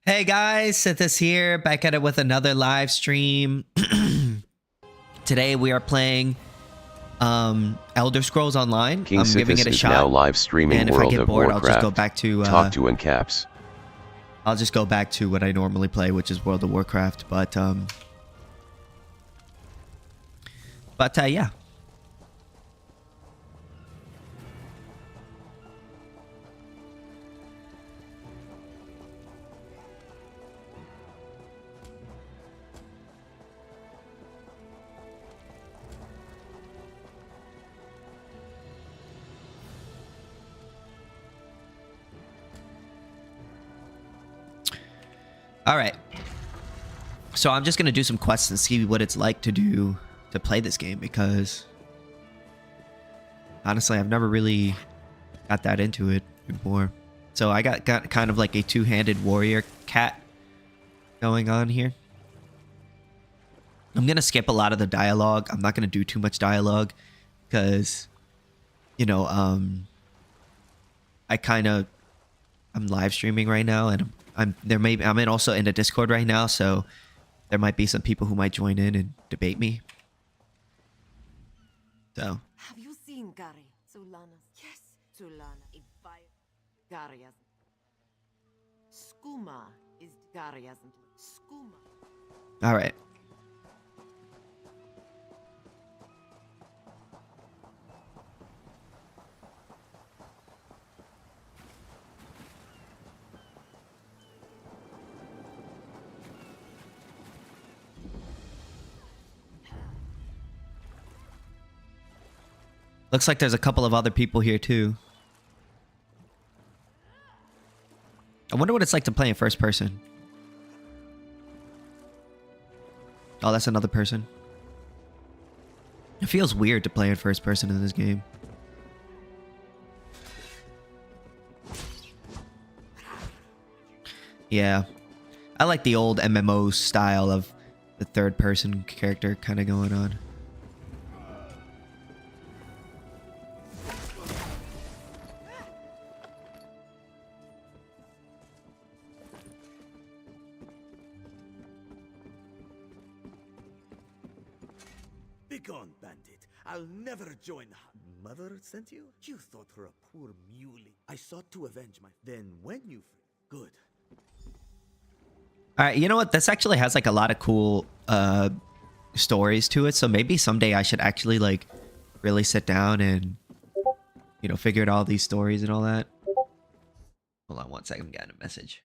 Hey guys, Sithis here, back at it with another live stream. Today we are playing Elder Scrolls Online. I'm giving it a KingSithis is shot. now live streaming And if I World get of bored, Warcraft. I'll just go back to To AnCaps. I'll just go back to what I normally play, which is World of Warcraft. But yeah. All right. So I'm just going to do some quests and see what it's like to play this game, because honestly, I've never really got that into it before. So I got kind of like a two-handed warrior cat going on here. I'm going to skip a lot of the dialogue. I'm not going to do too much dialogue because, you know, I'm live streaming right now, and I'm also in the Discord right now, so there might be some people who might join in and debate me. So Have you seen Gary? Solana. Yes. Solana. Gary hasn't. Skooma is Gary hasn't. Skooma. all right. Looks like there's a couple of other people here too. I wonder what it's like to play in first person. Oh, that's another person. It feels weird to play in first person in this game. Yeah. I like the old MMO style of the third person character kind of going on. Begone, bandit. I'll never join her. Mother sent you? You thought her a poor muley. I sought to avenge my... Then when you... Good. All right, you know what? This actually has like a lot of cool stories to it. So maybe someday I should actually like really sit down and, you know, figure out all these stories and all that. Hold on one second. I'm getting a message.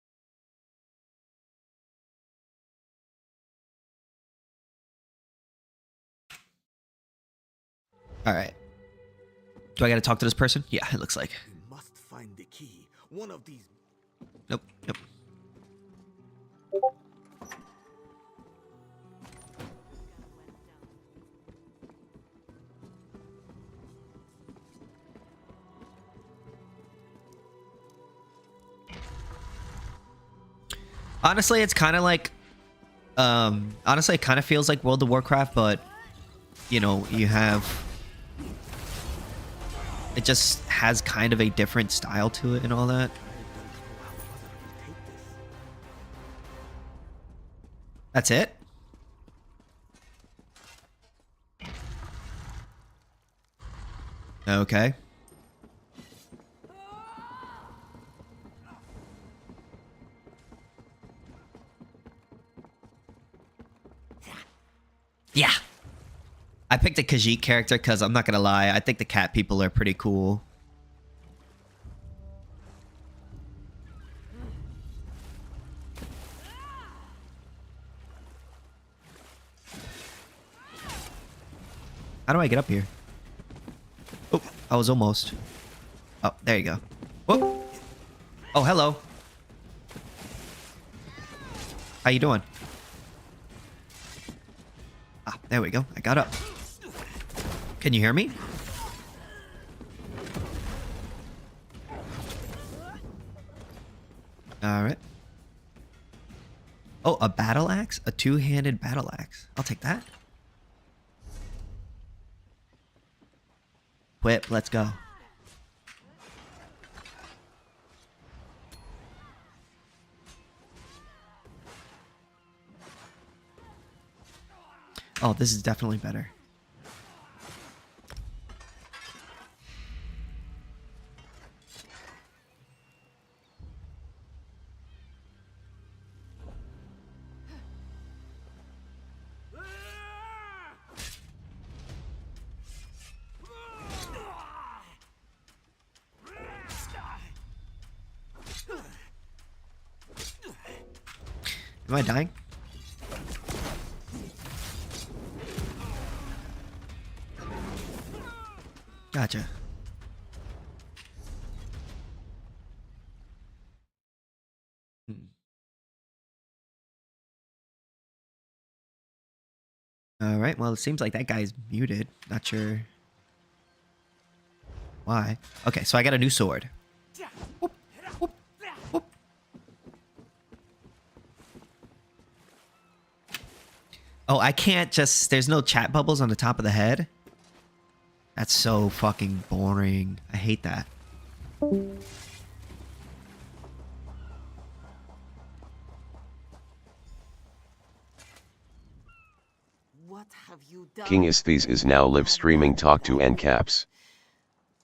All right. Do I got to talk to this person? Yeah, it looks like. You must find the key. One of these... Nope. Nope. Honestly, it's kind of like, honestly, it kind of feels like World of Warcraft, but, you know, you have, it just has kind of a different style to it and all that. That's it? Okay. Yeah. I picked a Khajiit character because I'm not going to lie, I think the cat people are pretty cool. How do I get up here? Oh, I was almost. Oh, there you go. Whoa. Oh, hello. How you doing? Ah, there we go. I got up. Can you hear me? All right. Oh, a battle axe? A two-handed battle axe. I'll take that. Whip, let's go. Oh, this is definitely better. Am I dying? Gotcha. All right. Well, it seems like that guy's muted. Not sure why. Okay, so I got a new sword. Whoop, whoop, whoop. Oh, I can't just... There's no chat bubbles on the top of the head? That's so fucking boring. I hate that. What have you done? KingSithis is now live streaming Talk to AnCaps.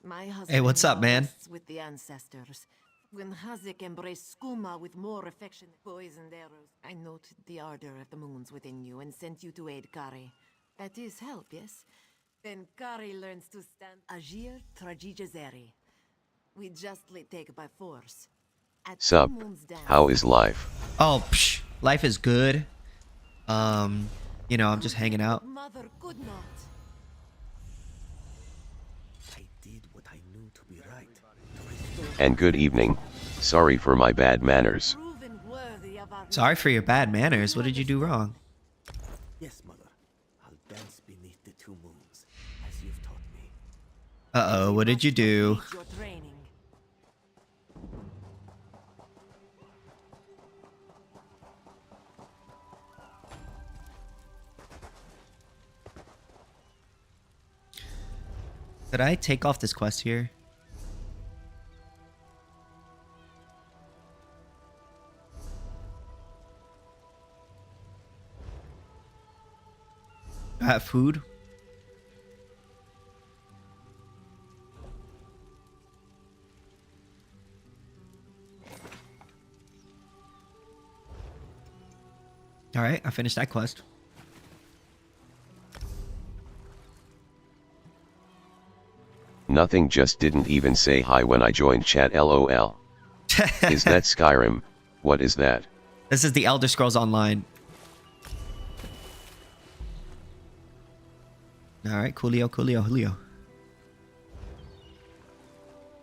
My husband Hey, what's up, man? rests with the ancestors. When Hazik embraced Skooma with more affection, poisoned arrows, I noted the ardor of the moons within you and sent you to aid Kari. That is help, yes? Then Kari learns to stand Agir Trajijazeri. We justly take by force. At Sup? two moons down, How is life? Oh, psh, life is good. You know, I'm just hanging out. Mother could not. I did what I knew to be right. To restore And good evening. Sorry for my bad manners. Proven worthy of our Sorry for your bad manners. What did you do wrong? Yes, mother. I'll dance beneath the two moons, as you've taught me. Uh-oh, what did you do? Complete your training. Did I take off this quest here? I have food. All right, I finished that quest. Nothing, just didn't even say hi when I joined chat, lol. Is that Skyrim? What is that? This is the Elder Scrolls Online. All right, coolio, coolio, Julio.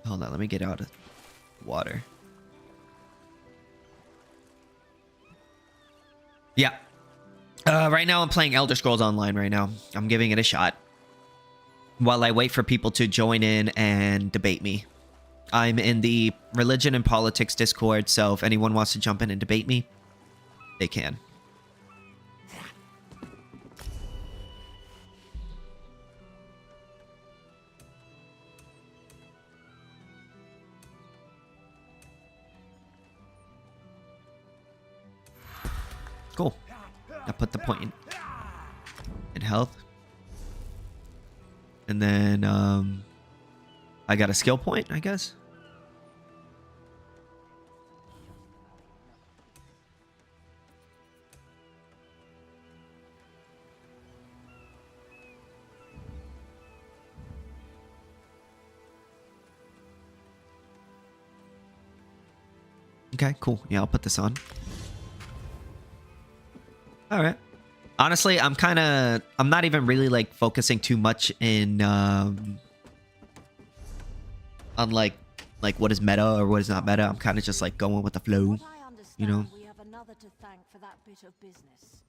Hold on, let me get out of water. Yeah. Right now I'm playing Elder Scrolls Online right now. I'm giving it a shot. While I wait for people to join in and debate me. I'm in the Religion and Politics Discord, so if anyone wants to jump in and debate me, they can. Cool. I put the point in health. And then I got a skill point, I guess. Okay, cool. Yeah, I'll put this on. All right. Honestly, I'm not even really like focusing too much in on like what is meta or what is not meta. I'm kind of just like going with the flow, you know. We have another to thank for that bit of business.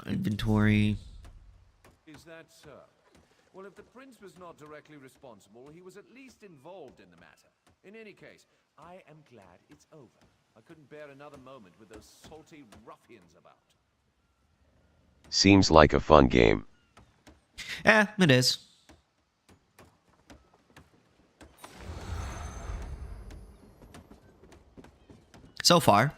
Inventory. Is that so? Well, if the prince was not directly responsible, he was at least involved in the matter. In any case, I am glad it's over. I couldn't bear another moment with those salty ruffians about. Seems like a fun game. Yeah, it is. So far.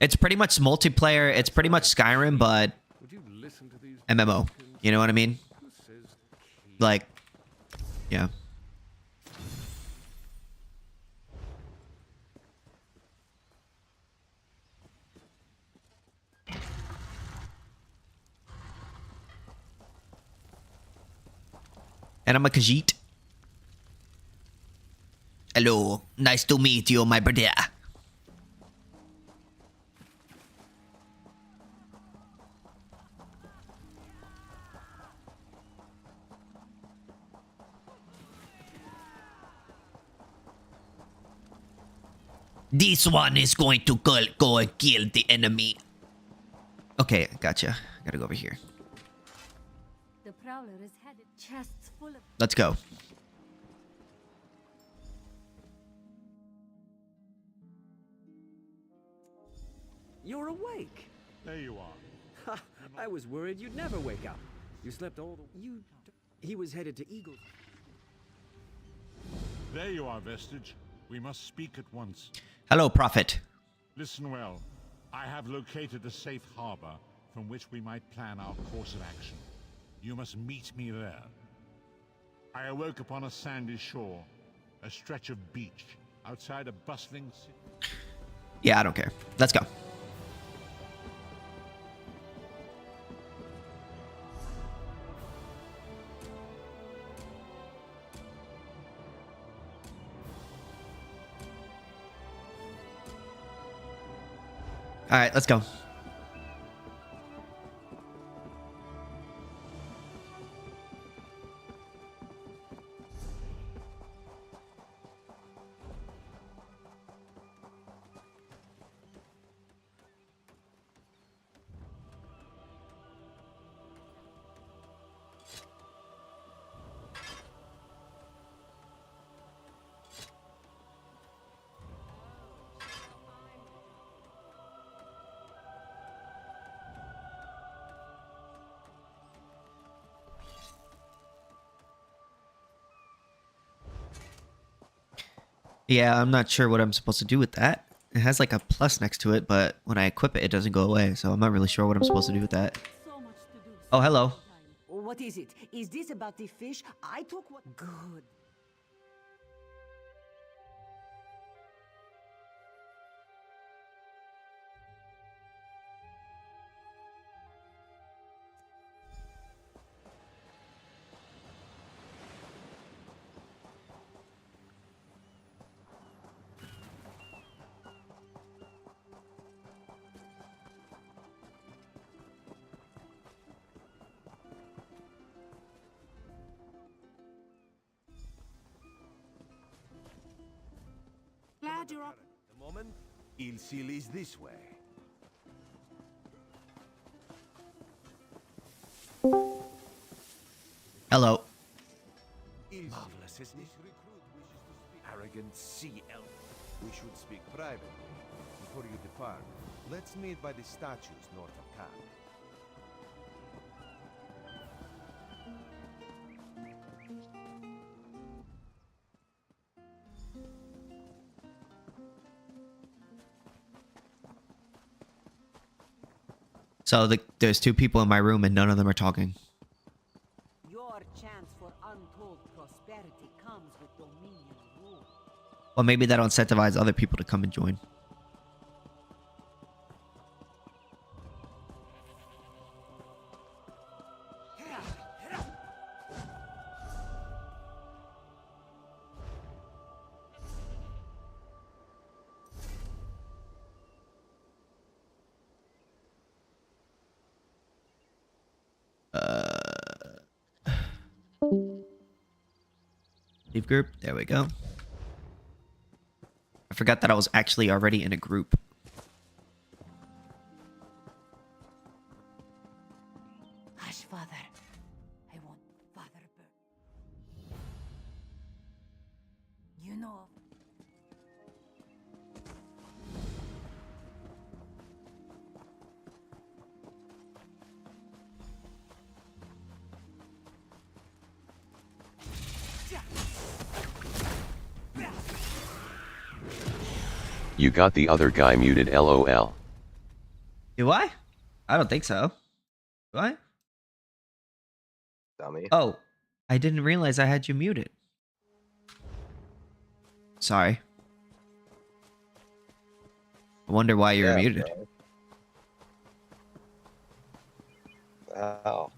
It's pretty much multiplayer. It's pretty much Skyrim, but Would you listen MMO. You know what I mean? Like, yeah. And I'm a Khajiit. Hello, nice to meet you, my brother. This one is going to go and kill the enemy. Okay, gotcha. Gotta go over here. The prowler is headed chests full of. Let's go. You're awake. There you are. Ha! I was worried you'd never wake up. You slept all the... You... He was headed to Eagle. There you are, Vestige. We must speak at once. Hello, Prophet. Listen well. I have located a safe harbor from which we might plan our course of action. You must meet me there. I awoke upon a sandy shore, a stretch of beach, outside a bustling city. Yeah, I don't care. Let's go. All right, let's go. Yeah, I'm not sure what I'm supposed to do with that. It has like a plus next to it, but when I equip it, it doesn't go away. So I'm not really sure what I'm supposed to do with that. So much to do. Oh, hello. What is it? Is this about the fish? I took what... Good. Glad you're up. The moment, Il Seal is this way. Hello. Marvelous, isn't it? Arrogant sea elf. We should speak privately. Before you depart, let's meet by the statues north of camp. So there's two people in my room and none of them are talking. Your chance for untold prosperity comes with dominion rule. Well, maybe that'll incentivize other people to come and join. Leave group. There we go. I forgot that I was actually already in a group. Hush, father. I want father burn. You know. You got the other guy muted, LOL. Do I? I don't think so. Do I? dummy. Oh, I didn't realize I had you muted. Sorry. I wonder why you were muted. Hell.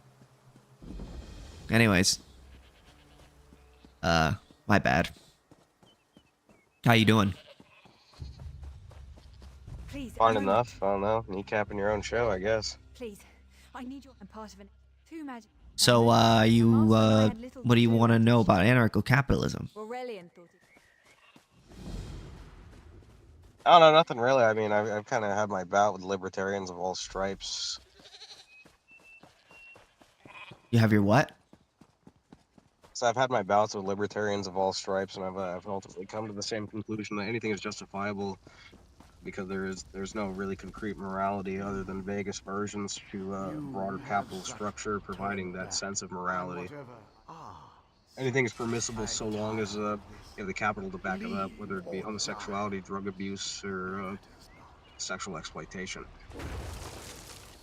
Anyways. My bad. How you doing? Please, Fine enough. I don't know. Kneecapping your own show, I guess. Please, I need your. I'm part of an two magic. So, what do you want to know about anarcho-capitalism? Aurelian thought it. I don't know, nothing really. I mean, I've kind of had my bout with libertarians of all stripes. You have your what? So I've had my bouts with libertarians of all stripes, and I've ultimately come to the same conclusion that anything is justifiable because there's no really concrete morality other than vague aspersions to broader capital structure providing that sense of morality. Anything is permissible so long as you have the capital to back it up, whether it be homosexuality, drug abuse, or sexual exploitation.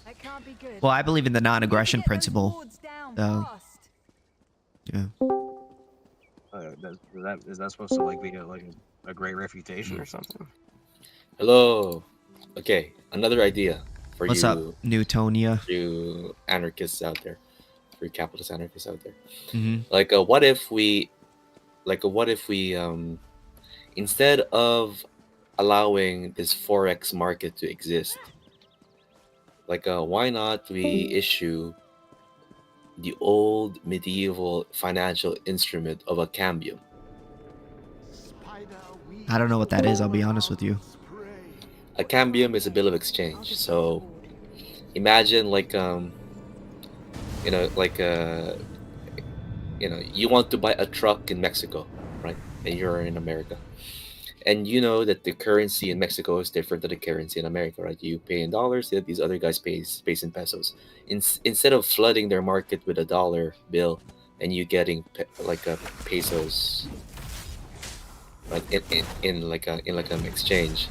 That can't be good. Well, I believe in the non-aggression principle. So, yeah. Is that supposed to be a great refutation or something? Hello. Okay, another idea for What's you. up, Newtonia? You anarchists out there, for you capitalist anarchists out there. Mm-hmm. What if we, instead of allowing this forex market to exist, why not we issue the old medieval financial instrument of a cambium? I don't know what that is, I'll be honest with you. A cambium is a bill of exchange. So imagine you want to buy a truck in Mexico, right? And you're in America. And you know that the currency in Mexico is different than the currency in America, right? You pay in dollars, these other guys pays in pesos. Instead of flooding their market with a dollar bill and you getting pesos, right, in an exchange,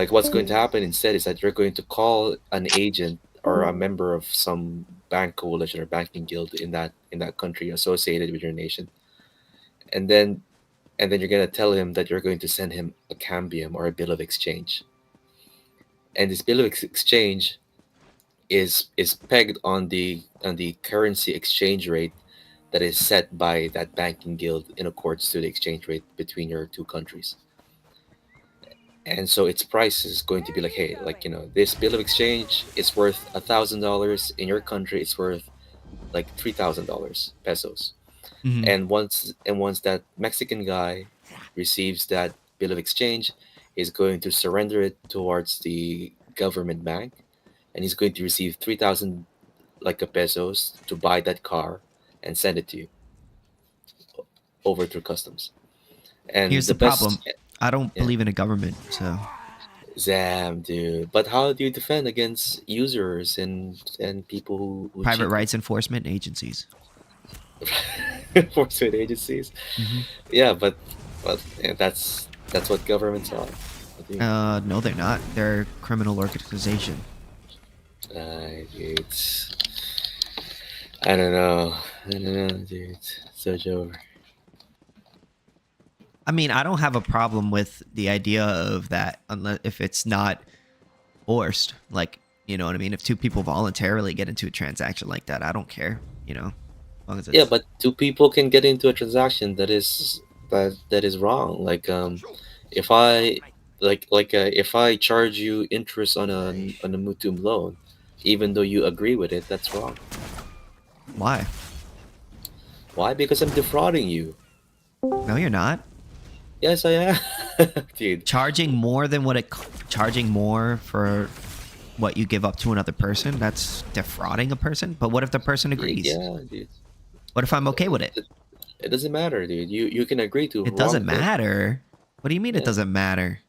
what's going to happen instead is that you're going to call an agent or a member of some bank coalition or banking guild in that country associated with your nation, and then you're going to tell him that you're going to send him a cambium or a bill of exchange. And this bill of exchange is pegged on the currency exchange rate that is set by that banking guild in accordance to the exchange rate between your two countries. And so its price is going to be hey, this bill of exchange is worth $1,000 in your country. It's worth $3,000 pesos. Mm-hmm. And once that Mexican guy receives that bill of exchange, he's going to surrender it towards the government bank, and he's going to receive 3,000 pesos to buy that car and send it to you over through customs. And here's the problem. I don't believe in a government, so. Damn, dude. But how do you defend against users and people who private cheat? rights enforcement agencies? Enforcement agencies. Mm-hmm. Yeah, but that's what governments are. No, they're not. They're a criminal organization. Dude. I don't know, dude. Such over. I mean, I don't have a problem with the idea of that, unless if it's not forced. You know what I mean? If two people voluntarily get into a transaction like that, I don't care. As long as it's... Yeah, but two people can get into a transaction that is wrong. If I if I charge you interest on a mutum loan, even though you agree with it, that's wrong. Why? Why? Because I'm defrauding you. No, you're not. Yes, I am. Dude. Charging more for what you give up to another person, that's defrauding a person. But what if the person agrees? Yeah, dude. What if I'm okay with it? It doesn't matter, dude. You can agree to it doesn't matter. What do you mean it doesn't matter?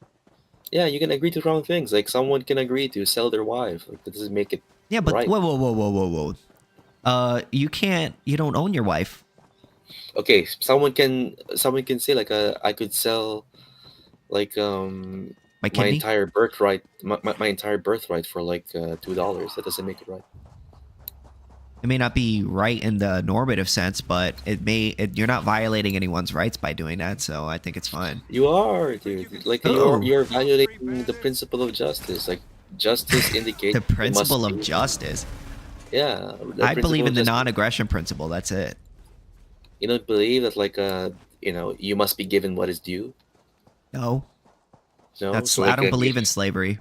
Yeah, you can agree to wrong things. Someone can agree to sell their wife. That doesn't make it but right. Whoa. You don't own your wife. Okay, someone can say I could sell my entire birthright my entire birthright for $2. That doesn't make it right. It may not be right in the normative sense, but you're not violating anyone's rights by doing that, so I think it's fine. You are, dude. Like you're violating the principle of justice. Like justice indicates The principle of justice. Yeah, I believe in the non-aggression principle. That's it. You don't believe that, like, you must be given what is due. No. No, That's so, I like, don't believe in slavery.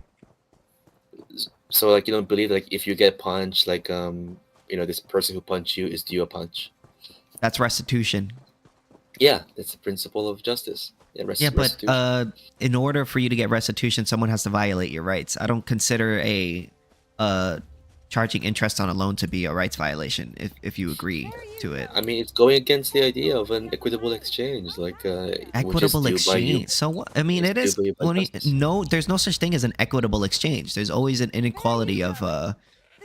So, like, you don't believe, like, if you get punched, like, this person who punched you is due a punch. That's restitution. Yeah, that's the principle of justice. Yeah, but in order for you to get restitution, someone has to violate your rights. I don't consider charging interest on a loan to be a rights violation if you agree to it. I mean, it's going against the idea of an equitable exchange, like equitable exchange. So what? I mean, it is. No, there's no such thing as an equitable exchange. There's always an inequality of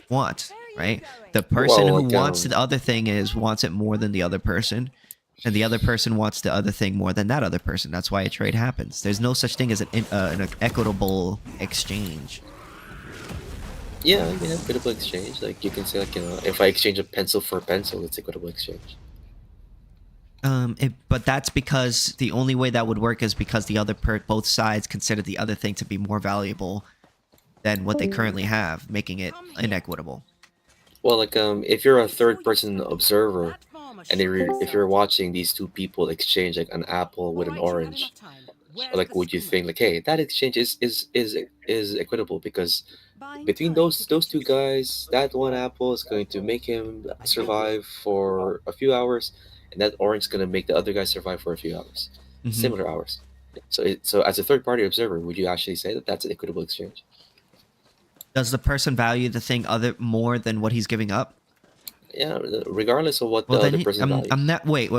wants, right? The person who wants the other thing wants it more than the other person, and the other person wants the other thing more than that other person. That's why a trade happens. There's no such thing as an equitable exchange. Yeah, I mean, equitable exchange. Like, you can say, like, if I exchange a pencil for a pencil, it's equitable exchange. But that's because the only way that would work is because both sides consider the other thing to be more valuable than what they currently have, making it inequitable. Well, like, if you're a third-person observer, and if you're watching these two people exchange, like, an apple with an orange, like, would you think, like, hey, that exchange is equitable because between those two guys, that one apple is going to make him survive for a few hours, and that orange is going to make the other guy survive for a few hours, similar hours. So as a third-party observer, would you actually say that that's an equitable exchange? Does the person value the thing more than what he's giving up? Yeah, regardless of what the other person values. I'm not. Wait.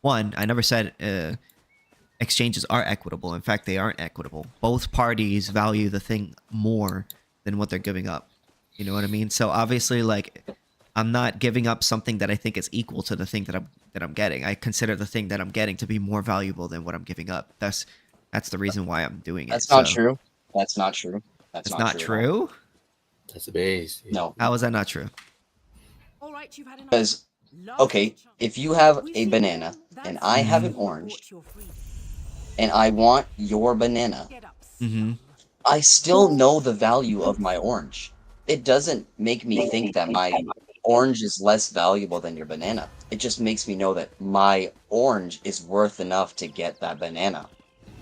One, I never said exchanges are equitable. In fact, they aren't equitable. Both parties value the thing more than what they're giving up. You know what I mean? So obviously, like, I'm not giving up something that I think is equal to the thing that I'm getting. I consider the thing that I'm getting to be more valuable than what I'm giving up. That's the reason why I'm doing it. That's not true. That's not true. That's not true. That's the base. No. How is that not true? Because, okay, if you have a banana and I have an orange, and I want your banana, I still know the value of my orange. It doesn't make me think that my orange is less valuable than your banana. It just makes me know that my orange is worth enough to get that banana.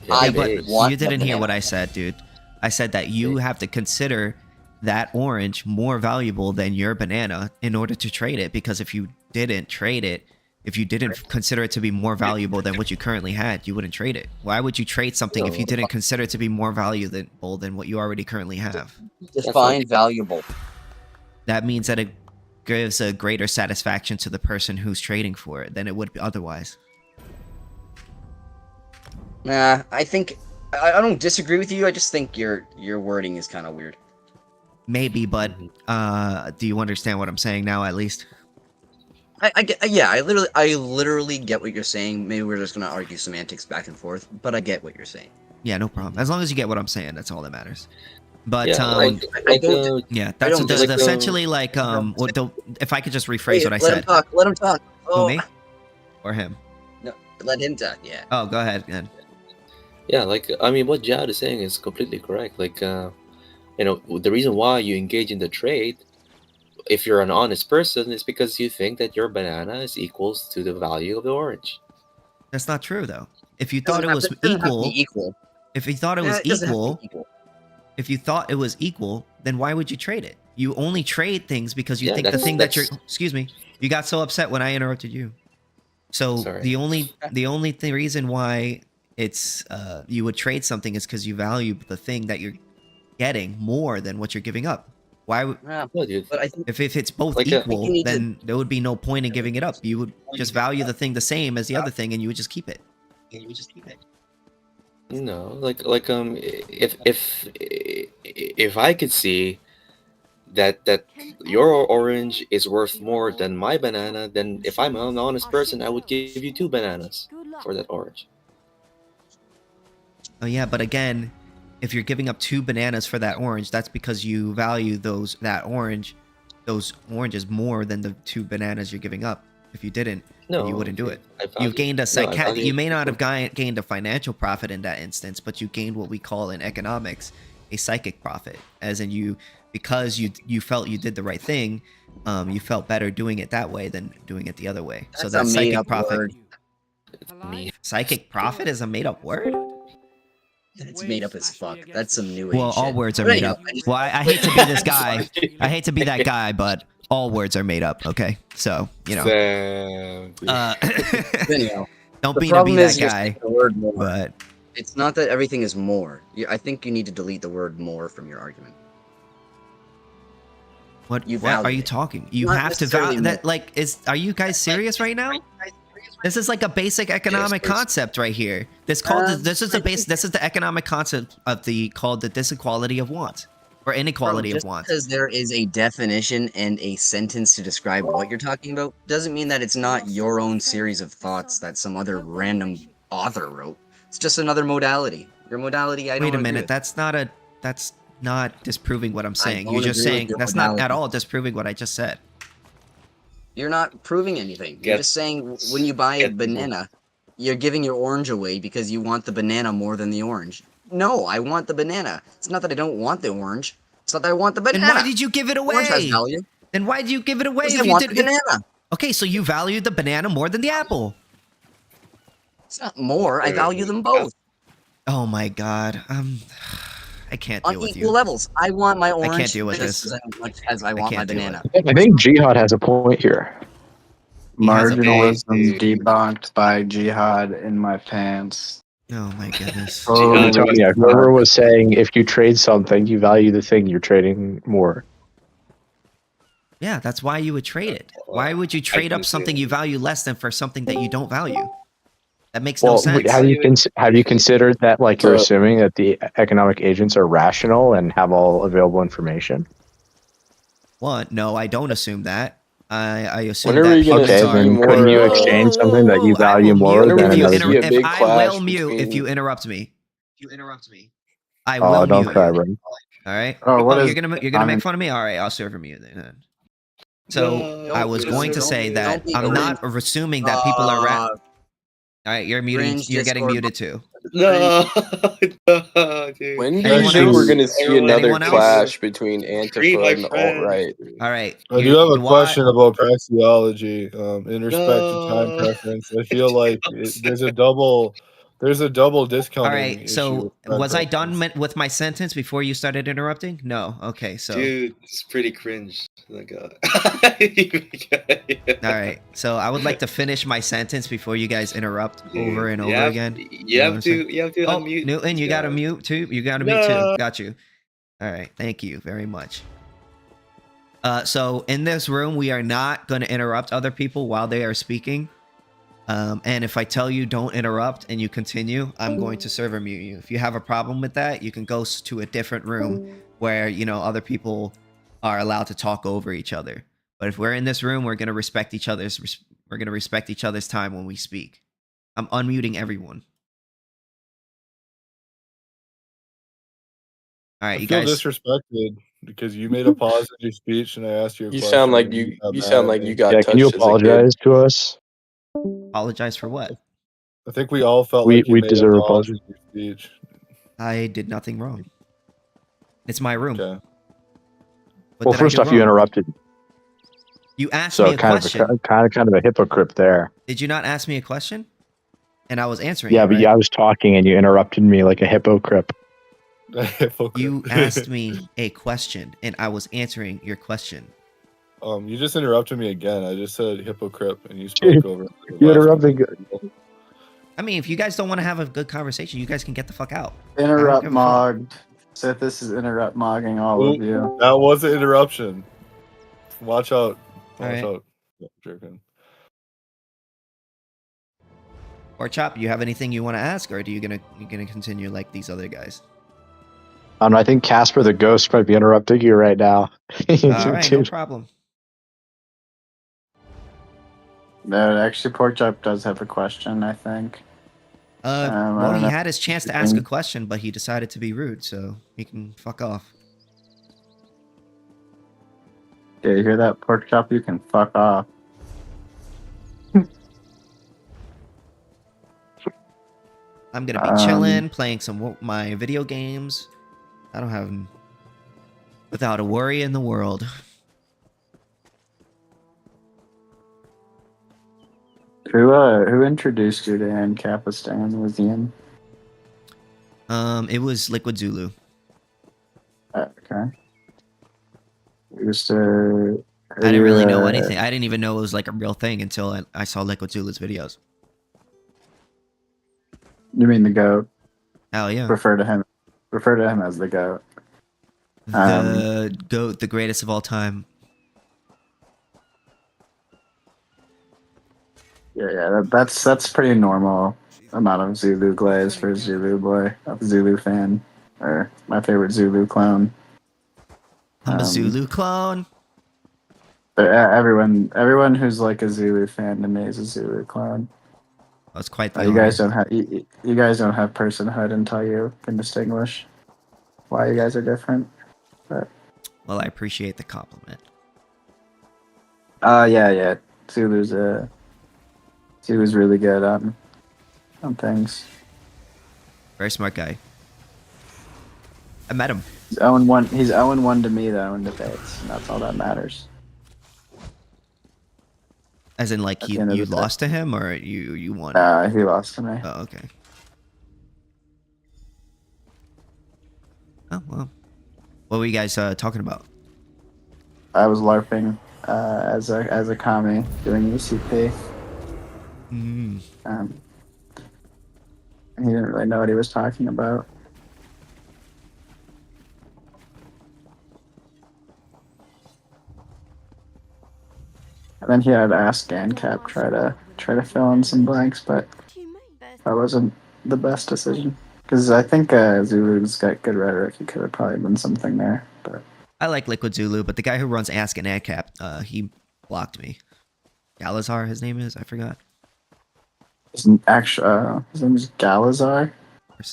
Yeah, but you didn't hear what I said, dude. I said that you have to consider that orange more valuable than your banana in order to trade it, because if you didn't trade it, if you didn't consider it to be more valuable than what you currently had, you wouldn't trade it. Why would you trade something if you didn't consider it to be more valuable than what you already currently have? Define valuable. That means that it gives a greater satisfaction to the person who's trading for it than it would be otherwise. Nah, I think I don't disagree with you. I just think your wording is kind of weird. Maybe, but do you understand what I'm saying now? At least. I literally get what you're saying. Maybe we're just gonna argue semantics back and forth, but I get what you're saying. Yeah, no problem. As long as you get what I'm saying, that's all that matters. But yeah, that's essentially like if I could just rephrase what I said. Let him talk. Oh. Who, me? Or him? No, let him talk. Yeah. Oh, go ahead, then. Yeah, like, I mean, what Jad is saying is completely correct. Like, the reason why you engage in the trade, if you're an honest person, is because you think that your banana is equals to the value of the orange. That's not true, though. If you thought it was equal, if you thought it was if you thought it was equal, then why would you trade it? You only trade things because you think the thing that you're. Excuse me. You got so upset when I interrupted you. So the only reason why it's you would trade something is because you value the thing that you're getting more than what you're giving up. Why would but I think, if it's both equal, then there would be no point in giving it up. You would just value the thing the same as the other thing, and you would just keep it. No, if I could see that your orange is worth more than my banana, then if I'm an honest person, I would give you 2 bananas for that orange. Oh yeah, but again, if you're giving up 2 bananas for that orange, that's because you value that orange those oranges more than the 2 bananas you're giving up. If you didn't, then you No, wouldn't do okay. it. I You've value- gained a no, I value you may not it. have gained a financial profit in that instance, but you gained what we call in economics a psychic profit, as in because you felt you did the right thing, you felt better doing it that way than doing it the other way. So That's that a made psychic up profit. word. Psychic profit is a made up word. It's made up as fuck. That's some new Well, age all shit. words are But made anyhow, up. Well, I hate to be this guy. I hate to be that guy, but all words are made up. Okay, so you know. Anyhow, Don't the be problem that is you're guy. saying the word more. But it's not that everything is more. I think you need to delete the word more from your argument. what are value you it. talking? You Not have to necessarily value that. Like, are you guys serious right now? This is like a basic economic please. concept right here. This is the economic concept of the disequality of want or inequality Just of want. because there is a definition and a sentence to describe what you're talking about doesn't mean that it's not your own series of thoughts that some other random author wrote. It's just another modality. Your modality, I don't Wait a agree minute. with. That's not disproving what I'm saying. don't You're just agree with saying your that's not at modality. all disproving what I just said. You're not proving anything. You're Get- just saying when you buy a get- banana, you're giving your orange away because you want the banana more than the orange. No, I want the banana. It's not that I don't want the orange. It's not that I want the banana. Then why did you give it away? Orange has value. Then why did you give it away Because if I you want did the banana. Okay, so you valued the banana more than the apple. It's not more. I value them both. Oh my god. I can't On deal with equal you. levels. I want my orange can't deal with just this. as much as I want my can't do it. banana. I think Jihad has a point here. He has a Marginalism debunked by Jihad in my pants. Oh my goodness. Yeah, whoever was saying if you trade something, you value the thing you're trading more. Yeah, that's why you would trade it. Why would you trade up something you value less than for something that you don't value? That makes no sense. Have you considered that like you're assuming that the economic agents are rational and have all available information? What? No, I don't assume that. I assume When are that we gonna humans see are. more, couldn't you exchange something that you value more than another? I will mute if you interrupt me. I Oh, will don't mute cry, you. bro. All right. Oh, what is- you're gonna make fun of me? All right, I'll serve mute then. So I was going to say that I'm not assuming that people are. All right, you're muting. Cringe You're getting Discord. muted too. No, dude. When do you Anyone think else? we're going to see another Anyone else? clash between Free my Antifa and the friend. alt-right? All right. I do have a question about praxeology. In respect to time preference, I feel like there's a double All discounting right. issue. So with time was I preference. done with my sentence before you started interrupting? No. Okay. So. Dude, it's pretty cringe. Like, All right. So I would like to finish my sentence before you guys interrupt over and over again. You have to Oh, unmute. Newton, you got to mute too. You got to mute too. Got you. All right. Thank you very much. So in this room, we are not going to interrupt other people while they are speaking. And if I tell you don't interrupt and you continue, I'm going to server mute you. If you have a problem with that, you can go to a different room where, other people are allowed to talk over each other. But if we're in this room, we're going to respect each other's time when we speak. I'm unmuting everyone. All right, I you feel guys. disrespected because you made a pause in your speech and I asked you a You question. sound like and you got mad sound at like me. you got touched Can you as a kid. apologize to us? Apologize for what? I think we all felt We like you made deserve a a pause apology. in your speech. I did nothing wrong. It's my room. Okay. What Well, did I first do off, you wrong? interrupted. You asked So me a kind question. of a hypocrite there. Did you not ask me a question? And I was answering Yeah, it, but right? I was talking and you interrupted me like a hypocrite. You asked me a question and I was answering your question. You just interrupted me again. I just said hypocrite and you spoke over. You interrupted. I mean, if you guys don't want to have a good conversation, you guys can get the fuck out. Interrupt give a fuck. mogged. Sithis is interrupt mogging all of you. That was an interruption. Watch out. Watch right. out. Jerkin. Or Chop, you have anything you want to ask, or are you gonna continue like these other guys? I think Casper the Ghost might be interrupting you right now. All right, no problem. No, actually, Porkchop does have a question, I think. I Well, don't he know. had his chance to ask a question, but he decided to be rude, so he can fuck off. Yeah, you hear that, pork chop? You can fuck off. I'm gonna be chilling, playing my video games. I don't have without a worry in the world. Who introduced you to AnCapistan? Was Ian? It was Liquid Zulu. Okay. Used to. I didn't really know anything. I didn't even know it was like a real thing until I saw Liquid Zulu's videos. You mean the goat? Hell yeah. Refer to him as the goat. The goat, the greatest of all time. Yeah, that's pretty normal amount of Zulu glaze for a Zulu boy, a Zulu fan, or my favorite Zulu clone. I'm a Zulu clone. But everyone who's like a Zulu fan to me is a Zulu clone. That's quite the you guys don't have you guys don't have personhood until you can distinguish why you guys are different. But well, I appreciate the compliment. Yeah. Zulu's really good on things. Very smart guy. I met him. He's 0-1. He's 0-1 to me though in debates, and that's all that matters. As in, like, you lost to him, or you won? He lost to me. Oh, okay. Oh, well. What were you guys talking about? I was LARPing as a commie doing ECP. Mm. And he didn't really know what he was talking about. And then he had Ask AnCap try to fill in some blanks, but that wasn't the best decision. Because I think Zulu's got good rhetoric. He could have probably been something there. But I like Liquid Zulu, but the guy who runs Ask AnCap, he blocked me. Galazar, his name is? I forgot. His name is Galazar?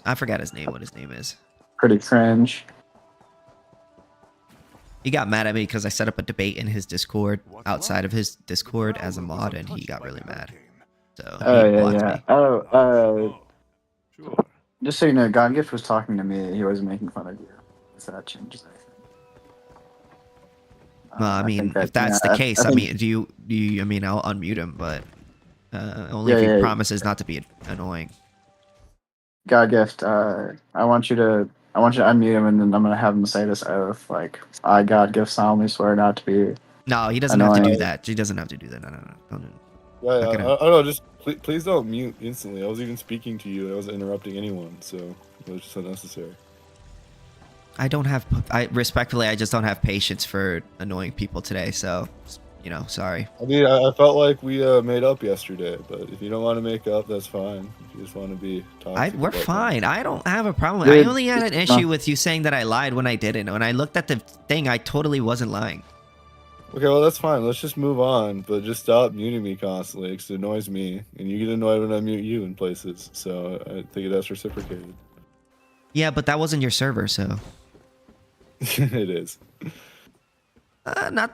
I forgot what his name is. Pretty cringe. He got mad at me because I set up a debate in his Discord outside of his Discord as a mod, and he got really mad. So he blocked me. Just so you know, Godgift was talking to me. He wasn't making fun of you. So that changes anything. Well, I mean, if that's the case, I mean, do you? I mean, I'll unmute him, but only if he promises not to be annoying. Godgift, I want you to unmute him, and then I'm gonna have him say this oath, like, I Godgift solemnly swear not to be. No, he doesn't have to do that. He doesn't have to do that. No. Don't. Yeah, I don't know. Just please don't mute instantly. I was even speaking to you. I wasn't interrupting anyone, so it was just unnecessary. I respectfully, I just don't have patience for annoying people today. So, sorry. I mean, I felt like we made up yesterday, but if you don't want to make up, that's fine. If you just want to be toxic, we're fine. I don't have a problem. Dude, I only had an issue with you saying that I lied when I didn't. When I looked at the thing, I totally wasn't lying. Okay, well, that's fine. Let's just move on, but just stop muting me constantly because it annoys me, and you get annoyed when I mute you in places, so I think that's reciprocated. Yeah, but that wasn't your server, so... It is.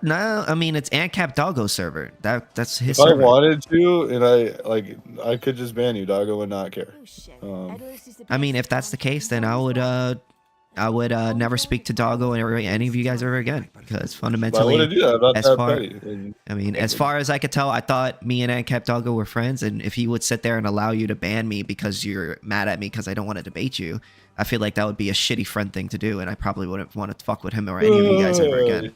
No. I mean, it's AnCap Doggo's server. That's his if server. I wanted to, and I could just ban you. Doggo would not care. I mean, if that's the case, then I would never speak to Doggo or any of you guys ever again, because fundamentally, as far as I could tell, I thought me and AnCap Doggo were friends, and if he would sit there and allow you to ban me because you're mad at me because I don't want to debate you, I feel like that would be a shitty friend thing to do, and I probably wouldn't want to fuck with him or any of you guys ever again.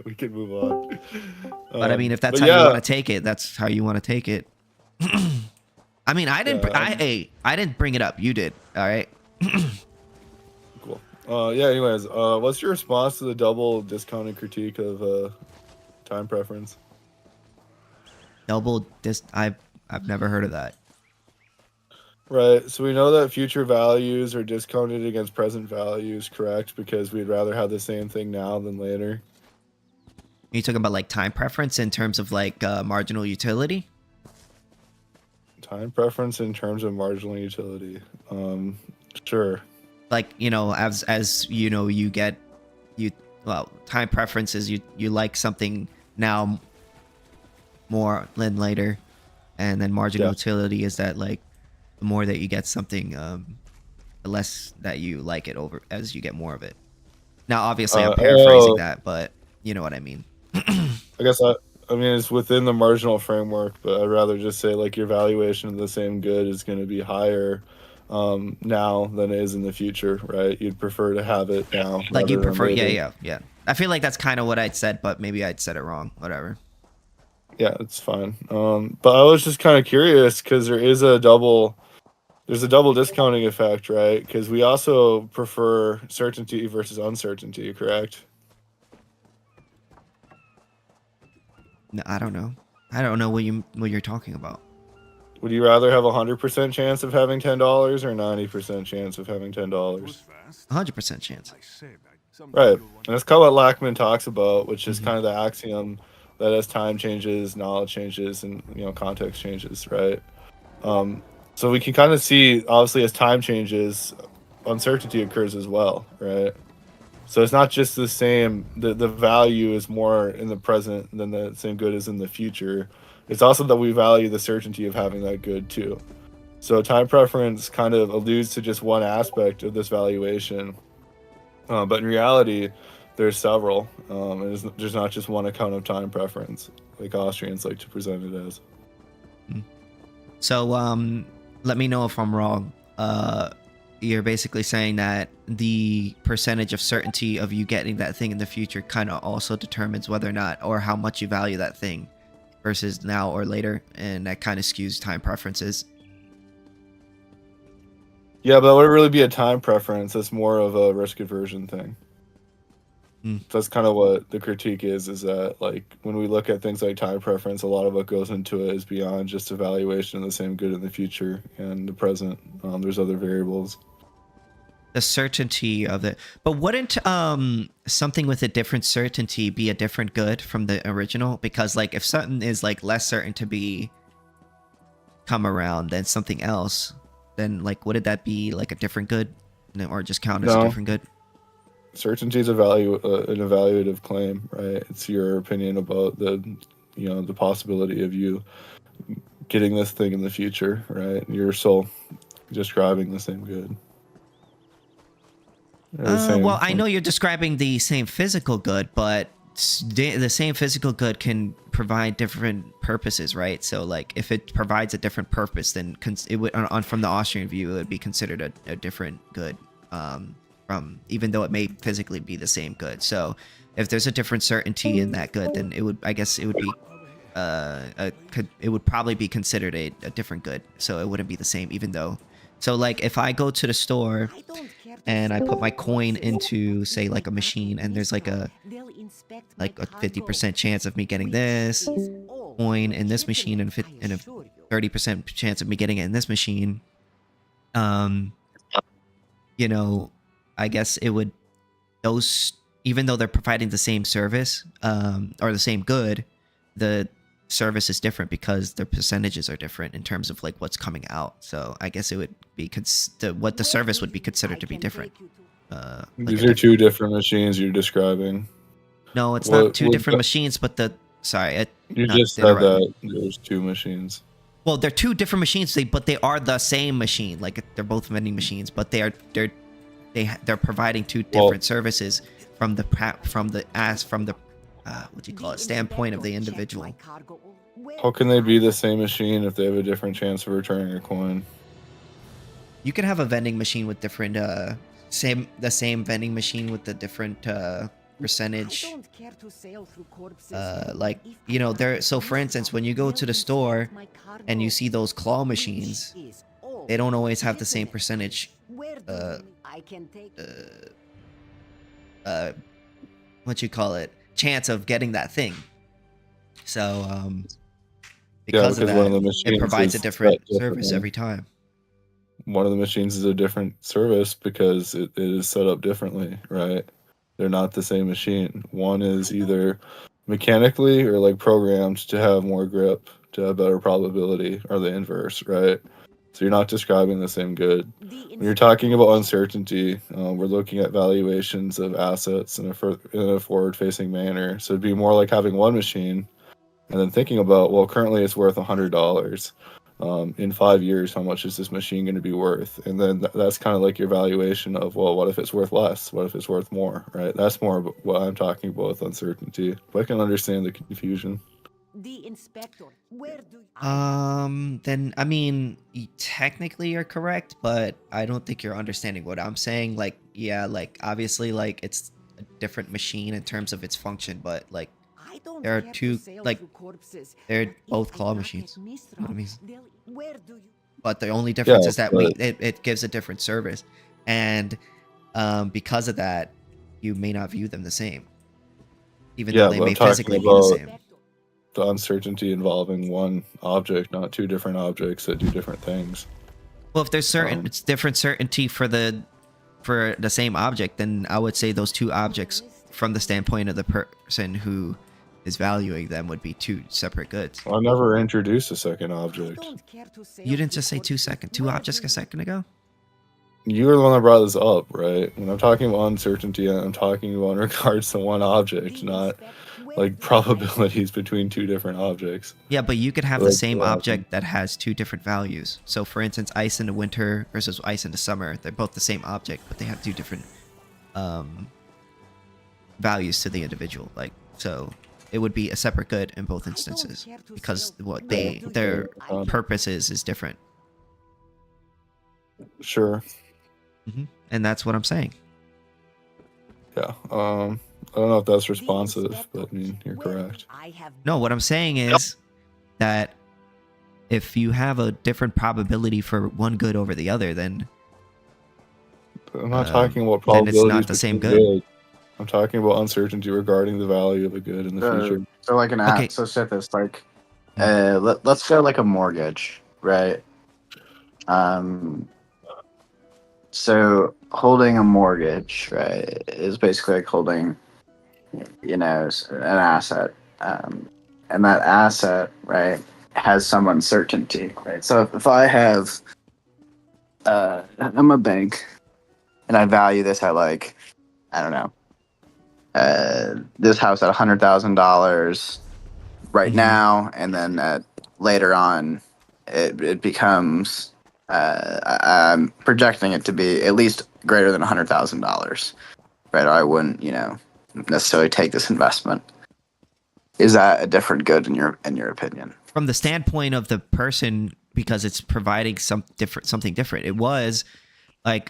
We can move on. But I mean, if that's how you want to take it, that's how you want to take it. I mean, I didn't bring it up. You did. All right. Cool. Anyways, what's your response to the double discounted critique of time preference? I've never heard of that. Right. So we know that future values are discounted against present values, correct? Because we'd rather have the same thing now than later. Are you talking about like time preference in terms of like marginal utility? Time preference in terms of marginal utility. Sure. Like, as you well, time preference is you like something now more than later, and then marginal utility is that like the more that you get something, the less that you like it over as you get more of it. Now, obviously, I'm paraphrasing that, but you know what I mean. I guess I mean, it's within the marginal framework, but I'd rather just say like your valuation of the same good is going to be higher now than it is in the future, right? You'd prefer to have it now. Like you rather than prefer, later. yeah. I feel like that's kind of what I'd said, but maybe I'd said it wrong. Whatever. Yeah, it's fine. But I was just kind of curious because there's a double discounting effect, right? Because we also prefer certainty versus uncertainty, correct? No, I don't know. I don't know what you're talking about. Would you rather have 100% chance of having $10 or 90% chance of having $10? 100% chance. Right, and that's kind of what Lackman talks about, which is kind of the axiom that as time changes, knowledge changes, and context changes, right? So we can kind of see, obviously, as time changes, uncertainty occurs as well, right? So it's not just the same. The value is more in the present than the same good is in the future. It's also that we value the certainty of having that good too. So time preference kind of alludes to just one aspect of this valuation, but in reality, there's several. There's not just one account of time preference, like Austrians like to present it as. So let me know if I'm wrong. You're basically saying that the percentage of certainty of you getting that thing in the future kind of also determines whether or not or how much you value that thing versus now or later, and that kind of skews time preferences. Yeah, but that wouldn't really be a time preference. It's more of a risk aversion thing. That's kind of what the critique is that like when we look at things like time preference, a lot of what goes into it is beyond just evaluation of the same good in the future and the present. There's other variables. The certainty of it. But wouldn't something with a different certainty be a different good from the original? Because like if something is like less certain to be come around than something else, then like wouldn't that be like a different good or just count as a different good? Certainty is an evaluative claim, right? It's your opinion about the possibility of you getting this thing in the future, right? You're still describing the same good. Well, I know you're describing the same physical good, but the same physical good can provide different purposes, right? So like if it provides a different purpose, then it would, from the Austrian view, it would be considered a different good. From even though it may physically be the same good. So if there's a different certainty in that good, then it would, I guess it would be it would probably be considered a different good. So it wouldn't be the same, even though. So like if I go to the store and I put my coin into say like a machine, and there's like a 50% chance of me getting this coin in this machine and a 30% chance of me getting it in this machine, I guess it would, those, even though they're providing the same service or the same good, the service is different because their percentages are different in terms of like what's coming out. So I guess it would be what the service would be considered to be different. These are two different machines you're describing. No, it's not two different machines, but you just said that there's two machines. Well, they're two different machines, but they are the same machine. Like they're both vending machines, but they're providing two different services from the what do you call it, standpoint of the individual. How can they be the same machine if they have a different chance of returning a coin? You can have a vending machine with different the same vending machine with the different percentage. So for instance, when you go to the store and you see those claw machines, they don't always have the same percentage chance of getting that thing. So because of that, it provides a different service every time. One of the machines is a different service because it is set up differently, right? They're not the same machine. One is either mechanically or like programmed to have more grip, to have better probability, or the inverse, right? So you're not describing the same good. When you're talking about uncertainty, we're looking at valuations of assets in a forward-facing manner. So it'd be more like having one machine and then thinking about, well, currently it's worth $100. In 5 years, how much is this machine going to be worth? And then that's kind of like your valuation of, well, what if it's worth less? What if it's worth more, right? That's more of what I'm talking about with uncertainty. But I can understand the confusion. The inspector, where do Then I mean, technically you're correct, but I don't think you're understanding what I'm saying. Like, yeah, like obviously, like it's a different machine in terms of its function, but like there are two, like they're both claw machines. You know what I mean? But the only difference is that it gives a different service, and because of that, you may not view them the same, even though they may physically be the same. The uncertainty involving one object, not two different objects that do different things. Well, if there's it's different certainty for the same object, then I would say those two objects, from the standpoint of the person who is valuing them, would be two separate goods. I never introduced a second object. You didn't just say two objects a second ago? You were the one that brought this up, right? When I'm talking about uncertainty, I'm talking about in regards to one object, not like probabilities between two different objects. Yeah, but you could have the same object that has two different values. So for instance, ice in the winter versus ice in the summer, they're both the same object, but they have two different values to the individual. Like, so it would be a separate good in both instances because what their purpose is different. Sure. And that's what I'm saying. Yeah. I don't know if that's responsive, but I mean, you're correct. No, what I'm saying is that if you have a different probability for one good over the other, then I'm not talking about probabilities. Then it's not the same good. I'm talking about uncertainty regarding the value of a good in the future. So like an app. So Sithis, like, let's go like a mortgage, right? So holding a mortgage, right, is basically like holding, an asset, and that asset, right, has some uncertainty, right? So if I have, I'm a bank, and I value this at like, I don't know, this house at $100,000 right now, and then later on, it becomes. I'm projecting it to be at least greater than $100,000, right? I wouldn't, necessarily take this investment. Is that a different good in your opinion? From the standpoint of the person, because it's providing something different. It was I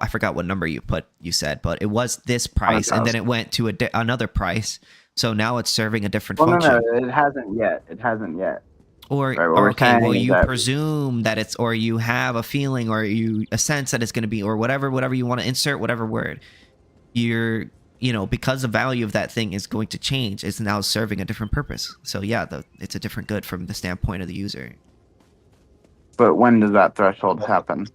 forgot what number you said, but it was this price, and then it went to another price. So now it's serving a different function. No, it hasn't yet. Or okay, well, you presume that it's, or you have a feeling, or a sense that it's going to be, or whatever you want to insert, whatever word. You're, because the value of that thing is going to change, it's now serving a different purpose. So yeah, it's a different good from the standpoint of the user. But when does that threshold happen?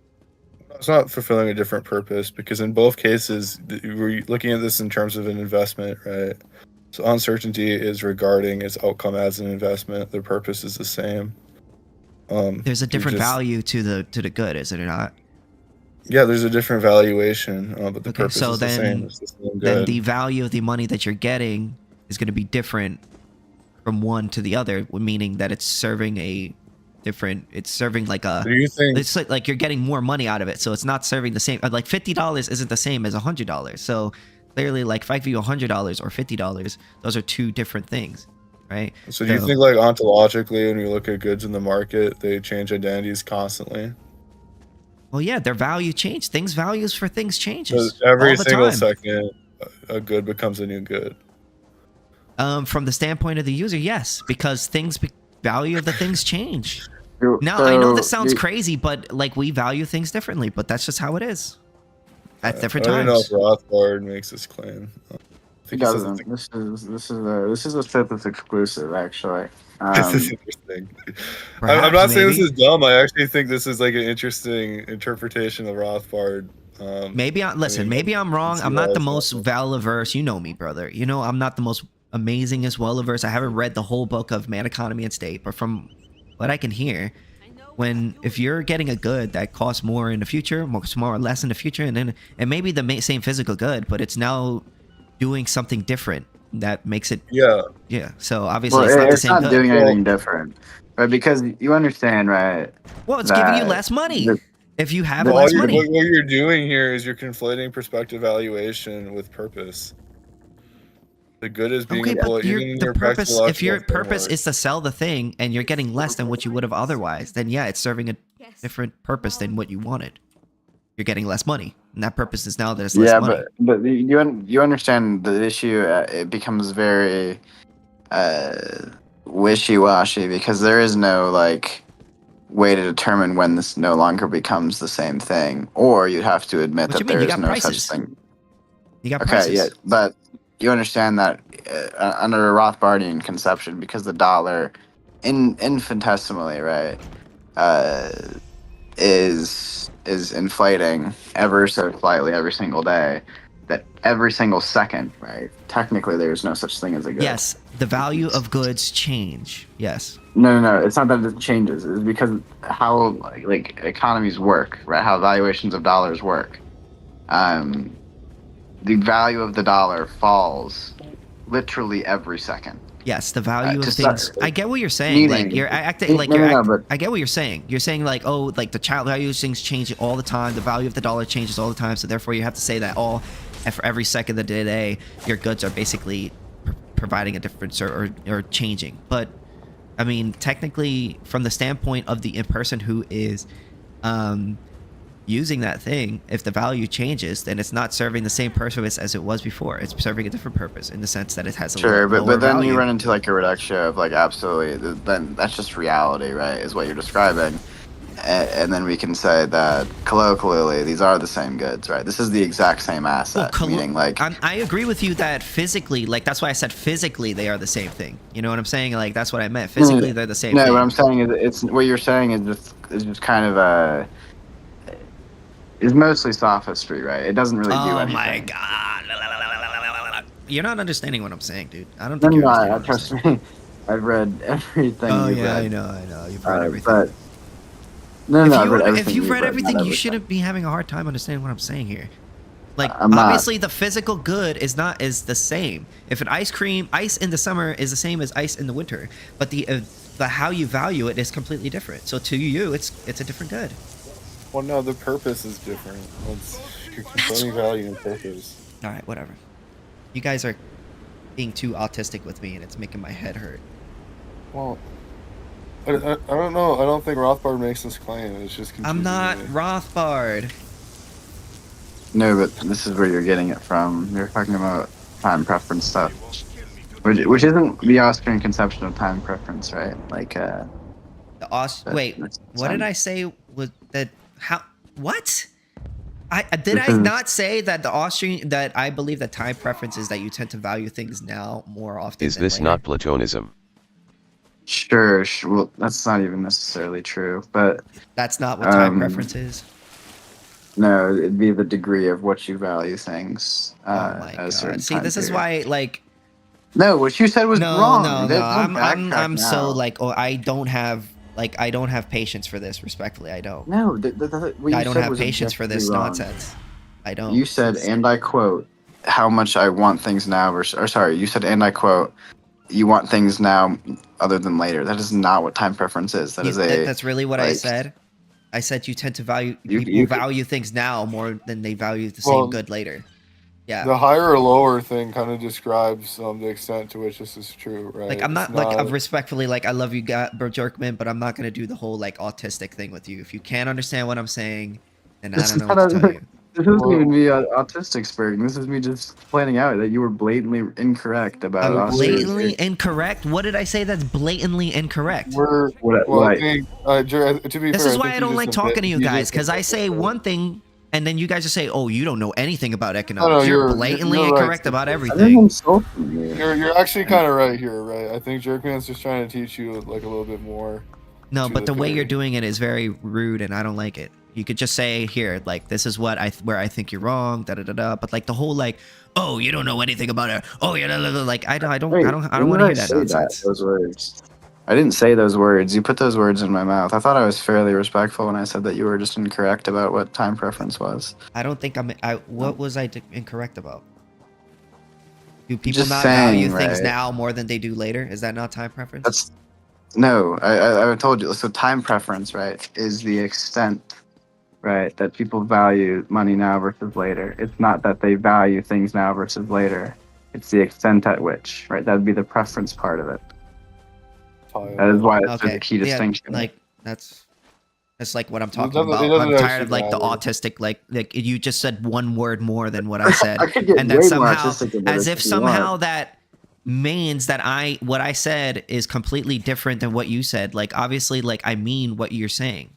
It's not fulfilling a different purpose, because in both cases, we're looking at this in terms of an investment, right? So uncertainty is regarding its outcome as an investment. The purpose is the same. There's a different value to the good, is it or not? Yeah, there's a different valuation, but the purpose is the same. It's the same good. Then the value of the money that you're getting is going to be different from one to the other, meaning that it's serving a different. It's serving like a. Do you think it's like you're getting more money out of it, so it's not serving the same. Like $50 isn't the same as $100. So clearly, like if I give you $100 or $50, those are two different things, right? So do you think, like, ontologically, when you look at goods in the market, they change identities constantly? Well, yeah, their value change. Values for things changes. So every single time. second, a good becomes a new good. From the standpoint of the user, yes, because value of the things change. Now, So I know this sounds crazy, but like we value things differently, but that's just how it is at different I don't know times. if Rothbard makes this claim. He doesn't. This is a Sithis exclusive, actually. This is interesting. I'm not saying this is dumb. I actually think this is like an interesting interpretation of Rothbard. Maybe I'm wrong. I'm not the most well-versed. You know me, brother. I'm not the most amazingest well-versed. I haven't read the whole book of Man, Economy, and State, but from what I can hear, when if you're getting a good that costs more in the future, more or less in the future, and then it may be the same physical good, but it's now doing something different that makes it yeah. So obviously Well, it's not the it's same not good. doing anything different, right? Because you understand, right? Well, it's giving you that less money the- if you have the- less What money. you're doing here is you're conflating perspective valuation with purpose. The good is being Okay, but employed even in the your purpose, if your practical purpose framework. is to sell the thing and you're getting less than what you would have otherwise, then yeah, it's serving a different purpose than what you wanted. You're getting less money, and that purpose is now there's less Yeah, money. but you understand the issue. It becomes very wishy-washy because there is no like way to determine when this no longer becomes the same thing, or you'd have to admit What that you mean? there You is got no prices. such thing. You got Okay, prices. yeah, but you understand that under a Rothbardian conception, because the dollar, infinitesimally, right, uh, is inflating ever so slightly every single day. That every single second, right? Technically, there's no such thing as a good. Yes, the value of goods change. Yes. No. It's not that it changes. It's because how like economies work, right? How valuations of dollars work. The value of the dollar falls literally every second. Yes, the value of to things. start- I get what you're saying. Like meaning- you're acting like No, you're. no, Act, but- I get what you're saying. You're saying like, oh, like the child value of things change all the time. The value of the dollar changes all the time. So therefore, you have to say that for every second of the day, your goods are basically providing a difference or changing. But I mean, technically, from the standpoint of the person who is using that thing, if the value changes, then it's not serving the same purpose as it was before. It's serving a different purpose in the sense that it has a Sure, lower but then value. you run into like a reduction of like absolutely. Then that's just reality, right? Is what you're describing, and then we can say that colloquially these are the same goods, right? This is the exact same asset, meaning like I agree with you that physically, like that's why I said physically they are the same thing. You know what I'm saying? Like that's what I meant. Physically they're the same no, thing. what I'm saying is it's what you're saying is just kind of is mostly sophistry, right? It doesn't really do anything. Oh my god! You're not understanding what I'm saying, dude. I don't No, think you no, understand. I trust me. I've read everything. Oh you've yeah, read. I know. You've read everything. But no, I've read everything. If you've read not everything, you everything. shouldn't be having a hard time understanding what I'm saying here. Like I'm not. obviously the physical good is the same. If an ice in the summer is the same as ice in the winter, but the how you value it is completely different. So to you, it's a different good. Well, no, the purpose is different. You're conflating value and purpose. All right, whatever. You guys are being too autistic with me, and it's making my head hurt. Well, I don't know. I don't think Rothbard makes this claim. It's just I'm not Rothbard. No, but this is where you're getting it from. You're talking about time preference stuff, which isn't the Austrian conception of time preference, right? Like Wait, what did I say? Was that how? What? I This is- not say that the Austrian that I believe that time preference is that you tend to value things now more often. Is than this later? not Platonism? Sure. Well, that's not even necessarily true, but That's not what time preference is. No, it'd be the degree of what you value things. Oh my god! See, this is why like. No, what you said was wrong. No. I'm so like, I don't have patience for this. Respectfully, I don't. No, what you I don't said have was patience for this objectively wrong. nonsense. I don't. You said, and I quote, "How much I want things now," or sorry, you said, and I quote, "You want things now other than later." That is not what time preference is. That's really what I said. I said you tend to value value things now more than they value the same good later. Yeah. The higher or lower thing kind of describes the extent to which this is true, right? Like I'm not I'm respectfully like I love you, bro, Jerkman, but I'm not gonna do the whole like autistic thing with you. If you can't understand what I'm saying, then I don't know what to tell you. This isn't even me autistic spurring. This is me just pointing out that you were blatantly incorrect about. I'm blatantly incorrect. What did I say that's blatantly incorrect? To be This fair, is why think I you don't just like talking to you guys, just- because I say one thing and then you guys just say, "Oh, you don't know anything about No, economics. You're blatantly you're right. incorrect about everything." You're actually kind of right here, right? I think Jerkman's just trying to teach you like a little bit more. No, to but the way theory. you're doing it is very rude, and I don't like it. You could just say here, like, this is what where I think you're wrong, da da da da. But like the whole like, oh, you don't know anything about it. Oh, yeah, like I don't want to hear that nonsense. Those words. I didn't say those words. You put those words in my mouth. I thought I was fairly respectful when I said that you were just incorrect about what time preference was. I don't think what was I incorrect about? Do people Just not saying, value things right? now more than they do later? Is that not time preference? That's no. I told you. So time preference, right, is the extent, right, that people value money now versus later. It's not that they value things now versus later. It's the extent at which, right? That'd be the preference part of it. That is why it's a key distinction. Yeah, like that's like what I'm It talking doesn't- it about. I'm doesn't tired of actually like the matter. autistic, like you just said one word more than what I said, I could get and way then more somehow, autistic about as it if if you somehow want. that means that what I said is completely different than what you said. Like obviously, like I mean what you're saying.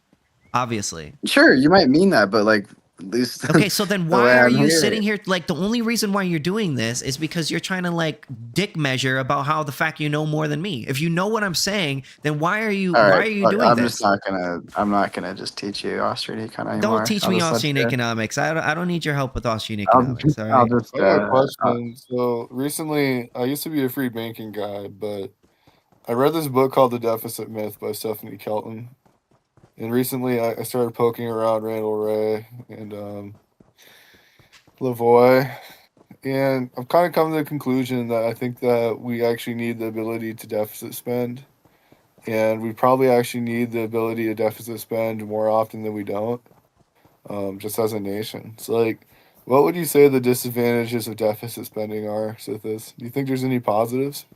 Obviously. Sure, you might mean that, but like at least Okay, so then the way why are I'm you hearing sitting it. here? Like the only reason why you're doing this is because you're trying to like dick measure about how the fact you know more than me. If you know what I'm saying, then why are you All right, look, doing I'm this? just not gonna. I'm not gonna just teach you Austrian econ anymore. Don't teach I'll me just let Austrian you- economics. I don't need your help with Austrian I'll economics. All I'll right. just. I got a question. So recently, I used to be a free banking guy, but I read this book called The Deficit Myth by Stephanie Kelton. And recently, I started poking around Randall Ray and Lavoie. And I've kind of come to the conclusion that I think that we actually need the ability to deficit spend. And we probably actually need the ability to deficit spend more often than we don't, just as a nation. So, like, what would you say the disadvantages of deficit spending are, Sithis? Do you think there's any positives?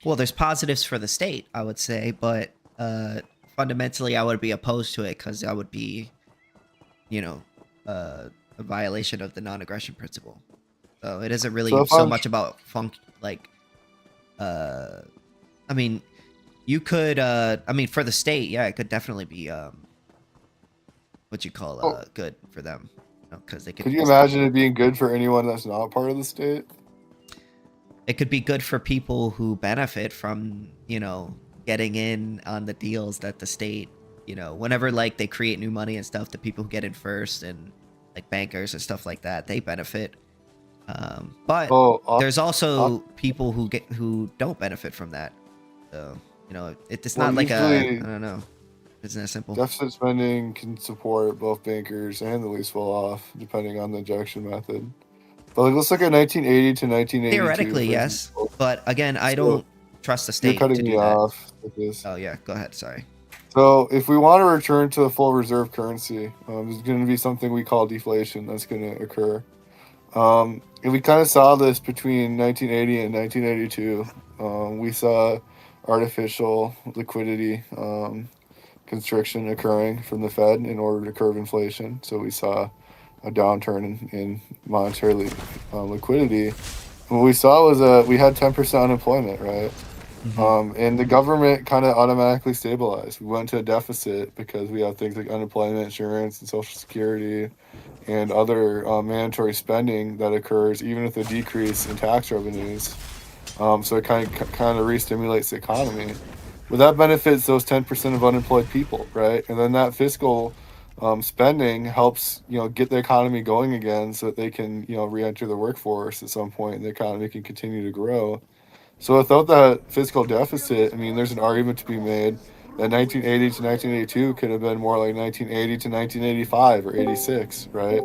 Well, there's positives for the state, I would say, but fundamentally, I would be opposed to it because I would be, you know, a violation of the non-aggression principle. So it isn't really so much about like. I mean, you could. I mean, for the state, yeah, it could definitely be what you call good for them, because they Could you imagine it being good for anyone that's not part of the state? It could be good for people who benefit from, you know, getting in on the deals that the state, you know, whenever like they create new money and stuff, the people who get in first and like bankers and stuff like that, they benefit. But there's also people who don't benefit from that. So, you know, it's not like I don't know. Isn't that simple? Deficit spending can support both bankers and the least well off, depending on the injection method. But like, let's look at 1980 to 1982. Theoretically, yes. But again, I don't trust the state. You're cutting to do me that. off with this. Oh yeah, go ahead. Sorry. So if we want to return to a full reserve currency, there's going to be something we call deflation that's going to occur. And we kind of saw this between 1980 and 1982. We saw artificial liquidity constriction occurring from the Fed in order to curb inflation. So we saw a downturn in monetary liquidity. What we saw was we had 10% unemployment, right? And the government kind of automatically stabilized. We went to a deficit because we have things like unemployment insurance and Social Security and other mandatory spending that occurs even with a decrease in tax revenues. So it kind of re-stimulates the economy. But that benefits those 10% of unemployed people, right? And then that fiscal spending helps, you know, get the economy going again so that they can, you know, re-enter the workforce at some point and the economy can continue to grow. So without that fiscal deficit, I mean, there's an argument to be made that 1980 to 1982 could have been more like 1980 to 1985 or 86, right?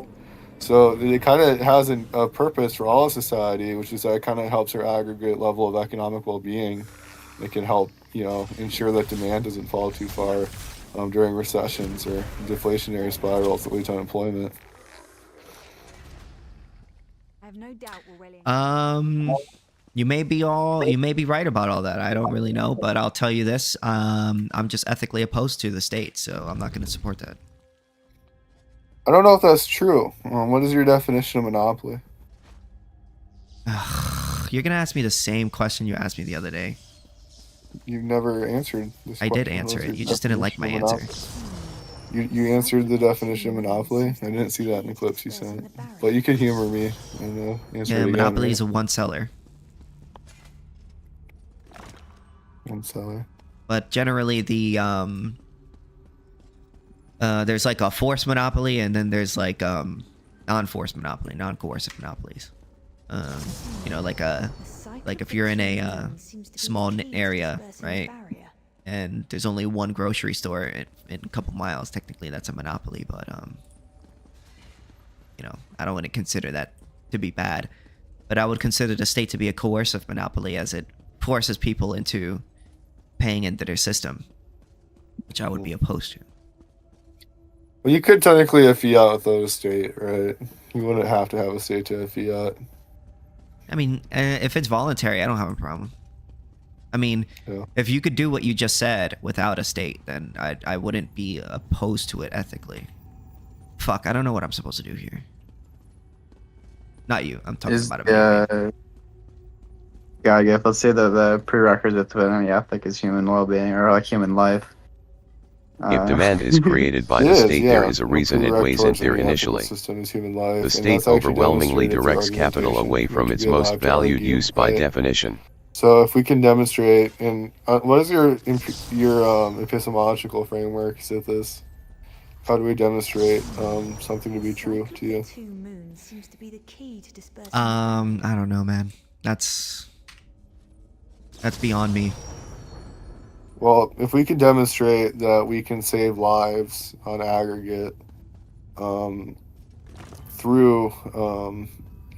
So it kind of has a purpose for all of society, which is that it kind of helps our aggregate level of economic well-being. It can help, you know, ensure that demand doesn't fall too far during recessions or deflationary spirals that lead to unemployment. I have no doubt we're You may be right about all that. I don't really know, but I'll tell you this. I'm just ethically opposed to the state, so I'm not going to support that. I don't know if that's true. What is your definition of monopoly? You're going to ask me the same question you asked me the other day. You've never answered this question. I did answer it. You just didn't like my answer. You answered the definition of monopoly. I didn't see that in the clips you sent. But you could humor me and answer it again. Monopoly right? is a one seller. One seller. But generally the there's like a forced monopoly and then there's like non-forced monopoly, non-coercive monopolies. You know, like a like if you're in a small area, right, and there's only one grocery store in a couple miles, technically that's a monopoly. But you know, I don't want to consider that to be bad. But I would consider the state to be a coercive monopoly, as it forces people into paying into their system, which I would be opposed to. Well, you could technically have fiat without a state, right? You wouldn't have to have a state to have fiat. I mean, if it's voluntary, I don't have a problem. I mean, if you could do what you just said without a state, then I wouldn't be opposed to it ethically. Fuck, I don't know what I'm supposed to do here. Not you. I'm talking about a video game. Yeah, I guess let's say that the prerequisite of any ethic is human well-being or like human life. If demand is created by the state, there is a reason it weighs in there initially. The state overwhelmingly directs capital away from its most valued use by definition. So if we can demonstrate, and what is your epistemological framework, Sithis? How do we demonstrate something to be true to you? I don't know, man. That's beyond me. Well, if we can demonstrate that we can save lives on aggregate through,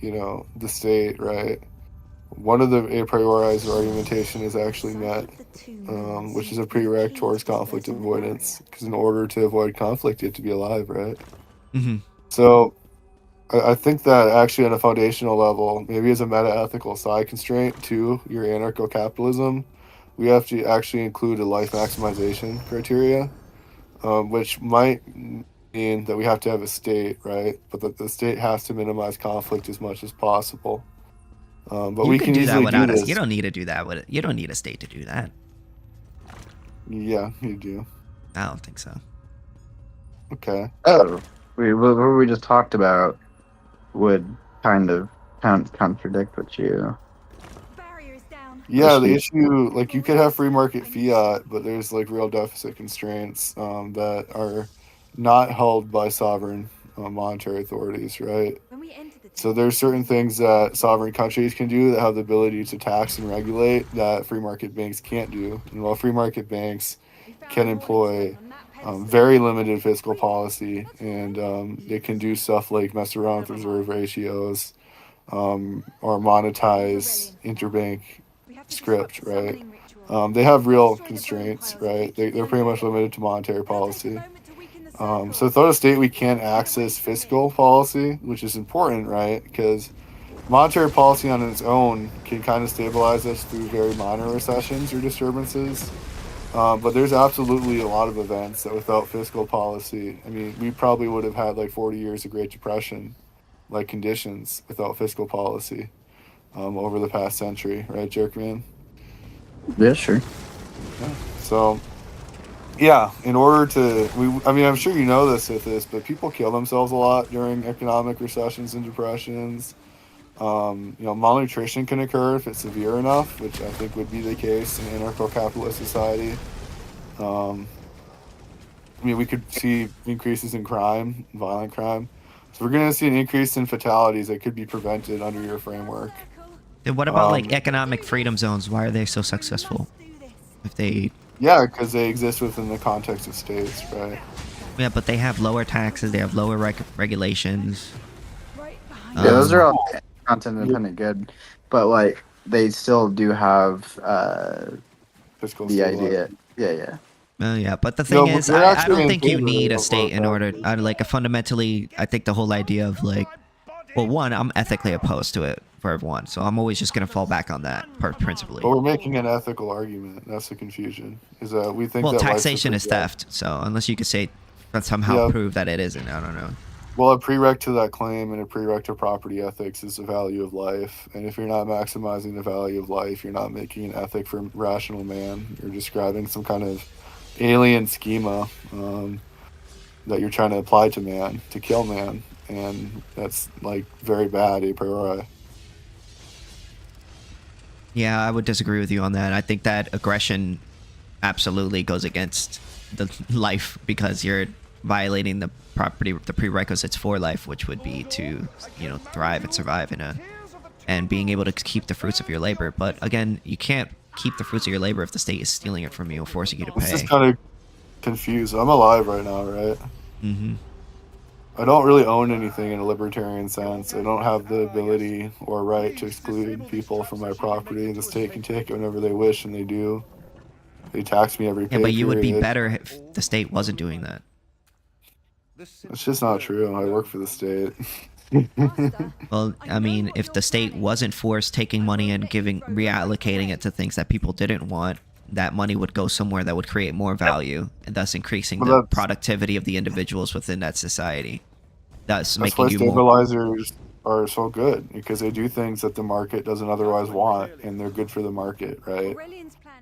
you know, the state, right? One of the a priori argumentation is actually met, which is a prereq towards conflict avoidance. Because in order to avoid conflict, you have to be alive, right? Mm-hmm. So I think that actually on a foundational level, maybe as a meta-ethical side constraint to your anarcho-capitalism, we have to actually include a life maximization criteria, which might mean that we have to have a state, right? But that the state has to minimize conflict as much as possible. But we can do that easily without do us. this. You don't need to do that with it. You don't need a state to do that. Yeah, you do. I don't think so. Okay. Oh, what we just talked about would kind of contradict what you. Yeah, the issue, like, you could have free market fiat, but there's like real deficit constraints that are not held by sovereign monetary authorities, right? So there's certain things that sovereign countries can do that have the ability to tax and regulate that free market banks can't do. And while free market banks can employ very limited fiscal policy, and they can do stuff like mess around with reserve ratios or monetize interbank script, right? They have real constraints, right? They're pretty much limited to monetary policy. So without a state, we can't access fiscal policy, which is important, right? Because monetary policy on its own can kind of stabilize us through very minor recessions or disturbances. But there's absolutely a lot of events that without fiscal policy, I mean, we probably would have had like 40 years of Great Depression like conditions without fiscal policy over the past century, right, Jerkman? Yeah, sure. Yeah. So, yeah, in order to, I mean, I'm sure you know this, but people kill themselves a lot during economic recessions and depressions. You know, malnutrition can occur if it's severe enough, which I think would be the case in anarcho-capitalist society. I mean, we could see increases in crime, violent crime. So we're going to see an increase in fatalities that could be prevented under your framework. And what about like economic freedom zones? Why are they so successful? If they... Yeah, because they exist within the context of states, right? Yeah, but they have lower taxes, they have lower regulations. Yeah, those are all content independent good, but like they still do have fiscal the idea. Yeah. Yeah, but the thing is, I don't think you need a state in order. Fundamentally, I think the whole idea of like, well, one, I'm ethically opposed to it for everyone, so I'm always just gonna fall back on that principally. But we're making an ethical argument. That's the confusion. Is that we think well, that taxation is theft. So unless you could say that somehow prove that it isn't, I don't know. Well, a prereq to that claim and a prereq to property ethics is the value of life. And if you're not maximizing the value of life, you're not making an ethic for rational man. You're describing some kind of alien schema that you're trying to apply to man, to kill man. And that's like very bad a priori. Yeah, I would disagree with you on that. I think that aggression absolutely goes against the life because you're violating the prerequisites for life, which would be to, you know, thrive and survive in a and being able to keep the fruits of your labor. But again, you can't keep the fruits of your labor if the state is stealing it from you or forcing you to It's pay. just kind of confused. I'm alive right now, right? Mm-hmm. I don't really own anything in a libertarian sense. I don't have the ability or right to exclude people from my property. The state can take it whenever they wish, and they do. They tax me every pay Yeah, but you would be period. better if the state wasn't doing that. It's just not true. I work for the state. Well, I mean, if the state wasn't forced taking money and reallocating it to things that people didn't want, that money would go somewhere that would create more value, and thus increasing the productivity of the individuals within that society. Thus making you more. Stabilizers are so good because they do things that the market doesn't otherwise want, and they're good for the market, right?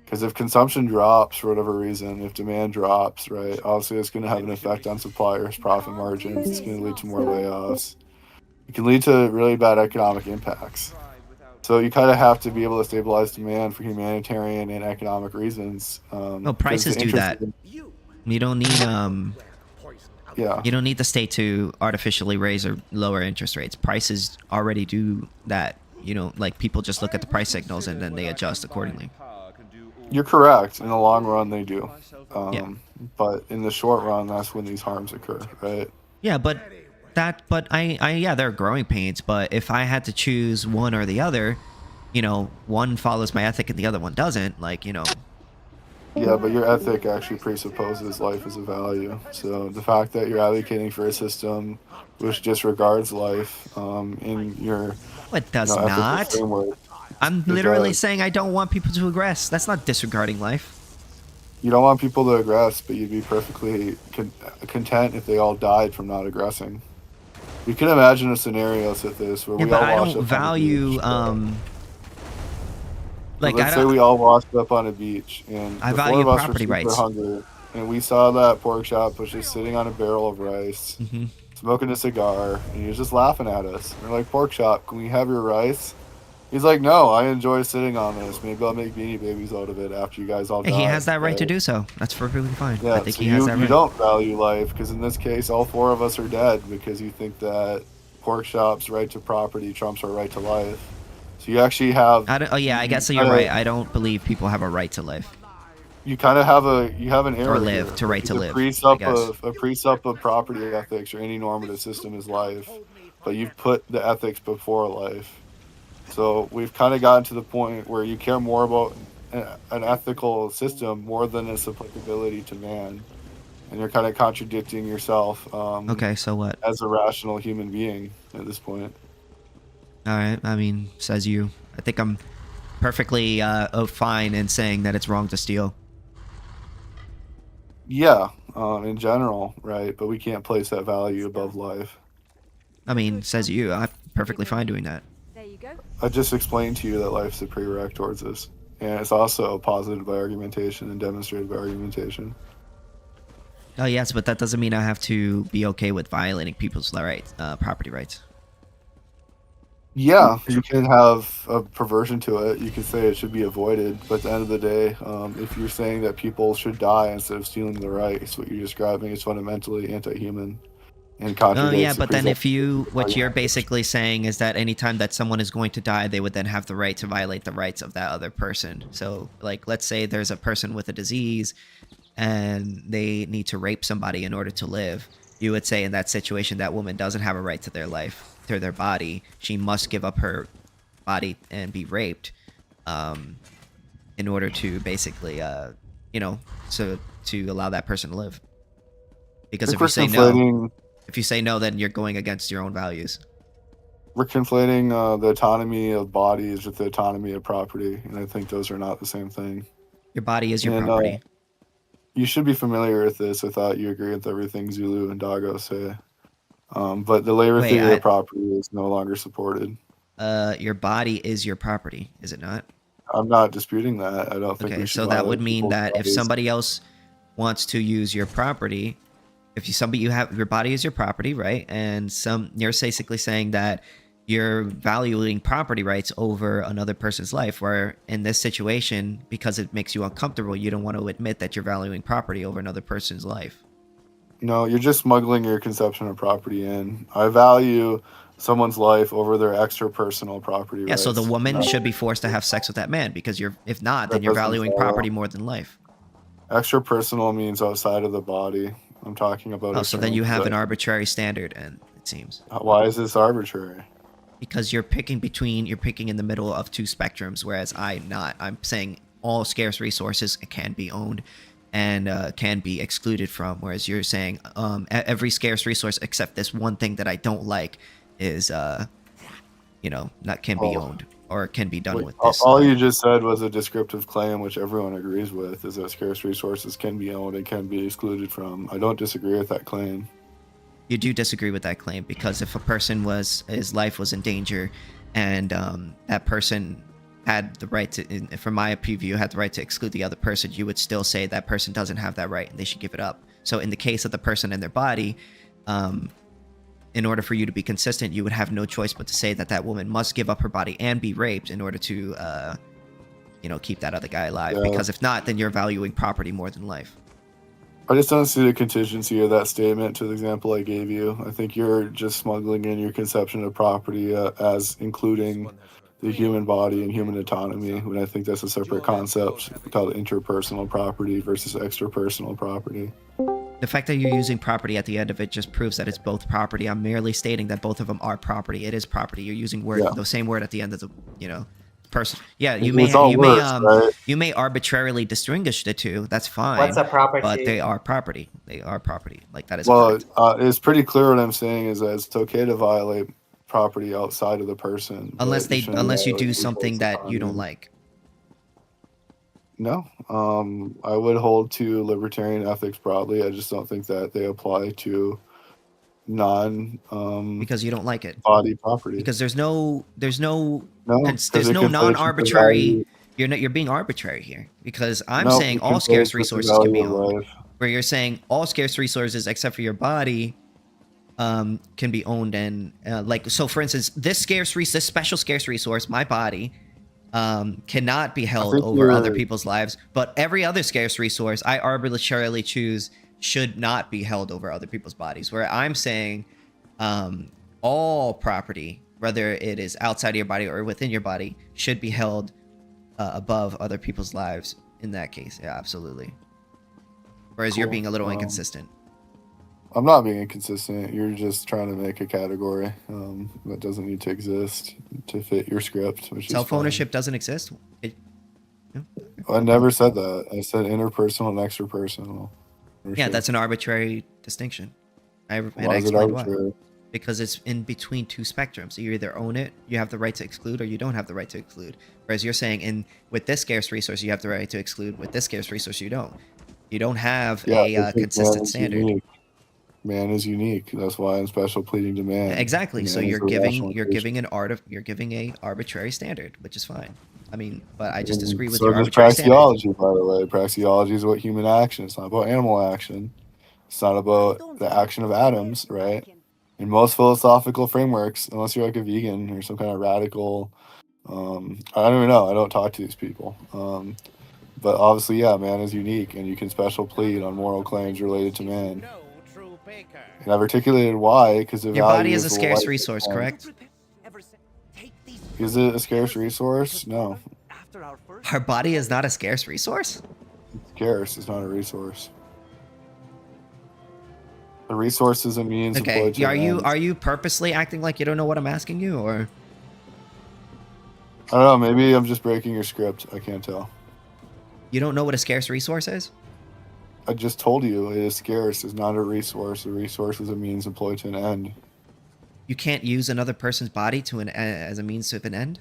Because if consumption drops for whatever reason, if demand drops, right, obviously it's going to have an effect on suppliers' profit margins. It's going to lead to more layoffs. It can lead to really bad economic impacts. So you kind of have to be able to stabilize demand for humanitarian and economic reasons. No, prices do that. You don't need you don't need the state to artificially raise or lower interest rates. Prices already do that. You know, like people just look at the price signals and then they adjust accordingly. You're correct. In the long run, they do. Yeah. But in the short run, that's when these harms occur, right? Yeah, but yeah, there are growing pains. But if I had to choose one or the other, you know, one follows my ethic and the other one doesn't. Like, you know. Yeah, but your ethic actually presupposes life as a value. So the fact that you're advocating for a system which disregards life in your it does not. Framework, I'm literally saying I don't want people to aggress. That's not disregarding life. You don't want people to aggress, but you'd be perfectly content if they all died from not aggressing. You can imagine a scenario such this where we all I washed don't up value on the beach, like let's say we all washed up on a beach and I the value four of us property were super rights. hungry, and we saw that pork chop was just sitting on a barrel of rice, smoking a cigar, and he was just laughing at us. We're like, pork chop, can we have your rice? He's like, no, I enjoy sitting on this. Maybe I'll make beanie babies out of it after you guys all die. He has that right to do so. That's perfectly fine. Yeah, I think so he has that right. You don't value life because in this case, all four of us are dead because you think that pork chop's right to property trumps our right to life. So you actually have. I guess so. You're right. I don't believe people have a right to live. You kind of have an error. Or live here. to right to live. A precept of property ethics or any normative system is life, but you've put the ethics before life. So we've kind of gotten to the point where you care more about an ethical system more than its applicability to man, and you're kind of contradicting yourself. Okay, so what? As a rational human being at this point. All right. I mean, says you. I think I'm perfectly fine in saying that it's wrong to steal. Yeah, in general, right? But we can't place that value above life. I mean, says you. I'm perfectly fine doing that. There you go. I just explained to you that life's a prereq towards this. And it's also posited by argumentation and demonstrated by argumentation. Oh, yes, but that doesn't mean I have to be okay with violating people's rights, property rights. Yeah, you can have a perversion to it. You can say it should be avoided. But at the end of the day, if you're saying that people should die instead of stealing the rights, what you're describing is fundamentally anti-human. Oh yeah, but then what you're basically saying is that anytime that someone is going to die, they would then have the right to violate the rights of that other person. So, like, let's say there's a person with a disease and they need to rape somebody in order to live. You would say in that situation, that woman doesn't have a right to their life, to their body. She must give up her body and be raped in order to basically, so to allow that person to live. Because if you say no, then you're going against your own values. We're conflating the autonomy of bodies with the autonomy of property, and I think those are not the same thing. Your body is your property. You should be familiar with this. I thought you agree with everything Zulu and Dago say. But the labor theory of property is no longer supported. Your body is your property, is it not? I'm not disputing that. I don't think we should. So that would mean that if somebody else wants to use your property, you have your body is your property, right? And you're basically saying that you're valuing property rights over another person's life, where in this situation, because it makes you uncomfortable, you don't want to admit that you're valuing property over another person's life. No, you're just smuggling your conception of property in. I value someone's life over their extra personal property rights. So the woman should be forced to have sex with that man, because if not, then you're valuing property more than life. Extra personal means outside of the body. I'm talking about. So then you have an arbitrary standard, and it seems. Why is this arbitrary? Because you're picking in the middle of two spectrums, whereas I'm saying all scarce resources can be owned and can be excluded from, whereas you're saying every scarce resource except this one thing that I don't like is can be owned or can be done with this. All you just said was a descriptive claim, which everyone agrees with, is that scarce resources can be owned and can be excluded from. I don't disagree with that claim. You do disagree with that claim, because if a person his life was in danger, and that person had the right to, from my preview, had the right to exclude the other person, you would still say that person doesn't have that right and they should give it up. So in the case of the person and their body, in order for you to be consistent, you would have no choice but to say that that woman must give up her body and be raped in order to, keep that other guy alive. Yeah. Because if not, then you're valuing property more than life. I just don't see the contingency of that statement to the example I gave you. I think you're just smuggling in your conception of property as including the human body and human autonomy, when I think that's a separate concept called interpersonal property versus extrapersonal property. The fact that you're using property at the end of it just proves that it's both property. I'm merely stating that both of them are property. It is property. You're using the same word at the end of the, person. Yeah, you may arbitrarily distinguish the two. That's fine. What's a property? But they are property. They are property. Like, that is. Well, it's pretty clear what I'm saying is that it's okay to violate property outside of the person, unless you do something that you don't like. No, I would hold to libertarian ethics broadly. I just don't think that they apply to because you don't like it body property, because there's no non-arbitrary. You're being arbitrary here, because I'm saying all scarce resources can be owned, where you're saying all scarce resources except for your body can be owned. And so for instance, this special scarce resource, my body, cannot be held over other people's lives, but every other scarce resource I arbitrarily choose should not be held over other people's bodies, where I'm saying all property, whether it is outside of your body or within your body, should be held above other people's lives in that case. Yeah, absolutely. Whereas you're being a little inconsistent. I'm not being inconsistent. You're just trying to make a category that doesn't need to exist to fit your script. Self-ownership doesn't exist? I never said that. I said interpersonal and extrapersonal. Yeah, that's an arbitrary distinction. Why is it arbitrary? Why. Because it's in between two spectrums. You either own it, you have the right to exclude, or you don't have the right to exclude. Whereas you're saying with this scarce resource, you have the right to exclude. With this scarce resource, you don't. You don't have a consistent standard. Unique. Man is unique. That's why I'm special pleading to man. Exactly. So you're giving a arbitrary standard, which is fine. I mean, but I just disagree with your arbitrary praxeology, standard. By the way. Praxeology is about human action. It's not about animal action. It's not about the action of atoms, right? In most philosophical frameworks, unless you're like a vegan or some kind of radical, I don't even know. I don't talk to these people. But obviously, yeah, man is unique, and you can special plead on moral claims related to man. And I've articulated why, because your body is a scarce resource, correct? Is it a scarce resource? No. Our body is not a scarce resource? It's scarce. It's not a resource. A resource is a means. Okay. Are you purposely acting like you don't know what I'm asking you, or? I don't know. Maybe I'm just breaking your script. I can't tell. You don't know what a scarce resource is? I just told you it is scarce. It's not a resource. A resource is a means employed to an end. You can't use another person's body as a means of an end?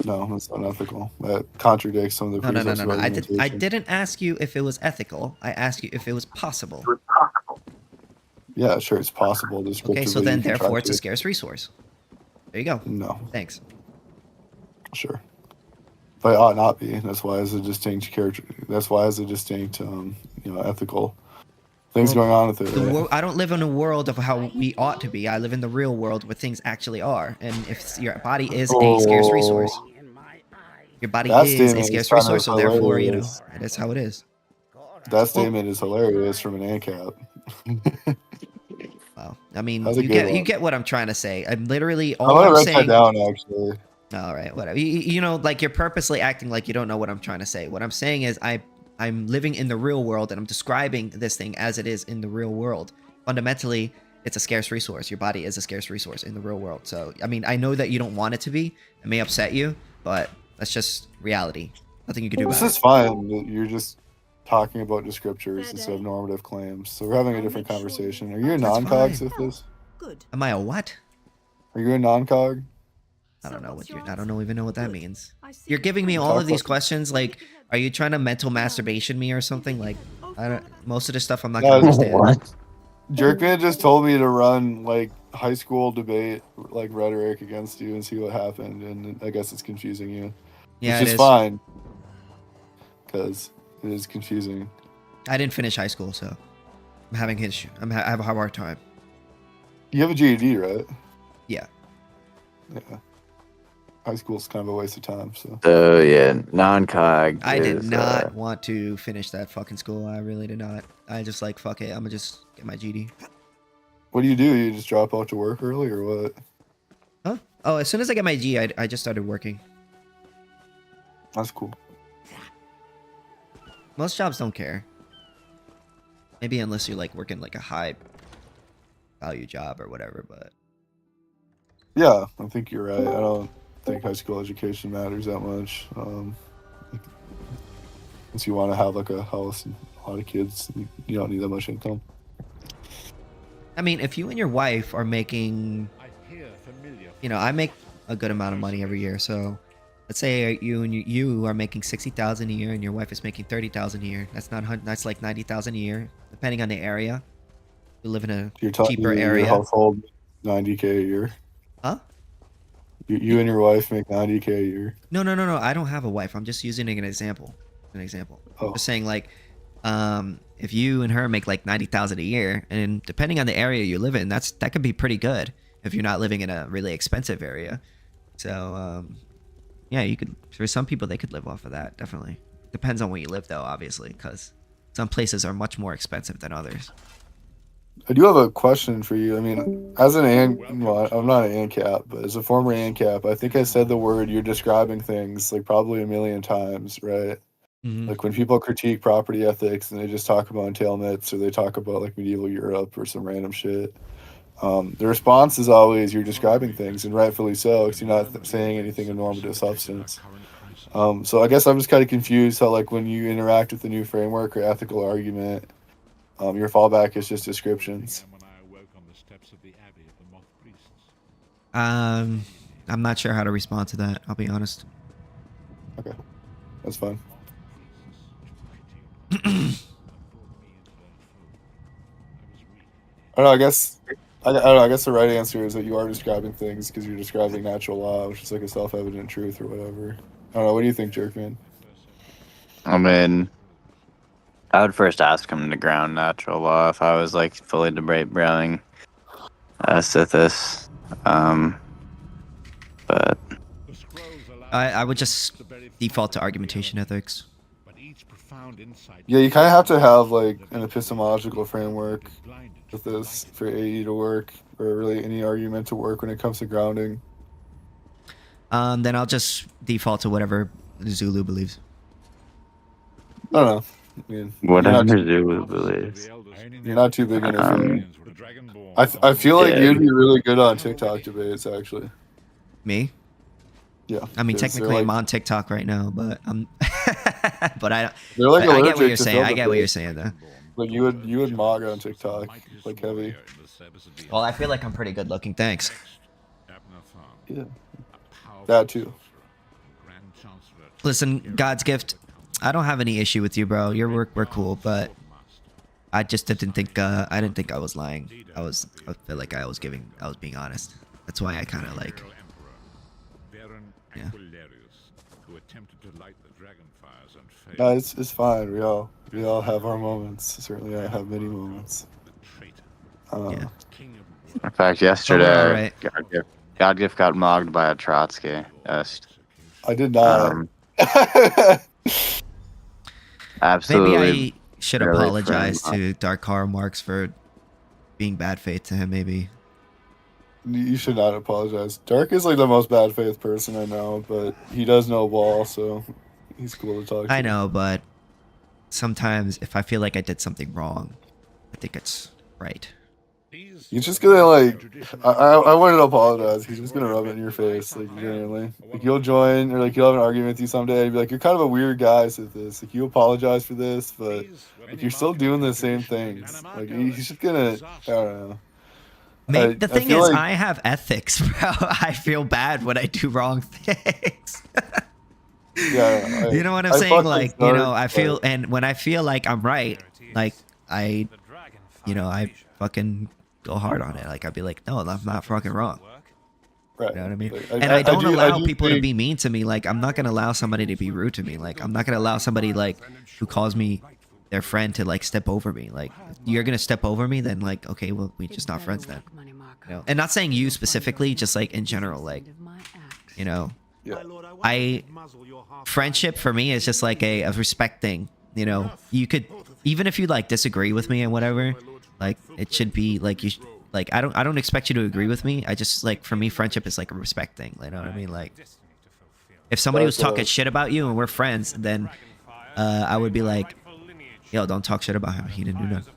No, that's unethical. That contradicts some of the precepts. No. I didn't ask you if it was ethical. I asked you if it was possible. Yeah, sure, it's possible. Okay, so then therefore it's a scarce resource. There you go. No. Thanks. Sure. But it ought not be. That's why it's a distinct character. That's why it's a distinct, ethical things going on with it. Right? I don't live in a world of how we ought to be. I live in the real world where things actually are. And if your body is a scarce resource, your body is a scarce resource, so therefore, it is how it is. That statement is hilarious from an ANCAP. Wow. I mean, That's a you good get what I'm trying to say. I'm literally I'm all gonna I'm write saying. that down actually. All right, whatever. You know, like you're purposely acting like you don't know what I'm trying to say. What I'm saying is I'm living in the real world and I'm describing this thing as it is in the real world. Fundamentally, it's a scarce resource. Your body is a scarce resource in the real world. So, I mean, I know that you don't want it to be. It may upset you, but that's just reality. Nothing you can do about it. This is fine. You're just talking about descriptors instead of normative claims. So we're having a different conversation. Are you a non-cog, Sithis? Good. Am I a what? Are you a non-cog? I don't know I don't even know what that means. You're giving me all of these questions. Like, are you trying to mental masturbation me or something? Like, I don't. Most of this stuff I'm not gonna understand. What? Jerkman just told me to run like high school debate like rhetoric against you and see what happened, and I guess it's confusing you. Yeah, which it is is fine because it is confusing. I didn't finish high school, so I'm having issue. I have a hard time. You have a GED, right? Yeah. Yeah. High school's kind of a waste of time. So. So yeah, non-cog. I did not want to finish that fucking school. I really did not. I just like fuck it. I'm gonna just get my GD. What do? You just drop out to work early or what? Huh? Oh, as soon as I get my G, I just started working. That's cool. Most jobs don't care. Maybe unless you're like working like a high value job or whatever, but yeah, I think you're right. I don't think high school education matters that much. Unless you want to have like a house and a lot of kids, you don't need that much income. I mean, if you and your wife are making, you know, I make a good amount of money every year. So let's say you are making 60,000 a year and your wife is making 30,000 a year. That's like 90,000 a year, depending on the area. You live in a cheaper area. Your household, 90K a year. Huh? You and your wife make 90K a year. No. I don't have a wife. I'm just using an example. Oh. I'm just saying, like, if you and her make like 90,000 a year, and depending on the area you live in, that could be pretty good if you're not living in a really expensive area. So, yeah, you could. For some people, they could live off of that. Definitely depends on where you live, though, obviously, because some places are much more expensive than others. I do have a question for you. I mean, as I'm not an ANCAP, but as a former ANCAP, I think I said the word "you're describing things" like probably a million times, right? Mm-hmm. Like when people critique property ethics and they just talk about entailments or they talk about like medieval Europe or some random shit. The response is always "you're describing things," and rightfully so, because you're not saying anything of normative substance. So I guess I'm just kind of confused how like when you interact with a new framework or ethical argument, your fallback is just descriptions. I'm not sure how to respond to that. I'll be honest. Okay, that's fine. I don't know. I guess the right answer is that you are describing things because you're describing natural law, which is like a self-evident truth or whatever. I don't know. What do you think, Jerkman? I mean, I would first ask him to ground natural law if I was like fully debate-browing Sithis. But I would just default to argumentation ethics. Yeah, you kind of have to have like an epistemological framework with this for AE to work, or really any argument to work when it comes to grounding. Then I'll just default to whatever Zulu believes. I don't know. I mean, whatever Zulu believes. You're not too big into I feel like you'd be really good on TikTok debates, actually. Me? Yeah. I mean, technically, I'm on TikTok right now, but I'm. but I. They're like I get what you're saying. I get what you're saying, though. Like you would mog on TikTok like heavy. Well, I feel like I'm pretty good looking. Thanks. Yeah. That too. Listen, God's gift. I don't have any issue with you, bro. Your work, we're cool, but I just didn't think. I didn't think I was lying. I feel like I was being honest. That's why I kind of like. Yeah. No, it's fine. We all have our moments. Certainly, I have many moments. Yeah. In fact, yesterday, right. Godgift got mogged by a Trotsky. I did not. Absolutely. Maybe I should apologize to Dark Karl Marx for being bad faith to him, maybe. You should not apologize. Dark is like the most bad faith person I know, but he does know ball, so he's cool to talk to. I know, but sometimes if I feel like I did something wrong, I think it's right. He's just gonna like, I wanted to apologize. He's just gonna rub it in your face, like genuinely. Like you'll join, or like you'll have an argument with you someday. And be like, you're kind of a weird guy with this. Like you apologize for this, but like you're still doing the same things. Like he's just gonna, I don't know. The thing is, like, I have ethics, bro. I feel bad when I do wrong things. Yeah, you know what I'm saying? Like, you know, I feel, and when I feel like I'm right, like I fucking go hard on it. Like I'd be like, no, I'm not fucking wrong. Right. You know what I mean? Like, and I don't allow people to be mean to me. Like I'm not gonna allow somebody to be rude to me. Like I'm not gonna allow somebody like who calls me their friend to like step over me. Like you're gonna step over me, then like okay, well we're just not friends then. You know? And not saying you specifically, just like in general, like you know. Yeah. Friendship for me is just like a respect thing. You know, you could even if you like disagree with me and whatever, like it should be like you. Like I don't expect you to agree with me. I just like for me, friendship is like a respect thing. You know what I mean? Like if somebody was talking shit about you and we're friends, then I would be like, yo, don't talk shit about him. He didn't do nothing.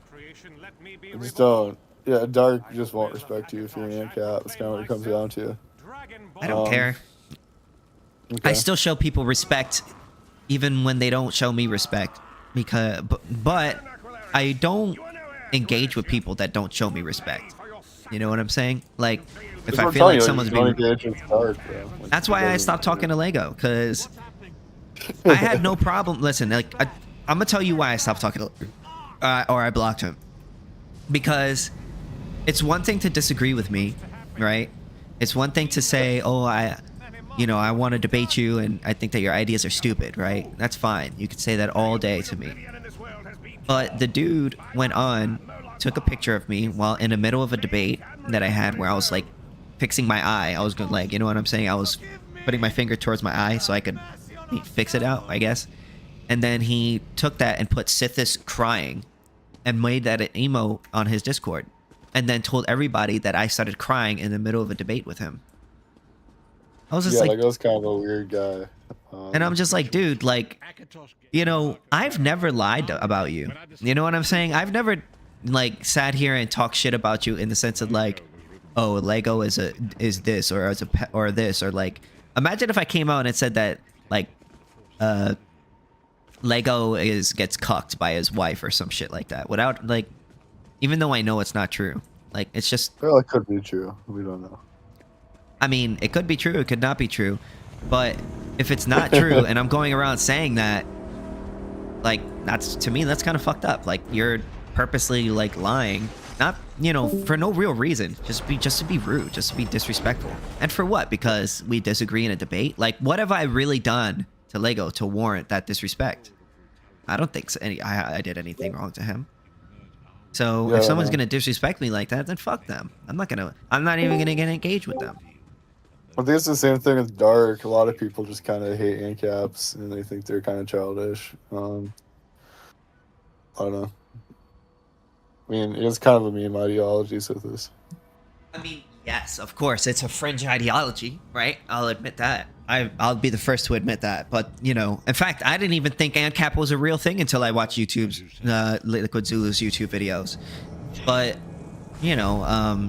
Just don't. Yeah, Dark just won't respect you if you're an AnCap. That's kind of what it comes down to. I don't care. Okay. I still show people respect, even when they don't show me respect. Because, but I don't engage with people that don't show me respect. You know what I'm saying? Like, if I feel like someone's being... That's why I stopped talking to Lego, because I had no problem... Listen, like, I'm going to tell you why I stopped talking to... or I blocked him. Because it's one thing to disagree with me, right? It's one thing to say, oh, I want to debate you and I think that your ideas are stupid, right? That's fine. You could say that all day to me. But the dude went on, took a picture of me while in the middle of a debate that I had where I was like fixing my eye. I was going like, you know what I'm saying? I was putting my finger towards my eye so I could fix it out, I guess. And then he took that and put Sithis crying and made that an emo on his Discord. And then told everybody that I started crying in the middle of a debate with him. I was just like, I was kind of a weird guy. And I'm just like, dude, like, you know, I've never lied about you. You know what I'm saying? I've never like sat here and talked shit about you in the sense of like, oh, Lego is this or as a or this or like, imagine if I came out and said that like, Lego gets cucked by his wife or some shit like that without like, even though I know it's not true. Like it's just. Well, it could be true. We don't know. I mean, it could be true. It could not be true. But if it's not true and I'm going around saying that, like, that's, to me, that's kind of fucked up. Like, you're purposely, like, lying. Not, you know, for no real reason. Just to be rude. Just to be disrespectful. And for what? Because we disagree in a debate? Like, what have I really done to Lego to warrant that disrespect? I don't think I did anything wrong to him. So, if someone's going to disrespect me like that, then fuck them. I'm not even going to get engaged with them. I think it's the same thing with Dark. A lot of people just kind of hate AnCaps and they think they're kind of childish. I don't know. I mean, it's kind of a meme ideology with this. I mean, yes, of course, it's a fringe ideology, right? I'll admit that. I'll be the first to admit that. But, you know, in fact, I didn't even think AnCap was a real thing until I watched Liquid Zulu's YouTube videos. But... you know,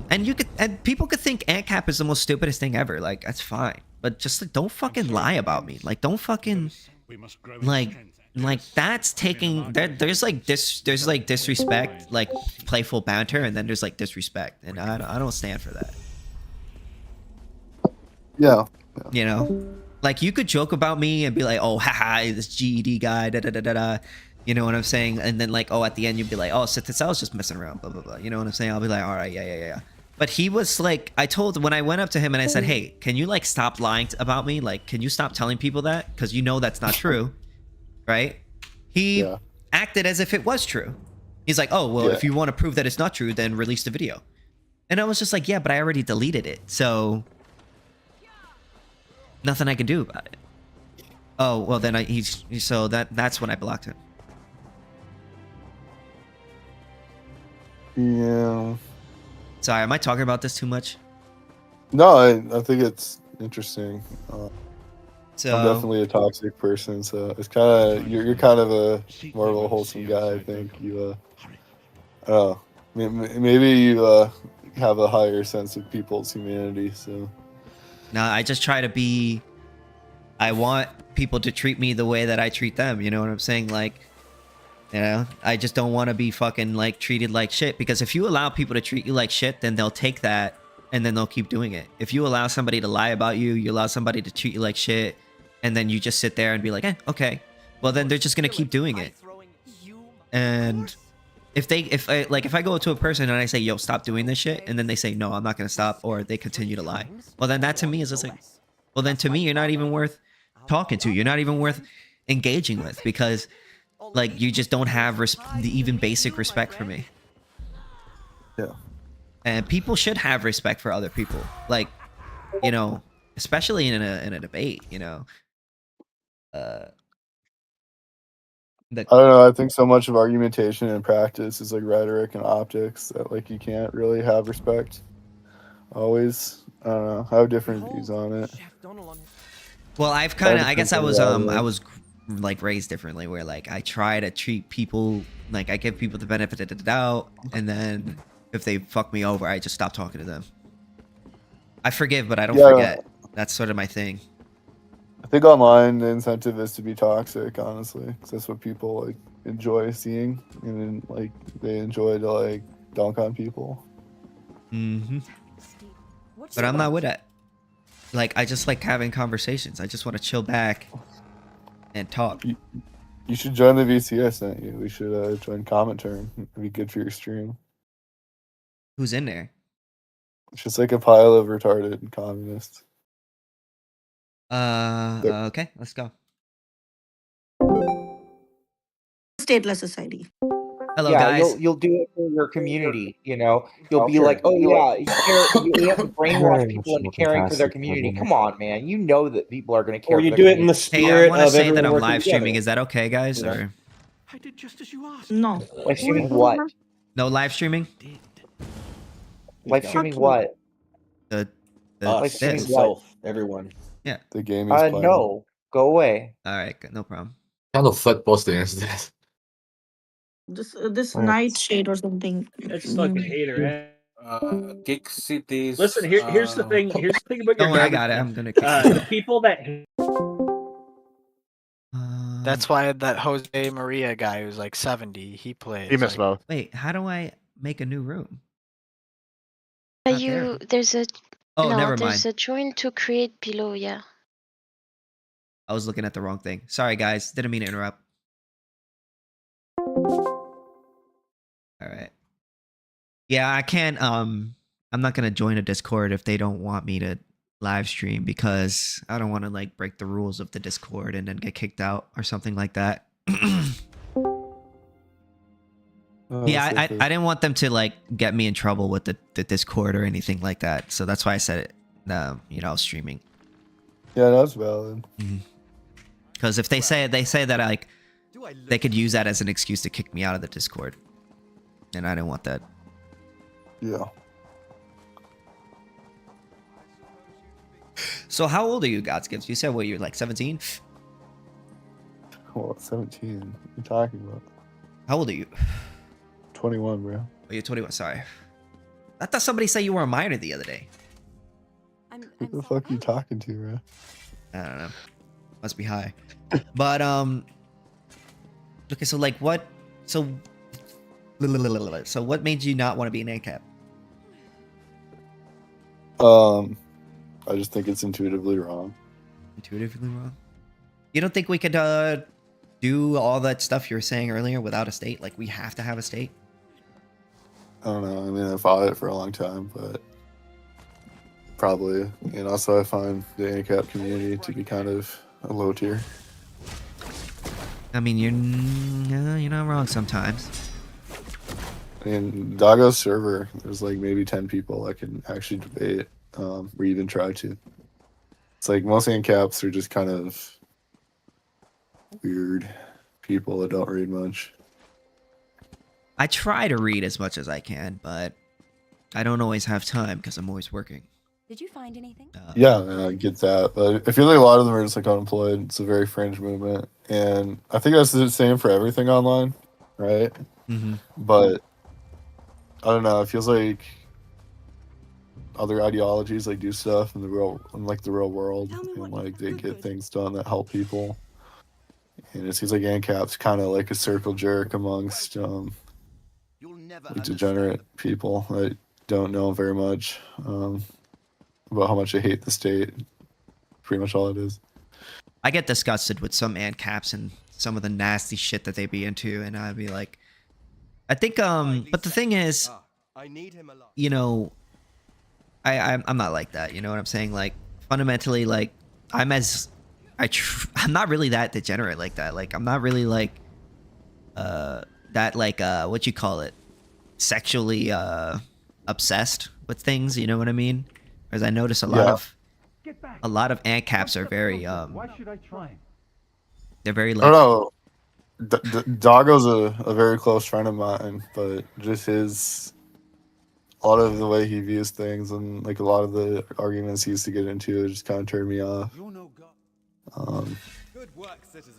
and people could think AnCap is the most stupidest thing ever. Like, that's fine. But just, like, don't fucking lie about me. Like, don't fucking, like that's taking, there's disrespect, like, playful banter, and then there's, like, disrespect. And I don't stand for that. Yeah. You know? Like, you could joke about me and be like, oh, haha, this GED guy, da-da-da-da-da. You know what I'm saying? And then, like, oh, at the end, you'd be like, oh, Sithis, I was just messing around, blah, blah, blah. You know what I'm saying? I'll be like, all right, yeah. But he was like, when I went up to him and I said, hey, can you, like, stop lying about me? Like, can you stop telling people that? Because you know that's not true, right? He acted as if it was true. He's like, oh, well, if you want to prove that it's not true, then release the video. And I was just like, yeah, but I already deleted it. So, nothing I can do about it. Oh, well, then that's when I blocked him. Yeah. Sorry, am I talking about this too much? No, I think it's interesting. So I'm definitely a toxic person, so it's kind of you're kind of a more of a wholesome guy. I think you. I don't know. Maybe you have a higher sense of people's humanity. So. No, I just try to be. I want people to treat me the way that I treat them. You know what I'm saying? Like, you know, I just don't want to be fucking like treated like shit. Because if you allow people to treat you like shit, then they'll take that and then they'll keep doing it. If you allow somebody to lie about you, you allow somebody to treat you like shit, and then you just sit there and be like, okay, well then they're just gonna keep doing it. And if I go to a person and I say, yo, stop doing this shit, and then they say, no, I'm not gonna stop, or they continue to lie, well then that to me is just like, well then to me you're not even worth talking to. You're not even worth engaging with, because like you just don't have the even basic respect for me. Yeah. And people should have respect for other people, like, you know, especially in a debate, you know. I don't know. I think so much of argumentation and practice is like rhetoric and optics that like you can't really have respect. Always, I don't know. I have different views on it. Well, I've kind of, I guess I was like raised differently, where like I try to treat people like I give people the benefit of the doubt, and then if they fuck me over, I just stop talking to them. I forgive, but I don't forget. That's sort of my thing. I think online the incentive is to be toxic, honestly, because that's what people like enjoy seeing, and then like they enjoy to like dunk on people. But I'm not with it. Like, I just like having conversations. I just want to chill back and talk. You should join the VCS, don't you? We should join Comment Turn. It'd be good for your stream. Who's in there? It's just like a pile of retarded communists. Okay, let's go. Stateless society. Hello, yeah, guys. you'll do it for your community, you know? You'll be like, oh yeah, you have to brainwash people into caring for their community. Come on, man. You know that people are going to care. Or you do it in the spirit I want to of say that I'm everyone live working streaming. together. Is that okay, guys? Yeah. Or I did just as you asked. No. Live streaming what? no live streaming? Live streaming what? The live streaming Himself, everyone. Yeah. The game is playing. No. Go away. All right, no problem. How the fuck posting is this? This nightshade or something. It's fucking hater. KingSithis. Listen, here's the thing. Here's the thing about your Don't worry, I got it. I'm gonna kick the people that. That's why that Jose Maria guy who's like 70, he plays. He missed both. Wait, how do I make a new room? There's a never there's mind. a join to create below, yeah. I was looking at the wrong thing. Sorry, guys. Didn't mean to interrupt. All right. Yeah, I can't. I'm not gonna join a Discord if they don't want me to live stream, because I don't want to like break the rules of the Discord and then get kicked out or something like that. Yeah, I didn't want them to like get me in trouble with the Discord or anything like that. So that's why I said it. You know, streaming. Yeah, that's valid. Because if they say that like they could use that as an excuse to kick me out of the Discord, and I didn't want that. Yeah. So how old are you, Godskips? You said what, you're like 17? Well, 17. What are you talking about? How old are you? 21, bro. Oh, you're 21. Sorry. I thought somebody said you were a minor the other day. Who the fuck are you talking to, bro? I don't know. Must be high. But okay, so like what? So what made you not want to be an ANCAP? I just think it's intuitively wrong. Intuitively wrong? You don't think we could do all that stuff you were saying earlier without a state? Like we have to have a state? I don't know. I mean, I fought it for a long time, but probably. And also, I find the ANCAP community to be kind of a low tier. I mean, you're not wrong sometimes. In Doggo's server, there's like maybe 10 people that can actually debate, or even try to. It's like most ANCAPs are just kind of weird people that don't read much. I try to read as much as I can, but I don't always have time because I'm always working. Did you find anything? Yeah, I get that, but I feel like a lot of them are just like unemployed. It's a very fringe movement, and I think that's the same for everything online, right? Mm-hmm. But I don't know. It feels like other ideologies like do stuff in the real world, and like they get things done that help people. And it seems like AnCaps kind of like a circle jerk amongst like degenerate people that don't know very much about how much they hate the state. Pretty much all it is. I get disgusted with some AnCaps and some of the nasty shit that they be into, and I'd be like, I think but the thing is, you know, I'm not like that. You know what I'm saying? Like fundamentally, like I'm not really that degenerate like that. Like I'm not really like that like what you call it, sexually obsessed with things. You know what I mean? Because I notice a lot of AnCaps are very Why should I try? they're very I like. don't know. Doggo's a very close friend of mine, but just a lot of the way he views things and like a lot of the arguments he used to get into just kind of turned me off.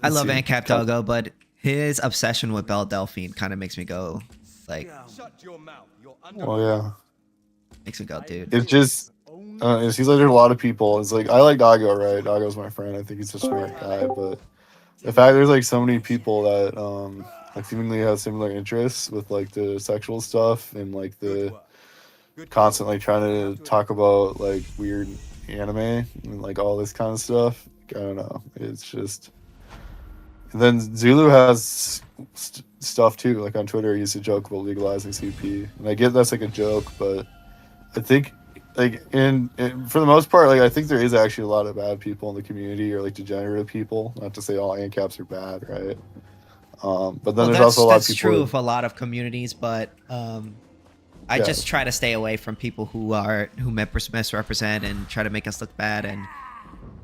I love AnCap Doggo, but his obsession with Belle Delphine kind of makes me go like. Well, yeah. Makes me go, dude. It's just it seems like there's a lot of people. It's like I like Doggo, right? Doggo's my friend. I think he's a smart guy, but the fact there's like so many people that like seemingly have similar interests with like the sexual stuff and like the constantly trying to talk about like weird anime and like all this kind of stuff. I don't know. It's just. And then Zulu has stuff too. Like on Twitter, he used to joke about legalizing CP, and I get that's like a joke, but I think like in for the most part, like I think there is actually a lot of bad people in the community or like degenerate people. Not to say all AnCaps are bad, right? But then there's also a lot of people. That's true of a lot of communities, but I just try to stay away from people who misrepresent and try to make us look bad. And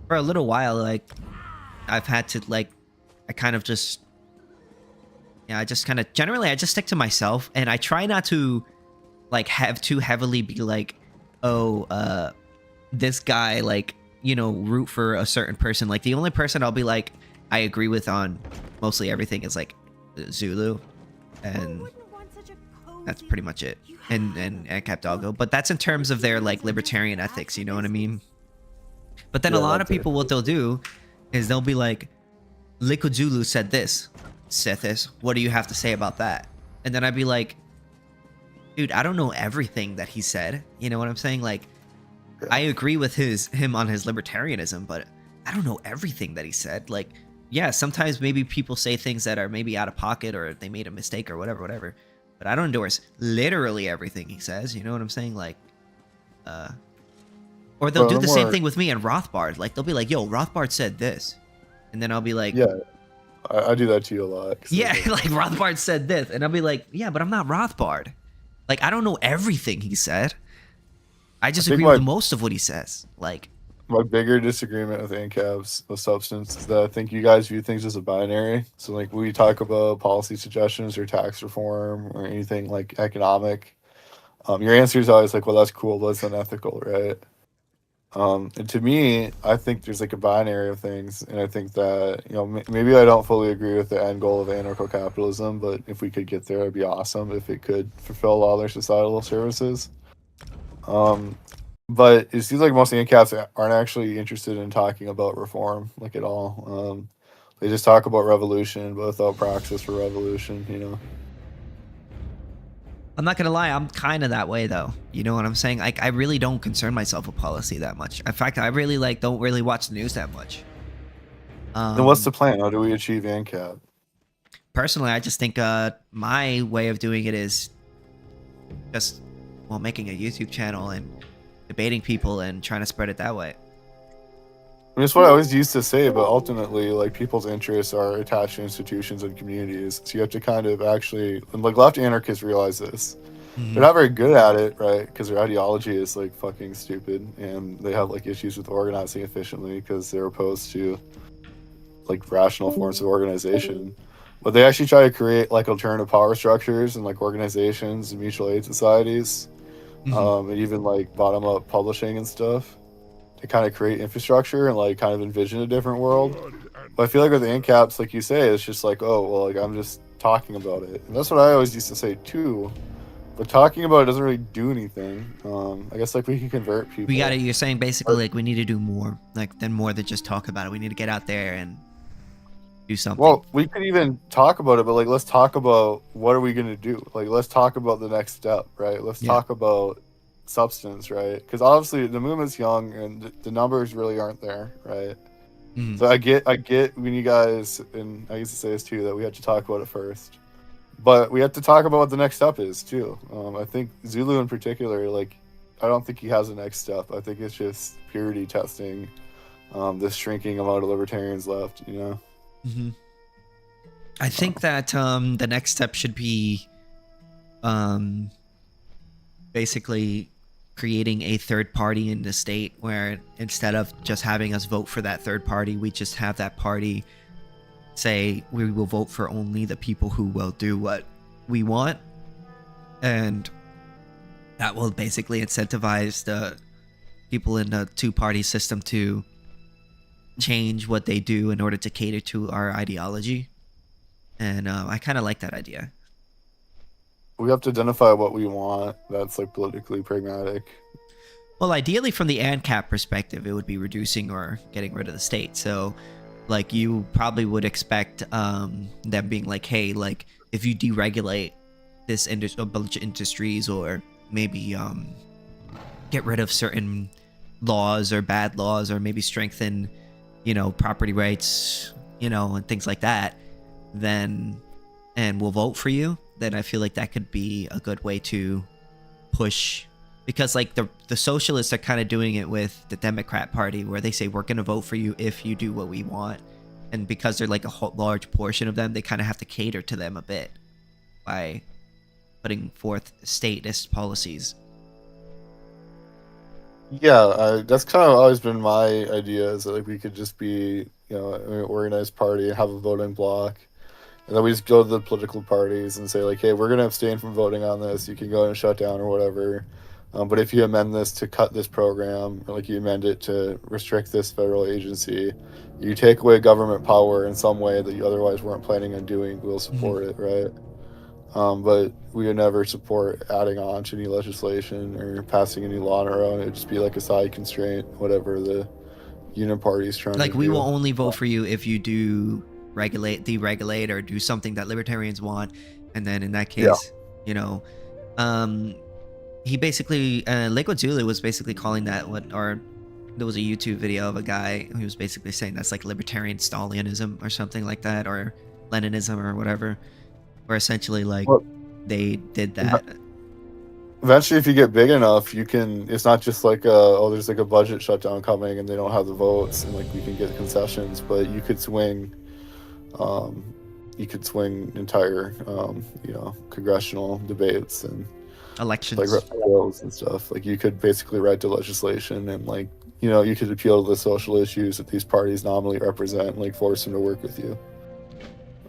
for a little while, like I've had to like, I kind of just, I just kind of generally I just stick to myself, and I try not to like have too heavily be like, oh, this guy like, you know, root for a certain person. Like the only person I'll be like I agree with on mostly everything is like Zulu, and that's pretty much it. And AnCap Doggo, but that's in terms of their like libertarian ethics, you know what I mean? But then a lot of people, what they'll do is they'll be like, Liquid Zulu said this, Sithis, what do you have to say about that? And then I'd be like, dude, I don't know everything that he said. You know what I'm saying? Like, I agree with him on his libertarianism, but I don't know everything that he said. Like, yeah, sometimes maybe people say things that are maybe out of pocket or they made a mistake or whatever. But I don't endorse literally everything he says. You know what I'm saying? Like, or they'll do the same thing with me and Rothbard. Like, they'll be like, yo, Rothbard said this. And then I'll be like, yeah, I do that to you a lot. Yeah, like Rothbard said this. And I'll be like, yeah, but I'm not Rothbard. Like, I don't know everything he said. I just agree with most of what he says. Like, my bigger disagreement with AnCaps of substance is that I think you guys view things as a binary. So like when we talk about policy suggestions or tax reform or anything like economic, your answer is always like, well, that's cool, but it's unethical, right? And to me, I think there's like a binary of things, and I think that, you know, maybe I don't fully agree with the end goal of anarcho-capitalism, but if we could get there, it'd be awesome if it could fulfill all their societal services. But it seems like most AnCaps aren't actually interested in talking about reform, like at all. They just talk about revolution, but without praxis for revolution, you know? I'm not gonna lie, I'm kind of that way though. You know what I'm saying? Like, I really don't concern myself with policy that much. In fact, I really like don't really watch the news that much. Then what's the plan? How do we achieve AnCap? Personally, I just think my way of doing it is just, well, making a YouTube channel and debating people and trying to spread it that way. I mean, it's what I always used to say, but ultimately, like, people's interests are attached to institutions and communities. So you have to kind of actually, and like left anarchists realize this. Mm-hmm. They're not very good at it, right? Because their ideology is like fucking stupid, and they have like issues with organizing efficiently because they're opposed to like rational forms of organization. But they actually try to create like alternative power structures and like organizations and mutual aid societies and even like bottom up publishing and stuff to kind of create infrastructure and like kind of envision a different world. But I feel like with the AnCaps, like you say, it's just like, oh well, like I'm just talking about it, and that's what I always used to say too. But talking about it doesn't really do anything. I guess like we can convert people. You're saying basically like we need to do more, like than more than just talk about it. We need to get out there and do something. Well, we could even talk about it, but like let's talk about what are we gonna do? Like let's talk about the next step, right? Let's talk about substance, right? Because obviously the movement's young and the numbers really aren't there, right? So I get when you guys, and I used to say this too, that we have to talk about it first. But we have to talk about what the next step is too. I think Zulu in particular, like, I don't think he has a next step. I think it's just purity testing this shrinking amount of libertarians left, you know? I think that the next step should be basically creating a third party in the state where instead of just having us vote for that third party, we just have that party say we will vote for only the people who will do what we want, and that will basically incentivize the people in the two-party system to change what they do in order to cater to our ideology. And I kind of like that idea. We have to identify what we want that's like politically pragmatic. Well, ideally from the ANCAP perspective, it would be reducing or getting rid of the state. So like you probably would expect them being like, hey, like if you deregulate this a bunch of industries, or maybe get rid of certain laws or bad laws, or maybe strengthen, you know, property rights, you know, and things like that, then, and we'll vote for you, then I feel like that could be a good way to push. Because like the socialists are kind of doing it with the Democrat Party, where they say we're going to vote for you if you do what we want. And because they're like a large portion of them, they kind of have to cater to them a bit by putting forth statist policies. Yeah, that's kind of always been my idea, is that like we could just be, you know, an organized party and have a voting block. And then we just go to the political parties and say like, hey, we're going to abstain from voting on this. You can go and shut down or whatever. But if you amend this to cut this program, or like you amend it to restrict this federal agency, you take away government power in some way that you otherwise weren't planning on doing, we'll support it, right? But we would never support adding on to any legislation or passing any law on our own. It would just be like a side constraint, whatever the Uniparty is trying to do. Like we will only vote for you if you do deregulate, or do something that libertarians want. And then in that case, you know, he basically, Liquid Zulu was basically calling that or there was a YouTube video of a guy who was basically saying that's like libertarian Stalinism or something like that, or Leninism or whatever, where essentially like they did that. Eventually, if you get big enough, you can, it's not just like there's like a budget shutdown coming and they don't have the votes and like we can get concessions, but you could swing entire you know, congressional debates and elections, like bills and stuff. Like you could basically write the legislation and like, you know, you could appeal to the social issues that these parties nominally represent and like force them to work with you.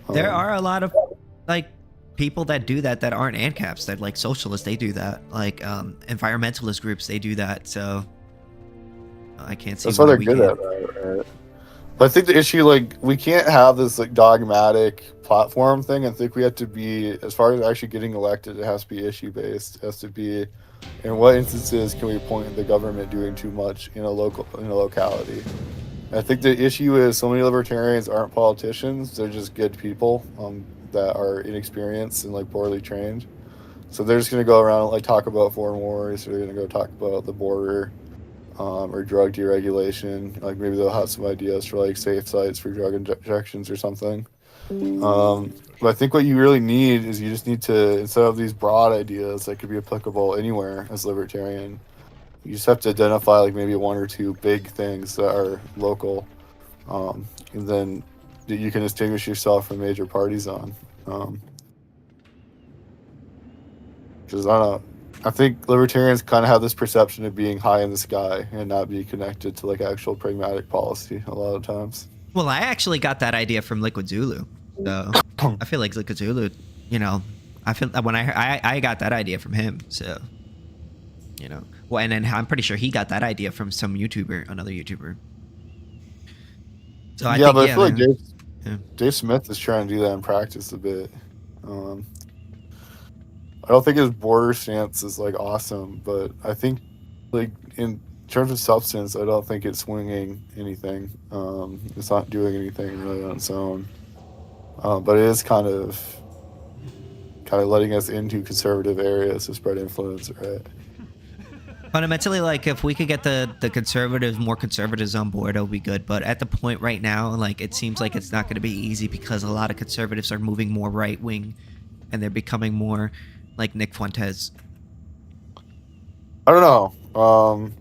There are a lot of like people that do that aren't ANCAPs, that like socialists, they do that, like environmentalist groups, they do that. So I can't see that's what they're good at, right? But I think the issue, like, we can't have this like dogmatic platform thing. I think we have to be, as far as actually getting elected, it has to be issue based. It has to be, in what instances can we point at the government doing too much in a locality? I think the issue is so many libertarians aren't politicians; they're just good people that are inexperienced and like poorly trained. So they're just gonna go around and like talk about foreign wars, or they're gonna go talk about the border. Or drug deregulation. Like maybe they'll have some ideas for like safe sites for drug injections or something. But I think what you really need is you just need to, instead of these broad ideas that could be applicable anywhere as libertarian, you just have to identify like maybe one or two big things that are local, and then that you can distinguish yourself from major parties on. Because I don't know, I think libertarians kind of have this perception of being high in the sky and not be connected to like actual pragmatic policy a lot of times. Well, I actually got that idea from Liquid Zulu. So I feel like Liquid Zulu, you know, I feel when I got that idea from him. So You know, well, and then I'm pretty sure he got that idea from some YouTuber, another YouTuber. So I think, but I feel like Dave Smith is trying to do that in practice a bit. I don't think his border stance is like awesome, but I think like in terms of substance, I don't think it's swinging anything. It's not doing anything really on its own, but it is kind of letting us into conservative areas to spread influence, right? Fundamentally, like if we could get the conservatives, more conservatives on board, it'll be good. But at the point right now, like it seems like it's not going to be easy because a lot of conservatives are moving more right wing, and they're becoming more like Nick Fuentes. I don't know.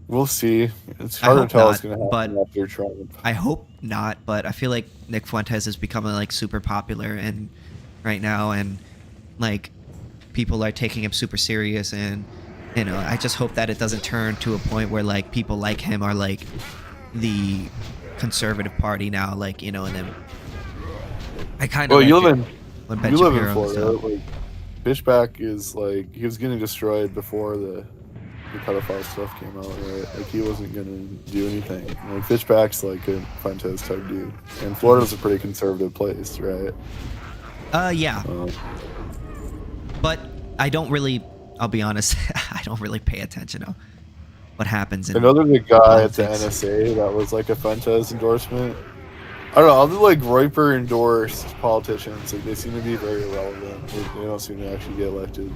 We'll see. It's hard to tell what's going to happen after Trump. I hope not, but I feel like Nick Fuentes is becoming like super popular and right now, and like people are taking him super serious, and you know, I just hope that it doesn't turn to a point where like people like him are like the conservative party now, like, you know, and then I kind of you live in Florida. Like, Fishback is like, he was getting destroyed before the pedophile stuff came out, right? Like he wasn't gonna do anything. Like Fishback's like a Fuentes type dude, and Florida's a pretty conservative place, right? Yeah. But I don't really, I'll be honest, I don't really pay attention to what happens. I know there's a guy at the NSA that was like a Fuentes endorsement. I don't know, other like Royper endorsed politicians, like they seem to be very irrelevant. They don't seem to actually get elected.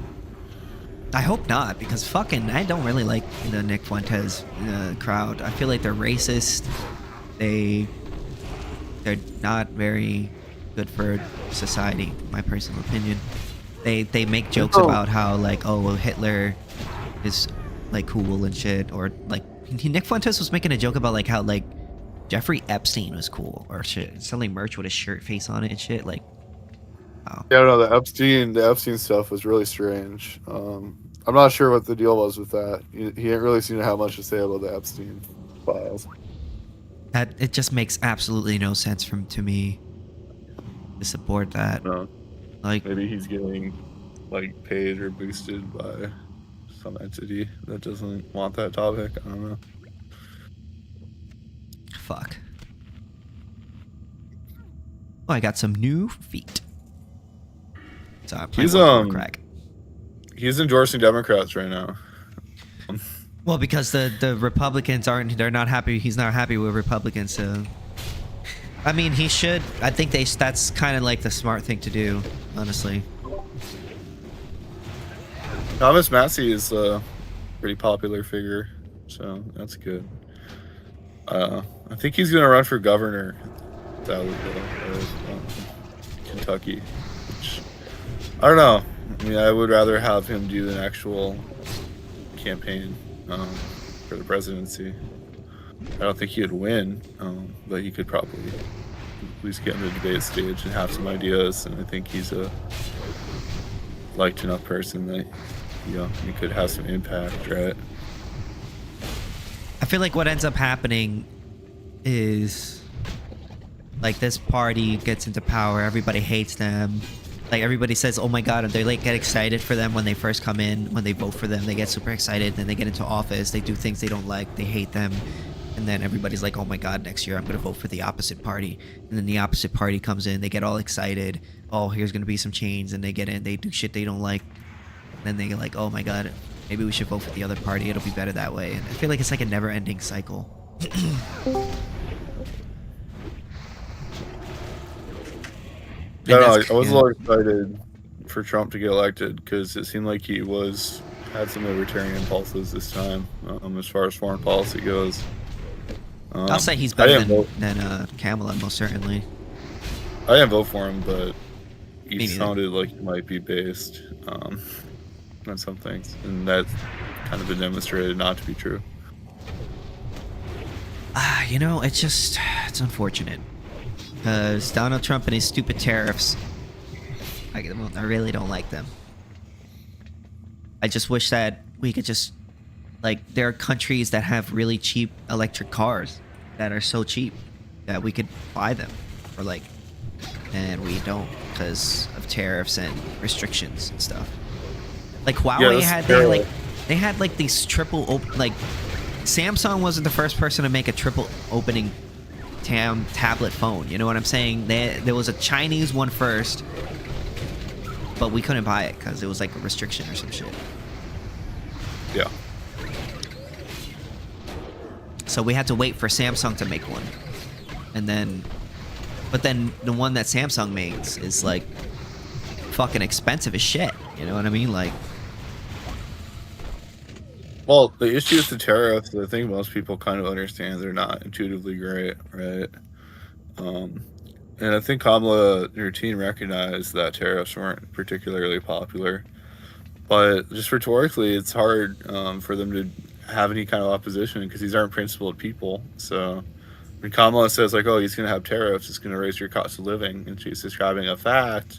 I hope not, because fucking, I don't really like the Nick Fuentes crowd. I feel like they're racist. They're not very good for society, my personal opinion. They make jokes about how like, oh, well, Hitler is like cool and shit, or like Nick Fuentes was making a joke about like how like Jeffrey Epstein was cool or shit, selling merch with his shirt face on it and shit. Like, oh. Yeah, no, the Epstein stuff was really strange. I'm not sure what the deal was with that. He didn't really seem to have much to say about the Epstein files. That it just makes absolutely no sense to me to support that. No. Like maybe he's getting like paid or boosted by some entity that doesn't want that topic. I don't know. Fuck. Oh, I got some new feet. So he's endorsing Democrats right now. Well, because the Republicans they're not happy. He's not happy with Republicans, so I mean, he should. I think that's kind of like the smart thing to do, honestly. Thomas Massey is a pretty popular figure, so that's good. I think he's going to run for governor of Kentucky. Which, I don't know. I mean, I would rather have him do an actual campaign for the presidency. I don't think he would win, but he could probably at least get in the debate stage and have some ideas. And I think he's a liked enough person that, you know, he could have some impact, right? I feel like what ends up happening is like this party gets into power, everybody hates them. Like everybody says, oh my god, and they like get excited for them when they first come in, when they vote for them, they get super excited, then they get into office, they do things they don't like, they hate them. And then everybody's like, oh my god, next year I'm going to vote for the opposite party. And then the opposite party comes in, they get all excited. Oh, here's going to be some change. And they get in, they do shit they don't like. And then they get like, oh my god, maybe we should vote for the other party. It'll be better that way. And I feel like it's like a never-ending cycle. I was a little excited for Trump to get elected because it seemed like he had some libertarian impulses this time as far as foreign policy goes. I'll say he's better than Kamala, most certainly. I didn't vote for him, but he sounded like he might be based on some things, and that's kind of been demonstrated not to be true. You know, it's unfortunate. Because Donald Trump and his stupid tariffs, I really don't like them. I just wish that we could just, like, there are countries that have really cheap electric cars that are so cheap that we could buy them, or like, and we don't because of tariffs and restrictions and stuff. Like Huawei they had like these triple like Samsung wasn't the first person to make a triple opening tablet phone. You know what I'm saying? There was a Chinese one first, but we couldn't buy it because it was like a restriction or some shit. Yeah. So we had to wait for Samsung to make one, but then the one that Samsung makes is like fucking expensive as shit. You know what I mean? Like. Well, the issue with the tariffs, I think most people kind of understand they're not intuitively great, right? And I think Kamala and her team recognized that tariffs weren't particularly popular. But just rhetorically, it's hard for them to have any kind of opposition because these aren't principled people. So when Kamala says, like, oh, he's going to have tariffs, it's going to raise your cost of living, and she's describing a fact,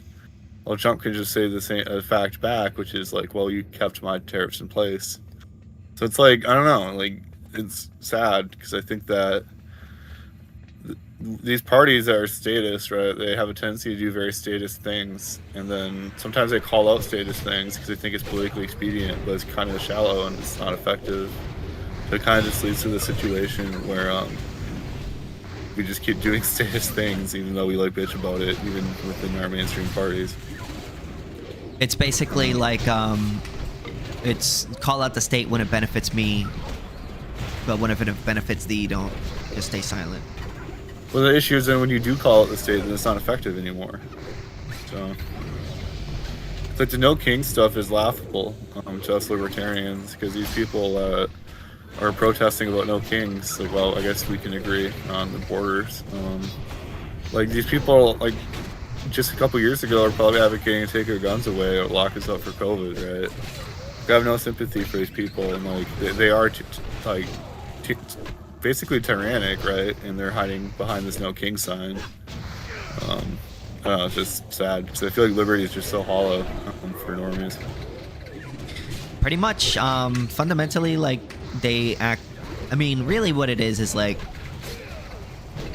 well, Trump can just say the same fact back, which is like, well, you kept my tariffs in place. So it's like, I don't know, like, it's sad because I think that these parties that are statist, right, they have a tendency to do very statist things, and then sometimes they call out statist things because they think it's politically expedient, but it's kind of shallow and it's not effective. So it kind of just leads to the situation where we just keep doing statist things even though we like bitch about it, even within our mainstream parties. It's basically like it's call out the state when it benefits me, but when it benefits thee, don't just stay silent. Well, the issue is then when you do call out the state, then it's not effective anymore. So it's like the no king stuff is laughable to us libertarians because these people are protesting about no kings. Like, well, I guess we can agree on the borders. Like these people, like just a couple years ago, are probably advocating to take our guns away or lock us up for COVID, right? I have no sympathy for these people, and like they are basically tyrannic, right? And they're hiding behind this no king sign. I don't know, it's just sad because I feel like liberty is just so hollow for normies. Pretty much, fundamentally, like they act. I mean, really, what it is like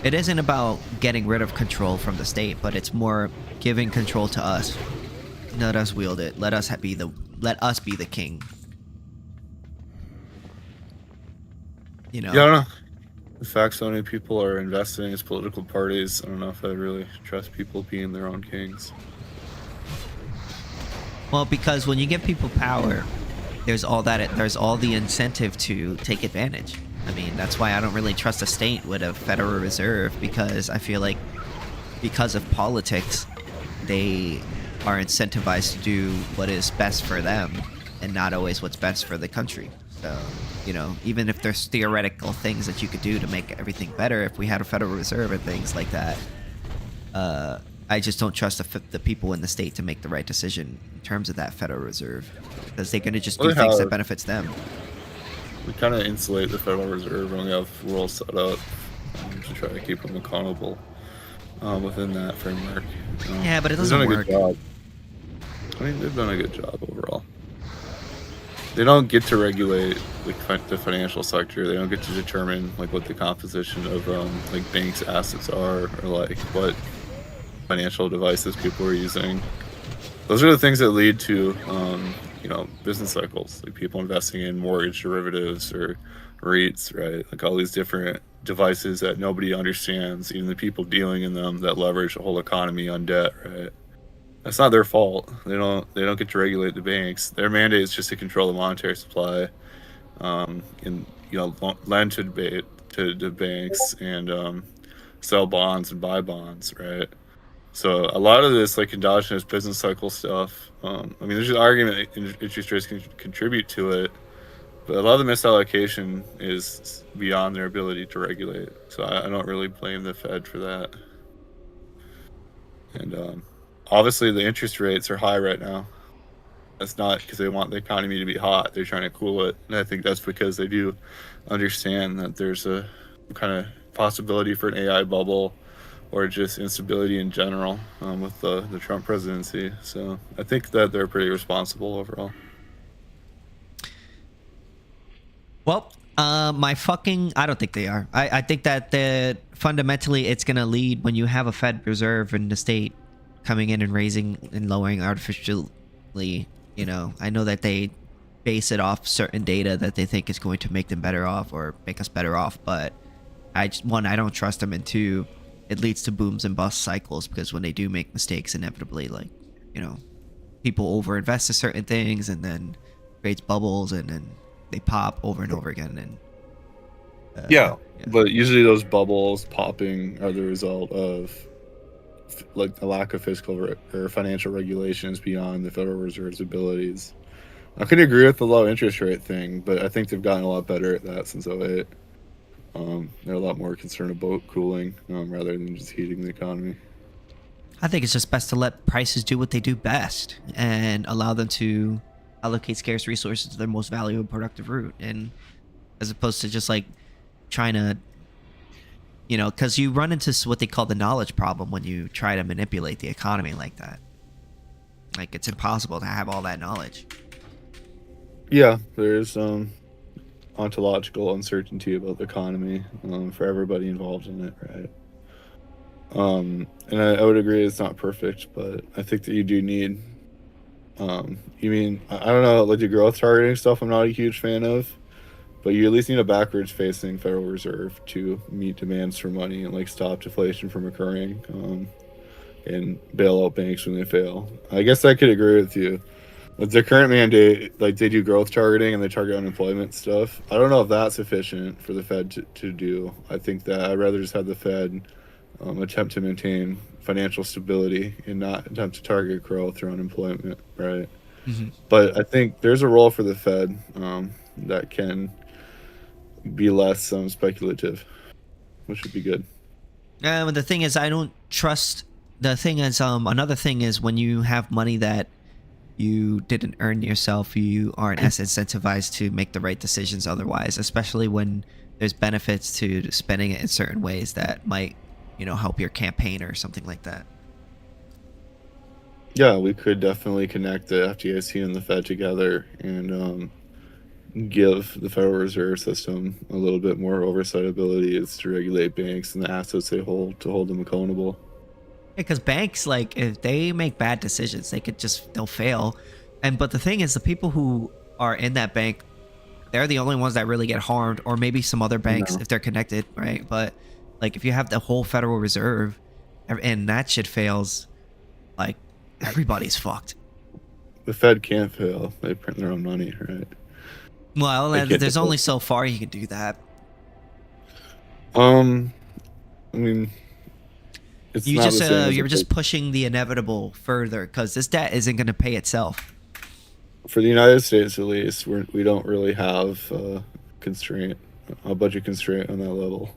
it isn't about getting rid of control from the state, but it's more giving control to us. Let us wield it. Let us be the king. You know? Yeah, I don't know. The fact so many people are investing in these political parties, I don't know if I really trust people being their own kings. Well, because when you give people power, there's all the incentive to take advantage. I mean, that's why I don't really trust a state with a Federal Reserve, because I feel like because of politics, they are incentivized to do what is best for them and not always what's best for the country. So, you know, even if there's theoretical things that you could do to make everything better, if we had a Federal Reserve and things like that, I just don't trust the people in the state to make the right decision in terms of that Federal Reserve, because they're going to just do things that benefits them. We kind of insulate the Federal Reserve and we have rules set up to try to keep them accountable within that framework. Yeah, but it doesn't work. I mean, they've done a good job overall. They don't get to regulate the financial sector. They don't get to determine like what the composition of like banks' assets are, or like what financial devices people are using. Those are the things that lead to you know, business cycles, like people investing in mortgage derivatives or REITs, right? Like all these different devices that nobody understands, even the people dealing in them, that leverage the whole economy on debt, right? That's not their fault. They don't get to regulate the banks. Their mandate is just to control the monetary supply, and you know, lend to the banks and sell bonds and buy bonds, right? So a lot of this like endogenous business cycle stuff. I mean, there's an argument that interest rates can contribute to it, but a lot of the misallocation is beyond their ability to regulate. So I don't really blame the Fed for that. And obviously, the interest rates are high right now. That's not because they want the economy to be hot. They're trying to cool it. And I think that's because they do understand that there's a kind of possibility for an AI bubble or just instability in general with the Trump presidency. So I think that they're pretty responsible overall. Well, I don't think they are. I think that fundamentally it's going to lead when you have a Fed Reserve in the state coming in and raising and lowering artificially You know, I know that they base it off certain data that they think is going to make them better off or make us better off, but I don't trust them, and two, it leads to booms and bust cycles because when they do make mistakes, inevitably, like, you know, people overinvest in certain things and then creates bubbles and then they pop over and over again. And but usually those bubbles popping are the result of like a lack of fiscal or financial regulations beyond the Federal Reserve's abilities. I could agree with the low interest rate thing, but I think they've gotten a lot better at that since 08. They're a lot more concerned about cooling rather than just heating the economy. I think it's just best to let prices do what they do best and allow them to allocate scarce resources to their most valuable and productive route, and as opposed to just like trying to, you know, because you run into what they call the knowledge problem when you try to manipulate the economy like that. Like, it's impossible to have all that knowledge. Yeah, there's ontological uncertainty about the economy for everybody involved in it, right? And I would agree it's not perfect, but I think that you do need you mean, I don't know, like the growth targeting stuff I'm not a huge fan of, but you at least need a backwards facing Federal Reserve to meet demands for money and like stop deflation from occurring and bail out banks when they fail. I guess I could agree with you. With the current mandate, like they do growth targeting and they target unemployment stuff. I don't know if that's sufficient for the Fed to do. I think that I'd rather just have the Fed attempt to maintain financial stability and not attempt to target growth or unemployment, right? Mm-hmm. But I think there's a role for the Fed that can be less speculative, which would be good. But the thing is, I don't trust. The thing is, another thing is when you have money that you didn't earn yourself, you aren't as incentivized to make the right decisions otherwise, especially when there's benefits to spending it in certain ways that might, you know, help your campaign or something like that. Yeah, we could definitely connect the FDIC and the Fed together and give the Federal Reserve System a little bit more oversight abilities to regulate banks and the assets they hold to hold them accountable. Because banks, like, if they make bad decisions, they'll fail. But the thing is, the people who are in that bank, they're the only ones that really get harmed, or maybe some other banks if they're connected, right? But like, if you have the whole Federal Reserve and that shit fails, like, everybody's fucked. The Fed can't fail. They print their own money, right? Well, there's only so far you can do that. I mean, it's you not just the same you're just pushing the inevitable further because this debt isn't going to pay itself. For the United States, at least, we don't really have a budget constraint on that level.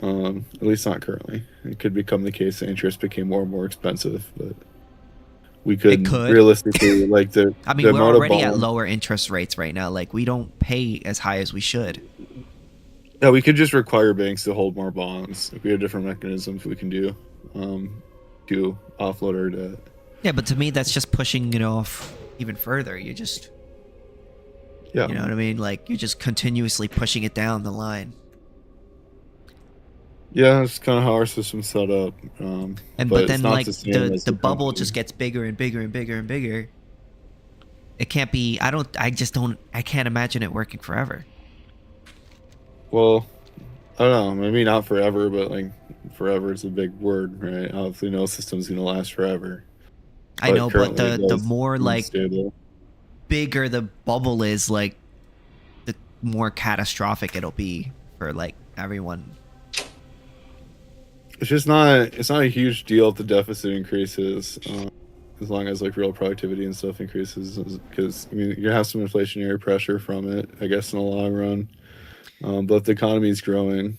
At least not currently. It could become the case that interest became more and more expensive, but we could realistically like the. I mean, we're already at lower interest rates right now. Like, we don't pay as high as we should. Yeah, we could just require banks to hold more bonds. If we have different mechanisms we can do to offload our debt. Yeah, but to me, that's just pushing it off even further. You just, you know what I mean? Like, you're just continuously pushing it down the line. Yeah, that's kind of how our system's set up. But then, like, the bubble just gets bigger and bigger and bigger and bigger. It can't be. I can't imagine it working forever. Well, I don't know. Maybe not forever, but like forever is a big word, right? Obviously, no system's gonna last forever. I know, but the more like bigger the bubble is, like, the more catastrophic it'll be for like everyone. It's just not. It's not a huge deal if the deficit increases, as long as like real productivity and stuff increases. Because I mean, you're gonna have some inflationary pressure from it, I guess, in the long run. But if the economy is growing,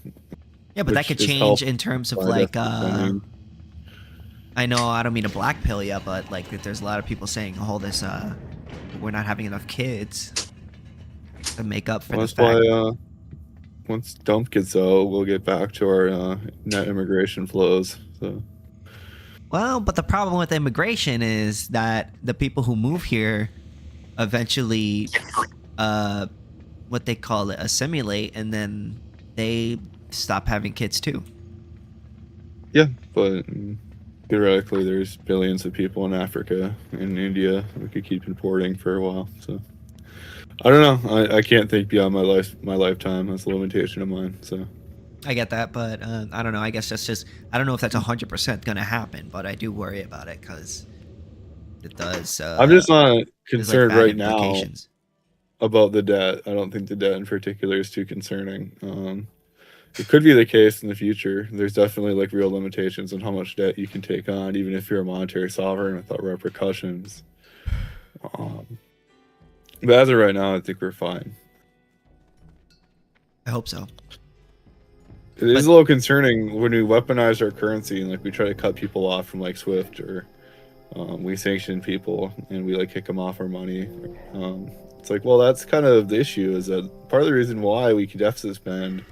yeah, but that could change in terms of like. I know I don't mean to black pill you, but like there's a lot of people saying, "Oh, this we're not having enough kids to make up for this." That's why once dump gets out, we'll get back to our net immigration flows. So. Well, but the problem with immigration is that the people who move here eventually, what they call it, assimilate, and then they stop having kids too. Yeah, but theoretically, there's billions of people in Africa and India. We could keep importing for a while. So I don't know. I can't think beyond my lifetime. That's a limitation of mine. So I get that, but I don't know. I guess that's just, I don't know if that's 100% gonna happen, but I do worry about it because it does. I'm just not concerned bad right now implications. about the debt. I don't think the debt in particular is too concerning. It could be the case in the future. There's definitely like real limitations on how much debt you can take on, even if you're a monetary sovereign without repercussions. But as of right now, I think we're fine. I hope so. It is a little concerning when we weaponize our currency and like we try to cut people off from like SWIFT, or we sanction people and we like kick them off our money. It's like, well, that's kind of the issue, is that part of the reason why we can deficit spend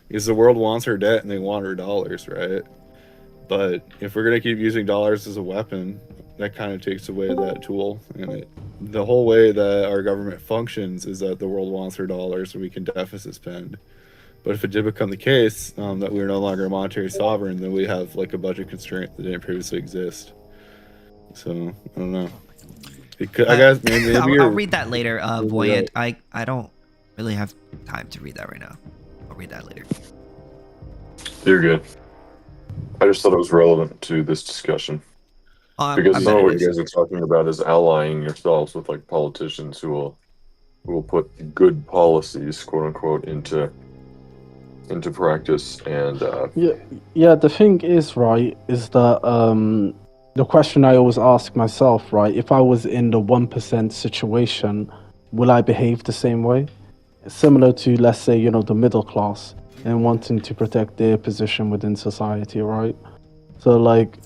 is the world wants our debt and they want our dollars, right? But if we're gonna keep using dollars as a weapon, that kind of takes away that tool. And the whole way that our government functions is that the world wants our dollars so we can deficit spend. But if it did become the case that we're no longer a monetary sovereign, then we have like a budget constraint that didn't previously exist. So I don't know. I guess maybe I'll read that later, Voyant. I don't really have time to read that right now. I'll read that later. You're good. I just thought it was relevant to this discussion. Because some of what you guys are talking about is allying yourselves with like politicians who will put good policies, quote unquote, into practice. And yeah. The thing is, right, is that the question I always ask myself, right, if I was in the 1% situation, will I behave the same way? Similar to, let's say, the middle class and wanting to protect their position within society, right? So, like,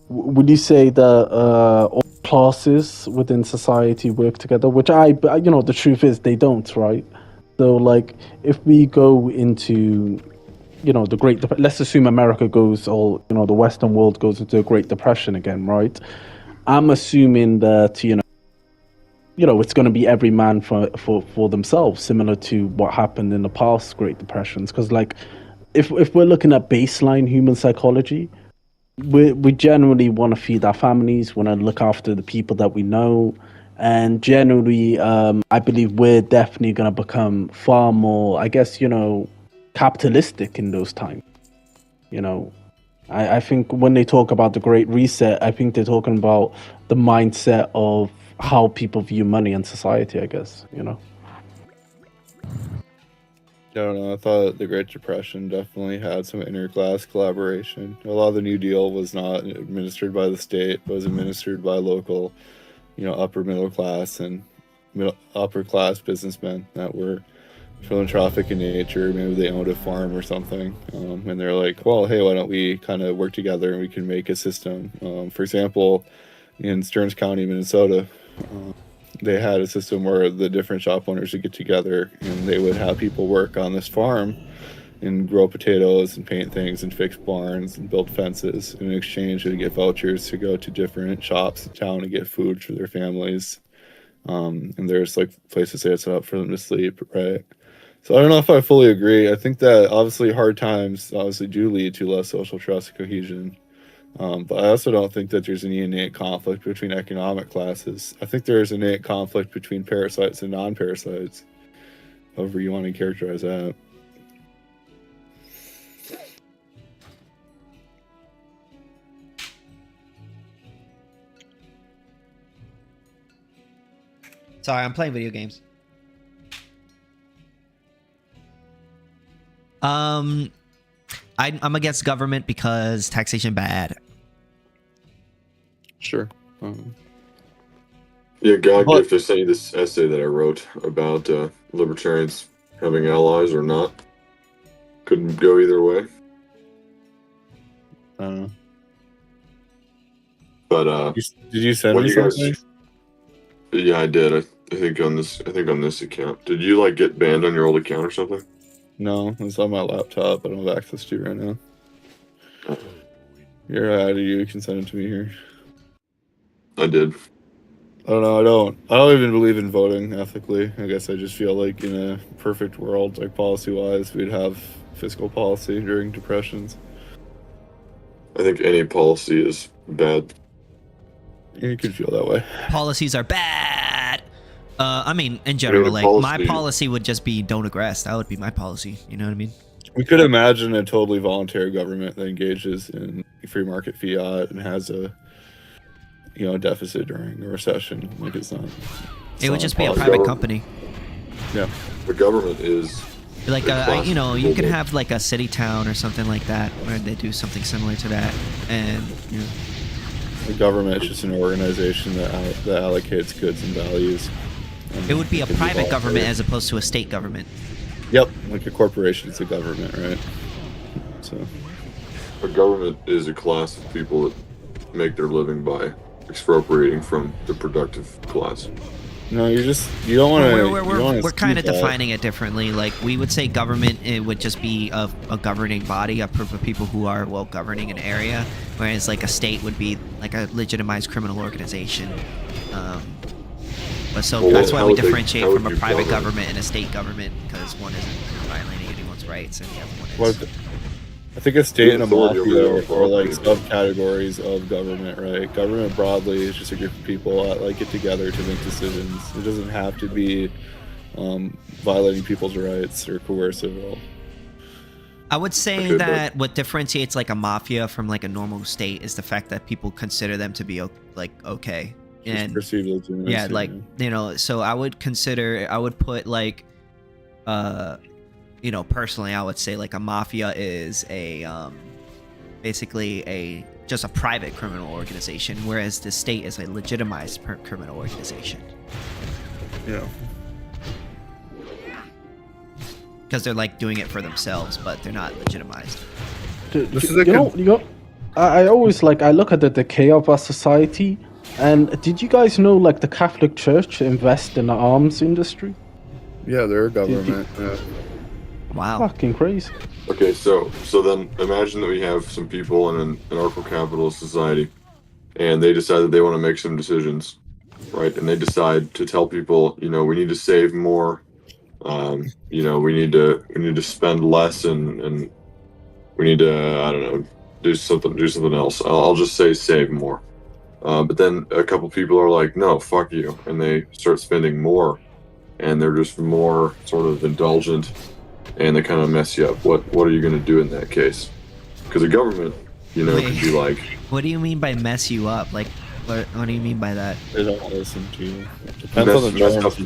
would you say that all classes within society work together? Which the truth is they don't, right? So, like, if we go into, let's assume America goes, or, the Western world goes into a Great Depression again, right? I'm assuming that, it's going to be every man for themselves, similar to what happened in the past Great Depressions. Because, like, if we're looking at baseline human psychology, we generally want to feed our families, want to look after the people that we know, and generally, I believe we're definitely going to become far more, I guess, capitalistic in those times. I think when they talk about the Great Reset, I think they're talking about the mindset of how people view money and society, I guess, I don't know. I thought the Great Depression definitely had some interclass collaboration. A lot of the New Deal was not administered by the state, but was administered by local, upper middle class and upper class businessmen that were philanthropic in nature. Maybe they owned a farm or something, and they're like, well, hey, why don't we kind of work together and we can make a system? For example, in Stearns County, Minnesota, they had a system where the different shop owners would get together and they would have people work on this farm and grow potatoes and paint things and fix barns and build fences. And in exchange, they'd get vouchers to go to different shops in town and get food for their families. And there's like places they had set up for them to sleep, right? So I don't know if I fully agree. I think that obviously hard times obviously do lead to less social trust and cohesion. But I also don't think that there's any innate conflict between economic classes. I think there's innate conflict between parasites and non-parasites, however you want to characterize that. Sorry, I'm playing video games. I'm against government because taxation bad. Sure. Yeah, God gift. I sent you this essay that I wrote about libertarians having allies or not. Couldn't go either way. But did you send me something? Yeah, I did. I think on this account. Did you like get banned on your old account or something? No, it's on my laptop. I don't have access to it right now. You can send it to me here. I did. I don't know. I don't even believe in voting ethically. I guess I just feel like in a perfect world, like policy-wise, we'd have fiscal policy during depressions. I think any policy is bad. You could feel that way. Policies are bad. I mean, in general, like my policy would just be don't aggress. That would be my policy. You know what I mean? We could imagine a totally voluntary government that engages in free market fiat and has a, deficit during a recession. Like it's not. It would just be a private company. Yeah, the government is like you could have like a city town or something like that where they do something similar to that, and the government is just an organization that allocates goods and values. It would be a private government as opposed to a state government. Yep, like a corporation is a government, right? So, a government is a class of people that make their living by expropriating from the productive class. No, you don't want to. We're kind of defining it differently. Like we would say, government it would just be a governing body, a group of people who are governing an area, whereas like a state would be like a legitimized criminal organization. So that's why we differentiate from a private government and a state government, because one isn't violating anyone's rights and the other one is. I think a state and a mafia are like subcategories of government, right? Government broadly is just a group of people that like get together to make decisions. It doesn't have to be violating people's rights or coercive at all. I would say that what differentiates like a mafia from like a normal state is the fact that people consider them to be like okay. And perceived legitimacy. Yeah, like so I would put like personally I would say like a mafia is a basically just a private criminal organization, whereas the state is a legitimized criminal organization. Yeah. Because they're like doing it for themselves, but they're not legitimized. I always I look at the decay of our society. And did you guys know, like, the Catholic Church invest in the arms industry? Yeah, they're a government. Wow. Fucking crazy. Okay, so then imagine that we have some people in an anarcho-capitalist society, and they decide that they want to make some decisions, right? And they decide to tell people, we need to save more, we need to spend less, and we need to, I don't know, do something else. I'll just say save more. But then a couple people are like, no, fuck you. And they start spending more. And they're just more sort of indulgent. And they kind of mess you up. What are you going to do in that case? Because the government, could be like... What do you mean by mess you up? Like, what do you mean by that? They don't listen to you.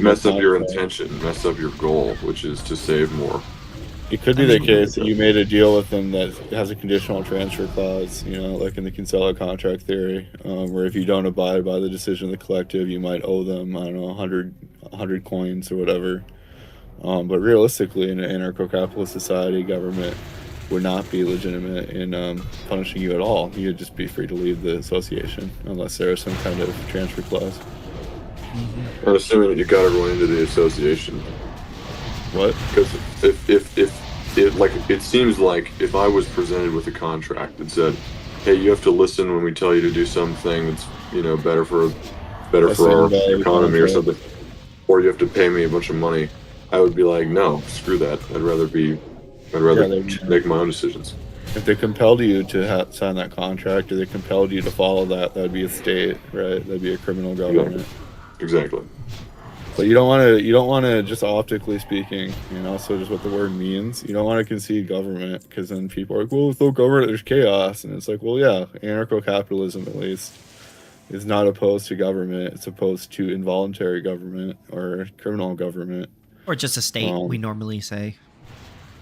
Mess up your intention. Mess up your goal, which is to save more. It could be the case that you made a deal with them that has a conditional transfer clause, like in the Kinsella contract theory, where if you don't abide by the decision of the collective, you might owe them, I don't know, 100 coins or whatever. But realistically, in an anarcho-capitalist society, government would not be legitimate in punishing you at all. You'd just be free to leave the association unless there was some kind of transfer clause. I'm assuming that you got everyone into the association. What? Because it seems like if I was presented with a contract that said, "Hey, you have to listen when we tell you to do something that's better for our economy or something," or you have to pay me a bunch of money, I would be like, "No, screw that. I'd rather make my own decisions." If they compelled you to sign that contract, or they compelled you to follow that would be a state, right? That'd be a criminal government. Exactly. But you don't want to just optically speaking, also just what the word means. You don't want to concede government, because then people are like, well, with no government, there's chaos. And it's like, well, yeah, anarcho-capitalism at least is not opposed to government. It's opposed to involuntary government or criminal government. Or just a state, we normally say.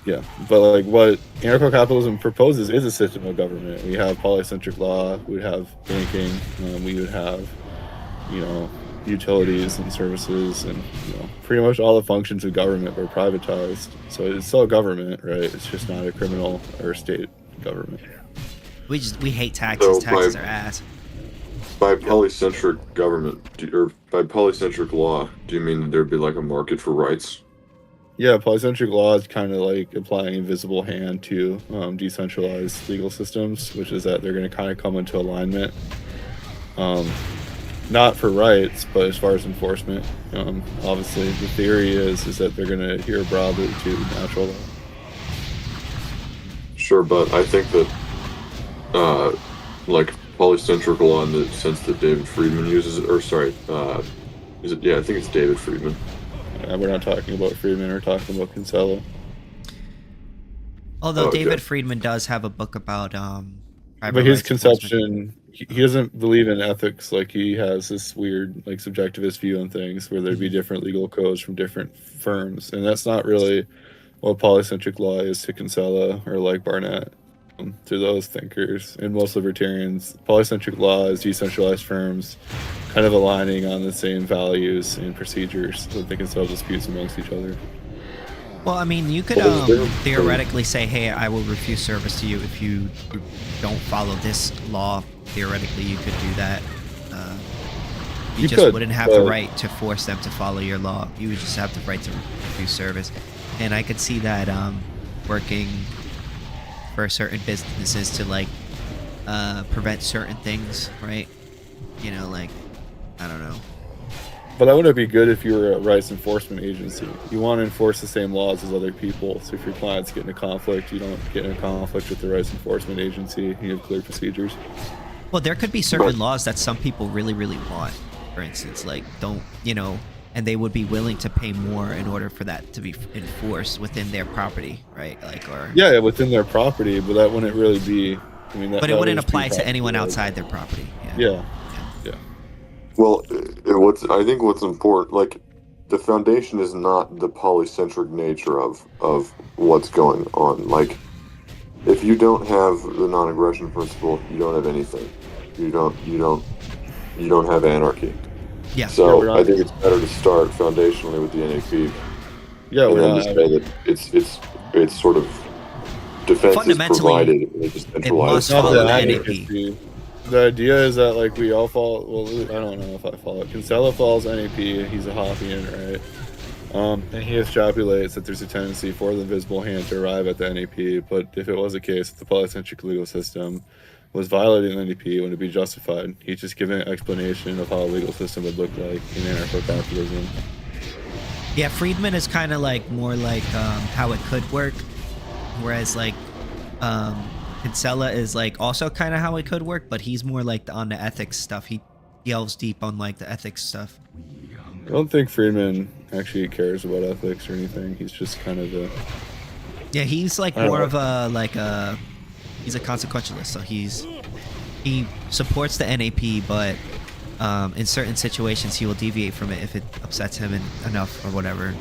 Yeah, but what anarcho-capitalism proposes is a system of government. We have polycentric law, we'd have banking, we would have, utilities and services, and pretty much all the functions of government were privatized. So it's still a government, right? It's just not a criminal or state government. We hate taxes. So taxes are ass. By polycentric government, or by polycentric law, do you mean that there'd be like a market for rights? Yeah, polycentric law is kind of like applying invisible hand to decentralized legal systems, which is that they're going to kind of come into alignment. Not for rights, but as far as enforcement. Obviously, the theory is that they're going to adhere broadly to natural law. Sure, but I think that like polycentric law in the sense that David Friedman uses it, or sorry, is it? Yeah, I think it's David Friedman. We're not talking about Friedman. We're talking about Kinsella. Although David Friedman does have a book about but his conception, he doesn't believe in ethics. Like he has this weird, like subjectivist view on things, where there'd be different legal codes from different firms, and that's not really what polycentric law is to Kinsella or like Barnett. To those thinkers and most libertarians, polycentric law is decentralized firms kind of aligning on the same values and procedures so that they can settle disputes amongst each other. Well, I mean, you could theoretically say, hey, I will refuse service to you if you don't follow this law. Theoretically, you could do that. You just wouldn't have the right to force them to follow your law. You would just have the right to refuse service. And I could see that working for certain businesses to like prevent certain things, right? You know, like, I don't know. But that wouldn't be good if you were a rights enforcement agency. You want to enforce the same laws as other people. So if your clients get in a conflict, you don't get in a conflict with the rights enforcement agency. You have clear procedures. Well, there could be certain laws that some people really, really want. For instance, like and they would be willing to pay more in order for that to be enforced within their property, right? Like, or yeah, within their property, but that wouldn't really be. I mean, but it wouldn't apply to anyone outside their property. Yeah. Well, I think what's important, like, the foundation is not the polycentric nature of what's going on. Like, if you don't have the non-aggression principle, you don't have anything. You don't have anarchy. Yeah. So I think it's better to start foundationally with the NAP. Yeah, and then to say that it's sort of defense is provided in a decentralized NAP. The idea is that like we all fall. Well, I don't know if I follow it. Kinsella follows NAP. He's a Hoppian, right? And he extrapolates that there's a tendency for the invisible hand to arrive at the NAP. But if it was the case that the polycentric legal system was violating the NAP, wouldn't it be justified? He's just giving an explanation of how a legal system would look like in anarcho-capitalism. Yeah, Friedman is kind of like more like how it could work, whereas like Kinsella is like also kind of how it could work, but he's more like on the ethics stuff. He delves deep on like the ethics stuff. I don't think Friedman actually cares about ethics or anything. He's just kind of a... Yeah, he's like more of a he's a consequentialist. So he supports the NAP, but in certain situations he will deviate from it if it upsets him enough or whatever.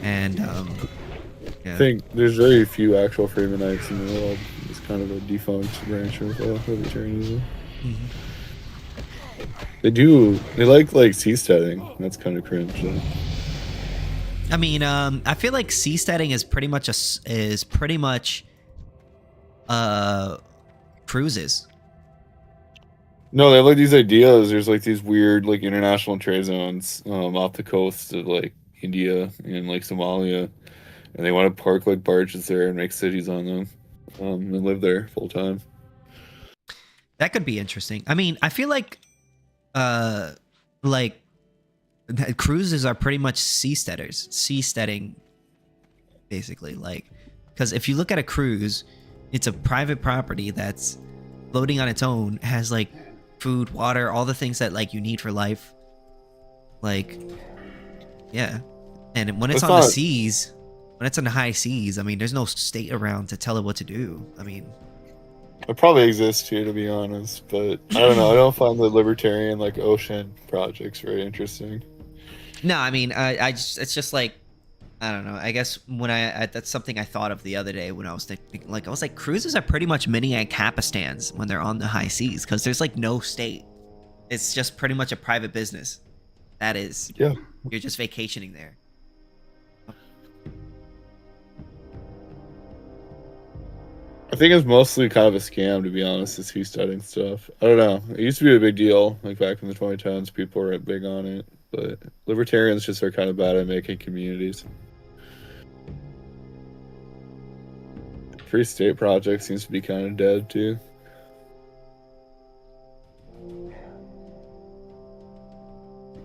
And I think there's very few actual Friedmanites in the world. It's kind of a defunct branch of libertarianism. They like seasteading. That's kind of cringe. Though. I mean, I feel like seasteading is pretty much cruises. No, they have like these ideas. There's like these weird like international trade zones off the coast of like India and like Somalia, and they want to park like barges there and make cities on them and live there full time. That could be interesting. I mean, I feel like cruises are pretty much seasteading, basically. Like, because if you look at a cruise, it's a private property that's floating on its own, has like food, water, all the things that like you need for life. Like, yeah. And when it's on the seas, when it's on the high seas, I mean, there's no state around to tell it what to do. I mean, it probably exists here, to be honest, but I don't know. I don't find the libertarian like ocean projects very interesting. No, I mean, it's just like, I don't know. I guess when that's something I thought of the other day when I was thinking, like, I was like, cruises are pretty much mini AnCapistans when they're on the high seas because there's like no state. It's just pretty much a private business. That is. Yeah. You're just vacationing there. I think it's mostly kind of a scam, to be honest, this seasteading stuff. I don't know. It used to be a big deal. Like back in the 2010s, people were big on it. But libertarians just are kind of bad at making communities. Free state project seems to be kind of dead, too.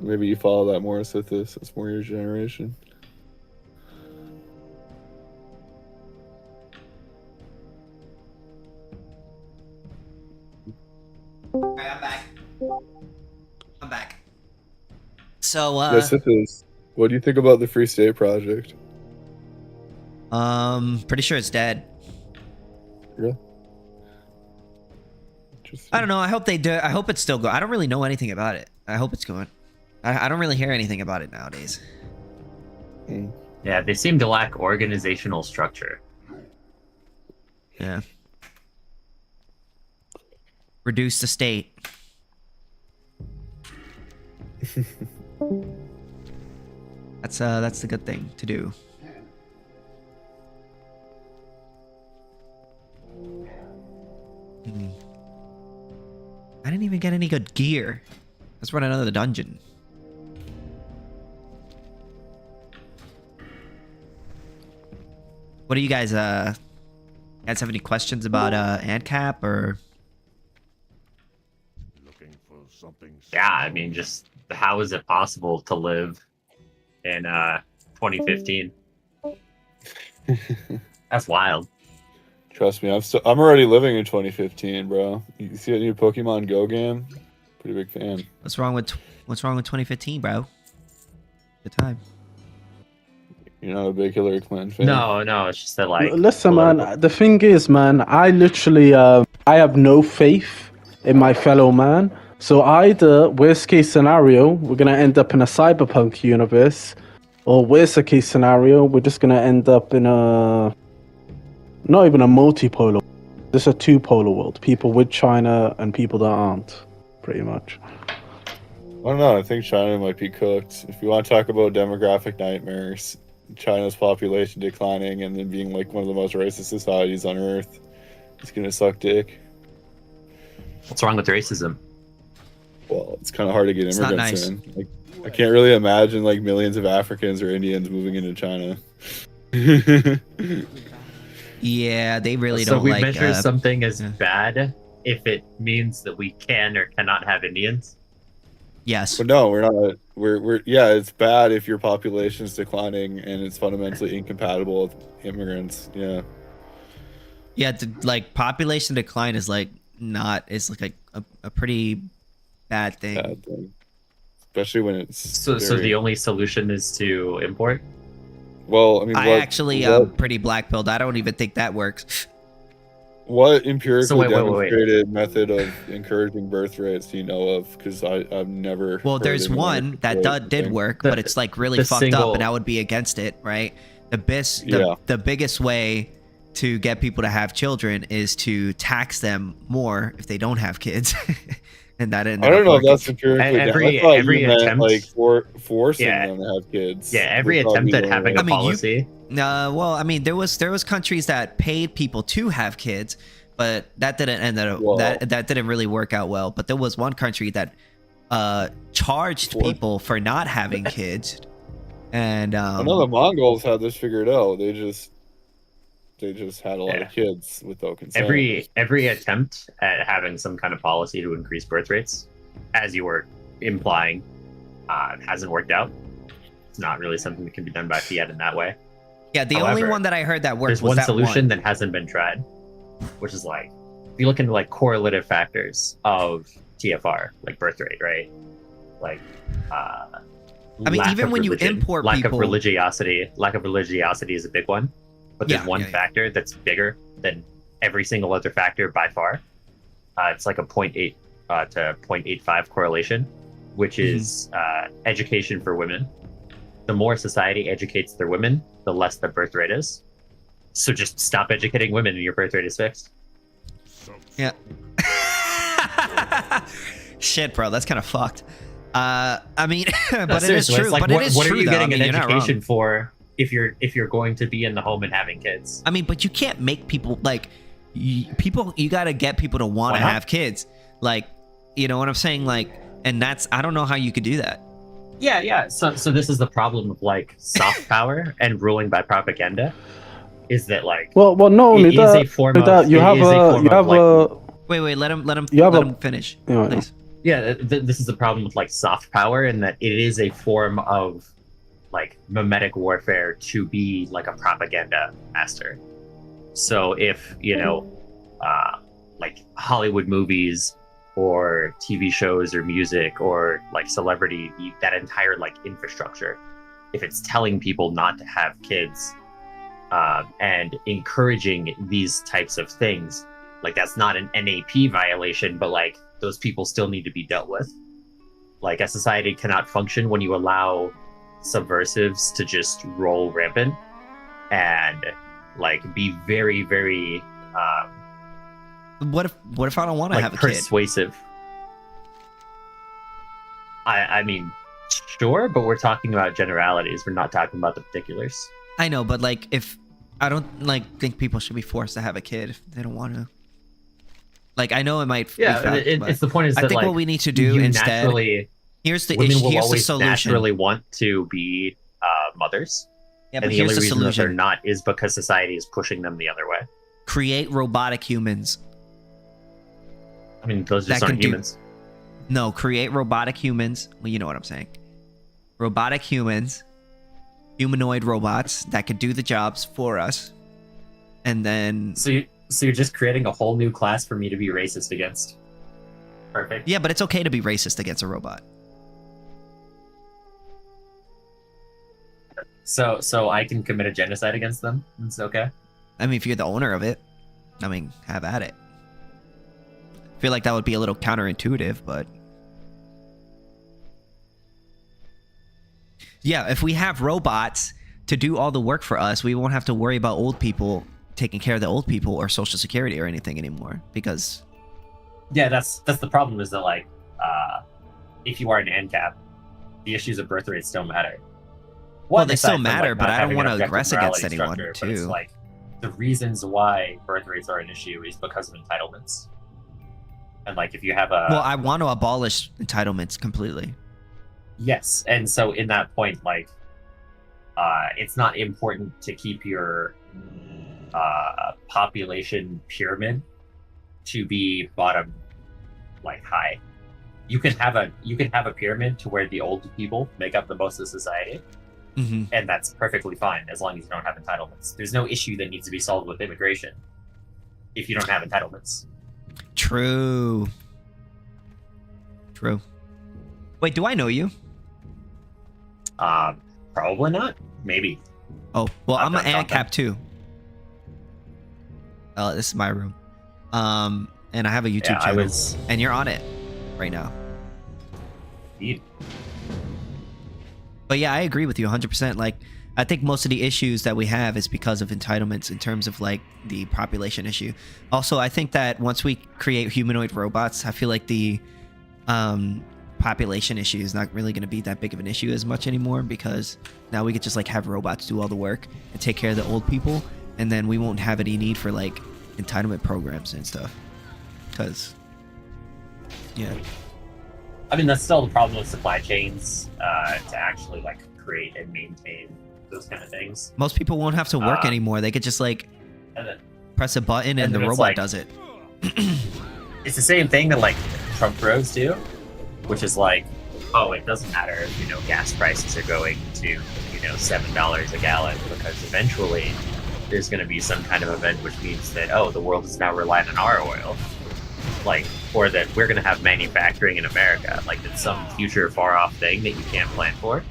Maybe you follow that more with this. It's more your generation. Alright, I'm back. I'm back. So, Yes, it is. What do you think about the Free State Project? Pretty sure it's dead. Yeah. I don't know. I hope they do. I hope it's still going. I don't really know anything about it. I hope it's going. I don't really hear anything about it nowadays. Yeah, they seem to lack organizational structure. Yeah. Reduce the state. That's the good thing to do. I didn't even get any good gear. Let's run another dungeon. What do you guys have any questions about AnCap or? Yeah, I mean, just how is it possible to live in 2015? That's wild. Trust me, I'm already living in 2015, bro. You see that new Pokemon Go game? Pretty big fan. What's wrong with 2015, bro? Good time. You're not a big Hillary Clinton fan? No, it's just that like. Listen, man. The thing is, man, I literally I have no faith in my fellow man. So either worst case scenario, we're gonna end up in a cyberpunk universe, or worst case scenario, we're just gonna end up in a not even a multipolar, just a two-polar world. People with China and people that aren't, pretty much. I don't know. I think China might be cooked. If you want to talk about demographic nightmares, China's population declining and then being like one of the most racist societies on Earth, it's gonna suck dick. What's wrong with racism? Well, it's kind of hard to get immigrants in. Like, I can't really imagine like millions of Africans or Indians moving into China. Yeah, they really So don't we like. measure something as bad if it means that we can or cannot have Indians. Yes. But no, we're not. We're yeah, it's bad if your population is declining and it's fundamentally incompatible with immigrants. Yeah. Yeah, like population decline is like not. It's like a pretty bad thing. Bad thing. Especially when it's So the only solution is to import. Well, I mean, I actually am pretty black pilled. I don't even think that works. What empirically So wait. demonstrated method of encouraging birth rates do you know of? Because I've never. Well, there's one that did work, but it's like really fucked up, and I would be against it, right? The biggest way to get people to have children is to tax them more if they don't have kids. And that ended I don't up know working. if that's empirically. Every attempt, like forcing them to have kids. Yeah, every attempt at having a policy. Well, I mean, there was countries that paid people to have kids, but that didn't end up that didn't really work out well. But there was one country that charged people for not having kids, and I know the Mongols had this figured out. They just had a lot of kids without consent. Every attempt at having some kind of policy to increase birth rates, as you were implying, hasn't worked out. It's not really something that can be done by fiat in that way. Yeah, the only one that I heard that worked there's was one that solution that hasn't been tried, which is like if you look into like correlative factors of TFR, like birth rate, right? Like I mean, even when you import lack people, of religiosity is a big one. But there's one factor that's bigger than every single other factor by far. It's like a 0.8 to 0.85 correlation, which is education for women. The more society educates their women, the less the birth rate is. So just stop educating women and your birth rate is fixed. Yeah. Shit, bro, that's kind of fucked. I mean, but it is true. Like, but it is what true. are you though. getting I mean, an you're not education wrong. for if you're going to be in the home and having kids? I mean, but you can't make people like you got to get people to want to have kids. Like, you know what I'm saying? Like, and that's I don't know how you could do that. Yeah. So this is the problem of like soft power and ruling by propaganda. Is that like well, not only that, you have a wait, let him finish, please. Yeah, this is the problem with like soft power, in that it is a form of like mimetic warfare to be like a propaganda master. So if like Hollywood movies or TV shows or music or like celebrity, that entire like infrastructure, if it's telling people not to have kids and encouraging these types of things, like that's not an NAP violation, but like those people still need to be dealt with. Like a society cannot function when you allow subversives to just roll rampant and like be very, very what if I don't want to like have a persuasive kid? I mean, sure, but we're talking about generalities. We're not talking about the particulars. I know, but like if I don't like think people should be forced to have a kid if they don't want to. Like I know it might it's the point is that I think like, what we need to do instead here's the women will here's always the solution. naturally want to be mothers. Yeah, but and the here's only the reason that solution. they're not is because society is pushing them the other way. Create robotic humans. I mean, those just aren't humans. No, create robotic humans. Well, you know what I'm saying. Robotic humans, humanoid robots that could do the jobs for us, and then. So you're just creating a whole new class for me to be racist against. Perfect. Yeah, but it's okay to be racist against a robot. So I can commit a genocide against them. It's okay. I mean, if you're the owner of it, I mean, have at it. I feel like that would be a little counterintuitive, but yeah, if we have robots to do all the work for us, we won't have to worry about old people taking care of the old people or Social Security or anything anymore. Because yeah, that's the problem is that like if you are an ANCAP, the issues of birth rates don't matter. Well, they still matter, but I don't want to aggress against anyone too. But it's like the reasons why birth rates are an issue is because of entitlements. And like if you have a well, I want to abolish entitlements completely. Yes, and so in that point, like it's not important to keep your population pyramid to be bottom like high. You can have a pyramid to where the old people make up the most of society. Mm-hmm. And that's perfectly fine as long as you don't have entitlements. There's no issue that needs to be solved with immigration if you don't have entitlements. True. Wait, do I know you? Probably not. Maybe. Oh, well, I'm an ANCAP too. This is my room. And I have a YouTube channel. And you're on it right now. Indeed. But yeah, I agree with you 100%. Like, I think most of the issues that we have is because of entitlements in terms of like the population issue. Also, I think that once we create humanoid robots, I feel like the population issue is not really going to be that big of an issue as much anymore, because now we could just like have robots do all the work and take care of the old people, and then we won't have any need for like entitlement programs and stuff. Because, yeah. I mean, that's still the problem with supply chains to actually like create and maintain those kind of things. Most people won't have to work anymore. They could just like press a button and the robot like, does it. It's the same thing that like Trump bros do, which is like, oh, it doesn't matter if, you know, gas prices are going to, you know, $7 a gallon, because eventually there's going to be some kind of event which means that, oh, the world is now reliant on our oil. Like, or that we're going to have manufacturing in America. Like, it's some future far off thing that you can't plan for.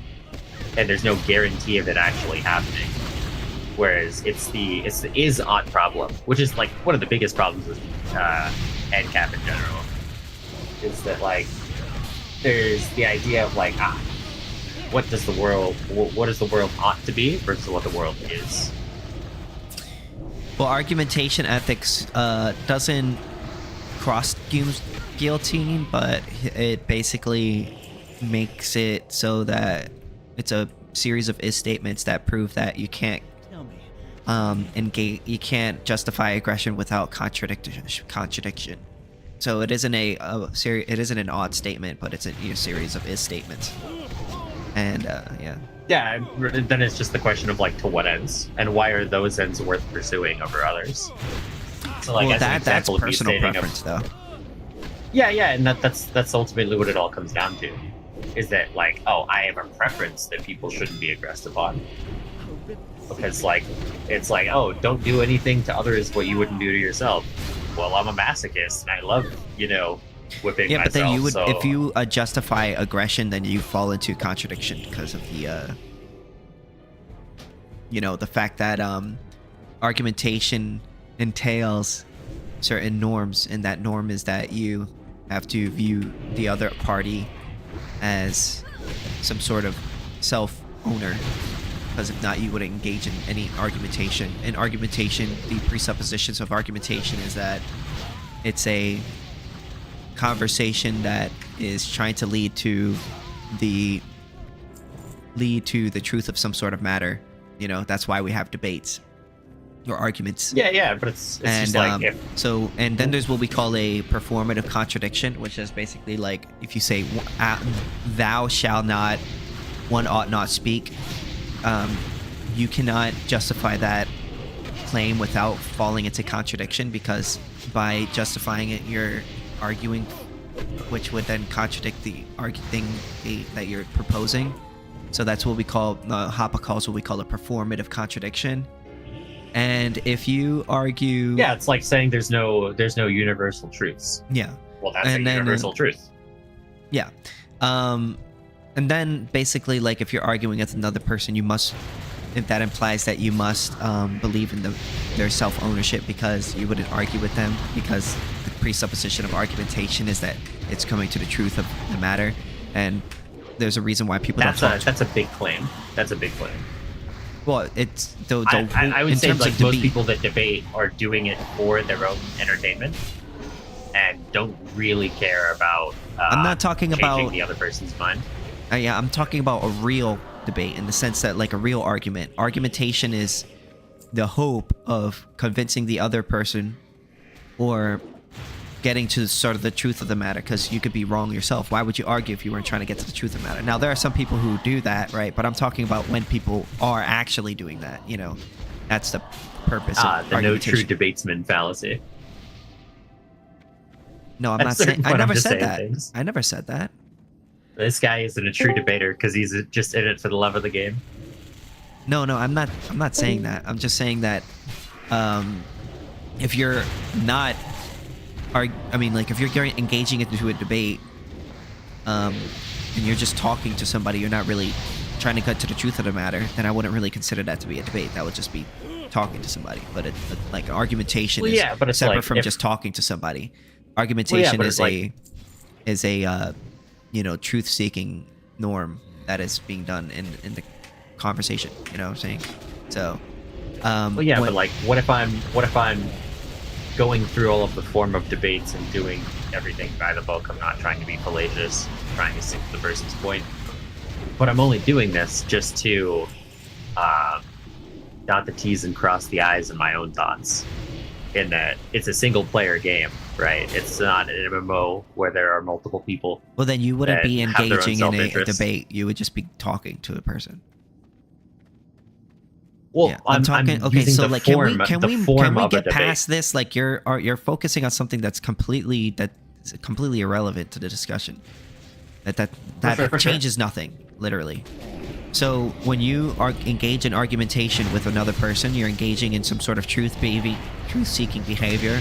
And there's no guarantee of it actually happening. Whereas it's the is-ought problem, which is like one of the biggest problems with ANCAP in general, is that like there's the idea of like what does the world ought to be versus what the world is. Well, argumentation ethics doesn't cross guillotine, but it basically makes it so that it's a series of is statements that prove that you can't you can't justify aggression without contradiction. So it isn't it isn't an odd statement, but it's a series of is statements. And yeah, then it's just the question of like to what ends, and why are those ends worth pursuing over others. So like, well, that's personal preference though. Yeah, and that's ultimately what it all comes down to, is that like, oh, I have a preference that people shouldn't be aggressed upon, because like it's like, oh, don't do anything to others what you wouldn't do to yourself. Well, I'm a masochist and I love, you know, whipping Yeah, but myself. then you would, so... if you justify aggression, then you fall into contradiction because of the, you know, the fact that argumentation entails certain norms, and that norm is that you have to view the other party as some sort of self-owner, because if not, you wouldn't engage in any argumentation. In argumentation, the presuppositions of argumentation is that it's a conversation that is trying to lead to the truth of some sort of matter. You know, that's why we have debates or arguments. Yeah, but it's just like so, and then there's what we call a performative contradiction, which is basically like if you say thou shall not, one ought not speak, you cannot justify that claim without falling into contradiction, because by justifying it, you're arguing, which would then contradict the thing that you're proposing. So that's what we call, Hoppe calls what we call a performative contradiction. And if you argue, yeah, it's like saying there's no universal truths. Yeah. Well, that's a universal truth. Yeah. And then basically, like, if you're arguing with another person, you must, if that implies that you must believe in their self-ownership, because you wouldn't argue with them, because the presupposition of argumentation is that it's coming to the truth of the matter. And there's a reason why people that's a big claim. That's a big claim. Well, it's I would say like most people that debate are doing it for their own entertainment and don't really care about I'm not talking about the other person's mind. Yeah, I'm talking about a real debate, in the sense that, like, a real argument. Argumentation is the hope of convincing the other person or getting to sort of the truth of the matter, because you could be wrong yourself. Why would you argue if you weren't trying to get to the truth of the matter? Now, there are some people who do that, right? But I'm talking about when people are actually doing that, you know. That's the purpose of the no true debatesman fallacy. No, I'm not saying, I never said that. I never said that. This guy isn't a true debater because he's just in it for the love of the game. No, I'm not saying that. I'm just saying that if you're not, like, if you're engaging into a debate, and you're just talking to somebody, you're not really trying to get to the truth of the matter, then I wouldn't really consider that to be a debate. That would just be talking to somebody. But like, argumentation is separate like from just talking to somebody. Argumentation is a you know, truth-seeking norm that is being done in the conversation. You know what I'm saying? So, but like, what if I'm going through all of the form of debates and doing everything by the book? I'm not trying to be fallacious, trying to stick to the person's point, but I'm only doing this just to dot the T's and cross the I's in my own thoughts. In that it's a single-player game, right? It's not an MMO where there are multiple people. Well, then you wouldn't be engaging in a debate. You would just be talking to a person. Well, yeah, I'm talking. Okay, so like, can we get past this? Like, you're focusing on something that's completely irrelevant to the discussion. That changes nothing, literally. So when you engage in argumentation with another person, you're engaging in some sort of truth-seeking behavior,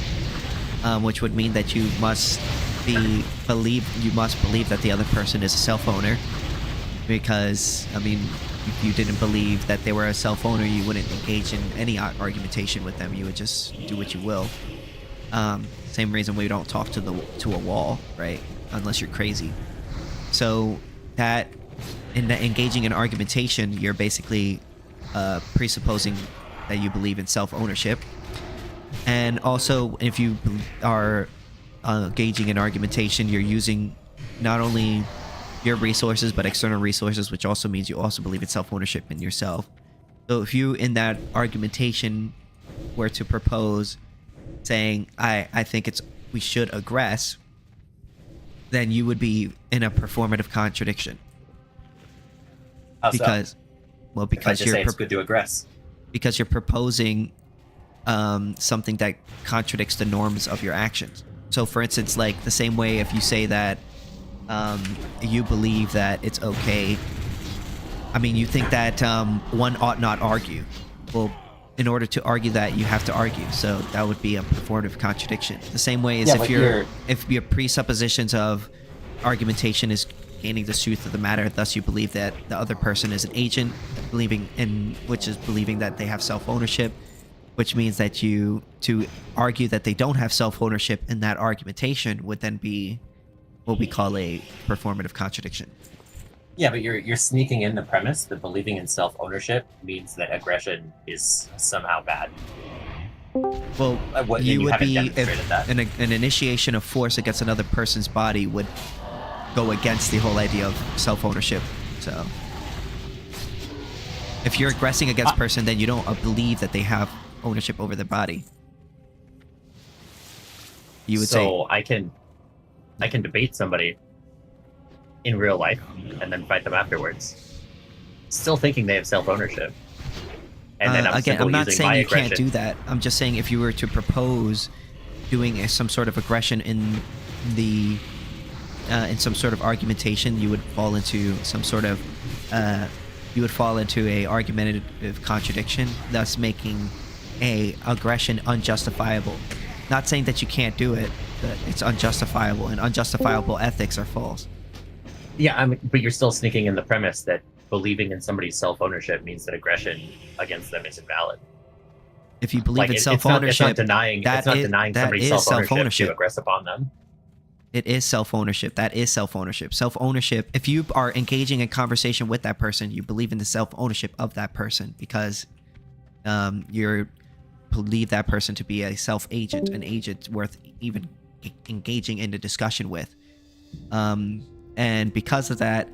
which would mean that you must believe that the other person is a self-owner. Because, I mean, if you didn't believe that they were a self-owner, you wouldn't engage in any argumentation with them. You would just do what you will. Same reason we don't talk to a wall, right? Unless you're crazy. So that, in engaging in argumentation, you're basically presupposing that you believe in self-ownership. And also, if you are engaging in argumentation, you're using not only your resources, but external resources, which also means you also believe in self-ownership in yourself. So if you, in that argumentation, were to propose saying, I think we should aggress, then you would be in a performative contradiction. Because it's good to aggress. Because you're proposing something that contradicts the norms of your actions. So, for instance, like the same way if you say that you believe that it's okay, I mean, you think that one ought not argue. Well, in order to argue that, you have to argue. So that would be a performative contradiction. The same way as if your presuppositions of argumentation is gaining the truth of the matter, thus you believe that the other person is an agent, believing that they have self-ownership, which means that to argue that they don't have self-ownership in that argumentation would then be what we call a performative contradiction. Yeah, but you're sneaking in the premise that believing in self-ownership means that aggression is somehow bad. Well, you would be if an initiation of force against another person's body would go against the whole idea of self-ownership. So if you're aggressing against a person, then you don't believe that they have ownership over their body. You would say. So I can debate somebody in real life and then fight them afterwards, still thinking they have self-ownership. And then I'm not saying you can't do that. I'm just saying if you were to propose doing some sort of aggression in some sort of argumentation, you would fall into some sort of a argumentative contradiction, thus making a aggression unjustifiable. Not saying that you can't do it, but it's unjustifiable, and unjustifiable ethics are false. Yeah, but you're still sneaking in the premise that believing in somebody's self-ownership means that aggression against them is invalid. If you believe in self-ownership, it's not denying somebody's self-ownership to aggress upon them. It is self-ownership. That is self-ownership. Self-ownership, if you are engaging in conversation with that person, you believe in the self-ownership of that person because you believe that person to be a self-agent, an agent worth even engaging in a discussion with. And because of that,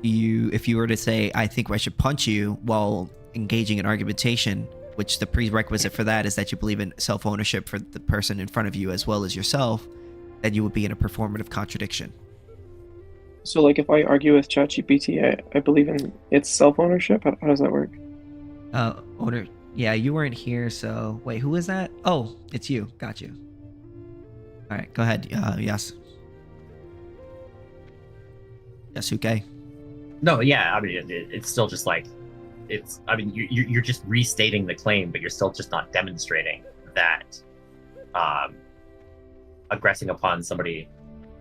if you were to say, I think I should punch you while engaging in argumentation, which the prerequisite for that is that you believe in self-ownership for the person in front of you as well as yourself, then you would be in a performative contradiction. So like if I argue with ChatGPT, I believe in its self-ownership? How does that work? Yeah, you weren't here, so... Wait, who is that? Oh, it's you. Got you. Alright, go ahead. Yes. Yasuke? No, yeah, I mean, it's still just like... you're just restating the claim, but you're still just not demonstrating that aggressing upon somebody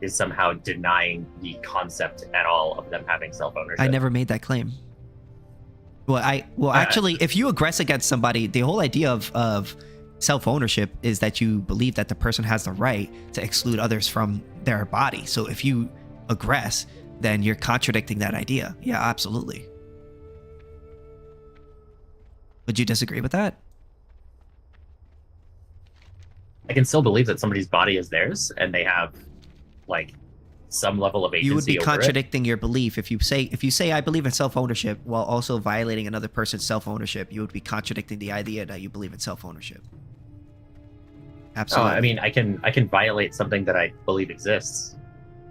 is somehow denying the concept at all of them having self-ownership. I never made that claim. Actually, if you aggress against somebody, the whole idea of self-ownership is that you believe that the person has the right to exclude others from their body. So if you aggress, then you're contradicting that idea. Yeah, absolutely. Would you disagree with that? I can still believe that somebody's body is theirs and they have like some level of agency. You would be over contradicting your belief if you say I believe in self-ownership while also violating another person's self-ownership. You would be contradicting the idea that you believe in self-ownership. Absolutely. I mean, I can violate something that I believe exists.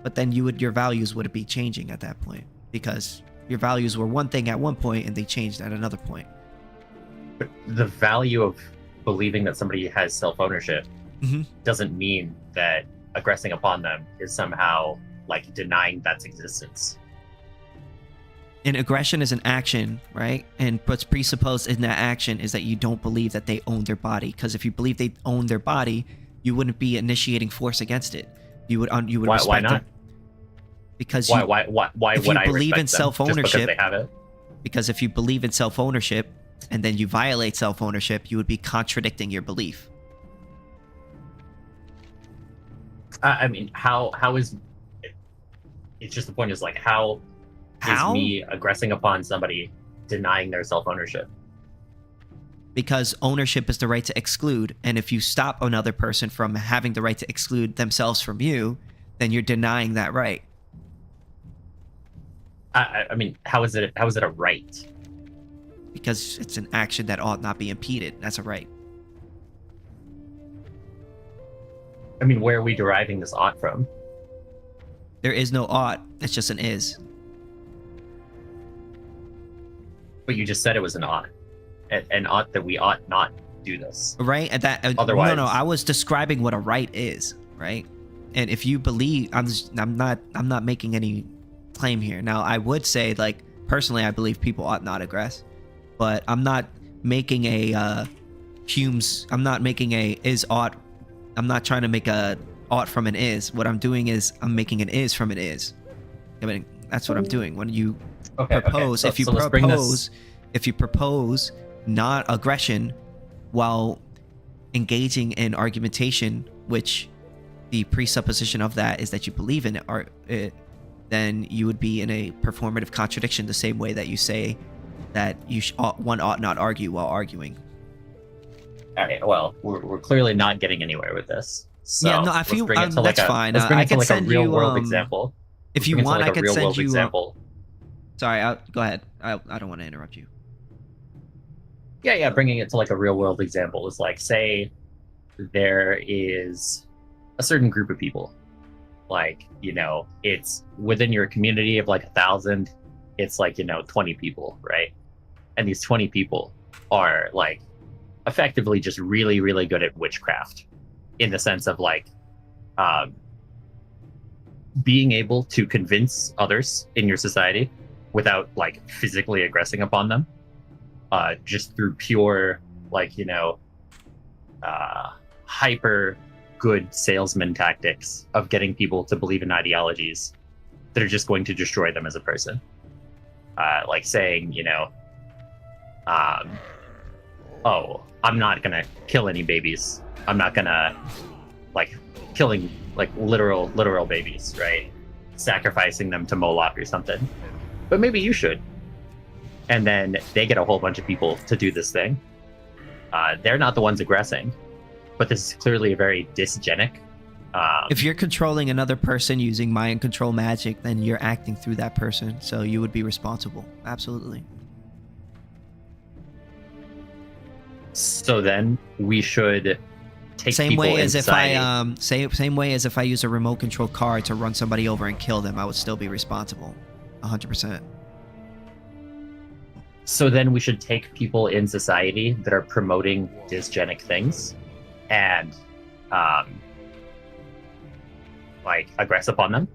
But then your values would be changing at that point because your values were one thing at one point and they changed at another point. But the value of believing that somebody has self-ownership doesn't mean that aggressing upon them is somehow like denying that's existence. And aggression is an action, right? And what's presupposed in that action is that you don't believe that they own their body. Because if you believe they own their body, you wouldn't be initiating force against it. You would respect why not? them. Because why would I believe in respect them self-ownership? Just because they have it? Because if you believe in self-ownership and then you violate self-ownership, you would be contradicting your belief. I mean, how is it's just the point is like how is me aggressing upon somebody denying their self-ownership? Because ownership is the right to exclude, and if you stop another person from having the right to exclude themselves from you, then you're denying that right. I mean, how is it a right? Because it's an action that ought not be impeded. That's a right. I mean, where are we deriving this ought from? There is no ought. It's just an is. But you just said it was an ought. An ought that we ought not do this. Right? And that otherwise, no, I was describing what a right is, right? And if you believe, I'm not making any claim here. Now, I would say, like, personally, I believe people ought not aggress, but I'm not making a Hume's. I'm not making a is ought. I'm not trying to make a ought from an is. What I'm doing is I'm making an is from an is. I mean, that's what I'm doing. When you propose, if you propose not aggression while engaging in argumentation, which the presupposition of that is that you believe in it, then you would be in a performative contradiction the same way that you say that one ought not argue while arguing. All right, well, we're clearly not getting anywhere with this. So yeah, no, I feel that's fine. Let's bring I it to can like a send real you world example. If you want, I can send you example. Sorry, go ahead. I don't want to interrupt you. Yeah, bringing it to like a real world example is like, say there is a certain group of people, like, you know, it's within your community of like 1,000, it's like, you know, 20 people, right? And these 20 people are like effectively just really, really good at witchcraft, in the sense of like being able to convince others in your society without like physically aggressing upon them, just through pure, like, you know, hyper good salesman tactics of getting people to believe in ideologies that are just going to destroy them as a person. Like saying, you know, oh, I'm not gonna kill any babies. I'm not gonna, like, killing like literal babies, right? Sacrificing them to Moloch or something. But maybe you should. And then they get a whole bunch of people to do this thing. They're not the ones aggressing, but this is clearly a very dysgenic. If you're controlling another person using mind control magic, then you're acting through that person, so you would be responsible. Absolutely. So then we should take same people way as inside. if I same way as if I use a remote control car to run somebody over and kill them, I would still be responsible. 100%. So then we should take people in society that are promoting dysgenic things and like aggress upon them.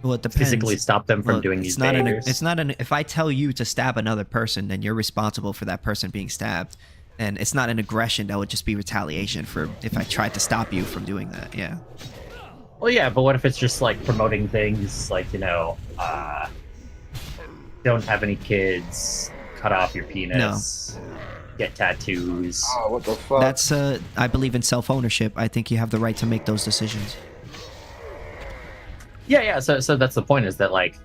Well, it depends. Physically stop them from doing these behaviors. If I tell you to stab another person, then you're responsible for that person being stabbed. And it's not an aggression. That would just be retaliation for if I tried to stop you from doing that. Yeah. Well, yeah, but what if it's just like promoting things like, you know, don't have any kids, cut off your penis, get tattoos. Oh, what the fuck? That's I believe in self-ownership. I think you have the right to make those decisions. Yeah. So that's the point, is that like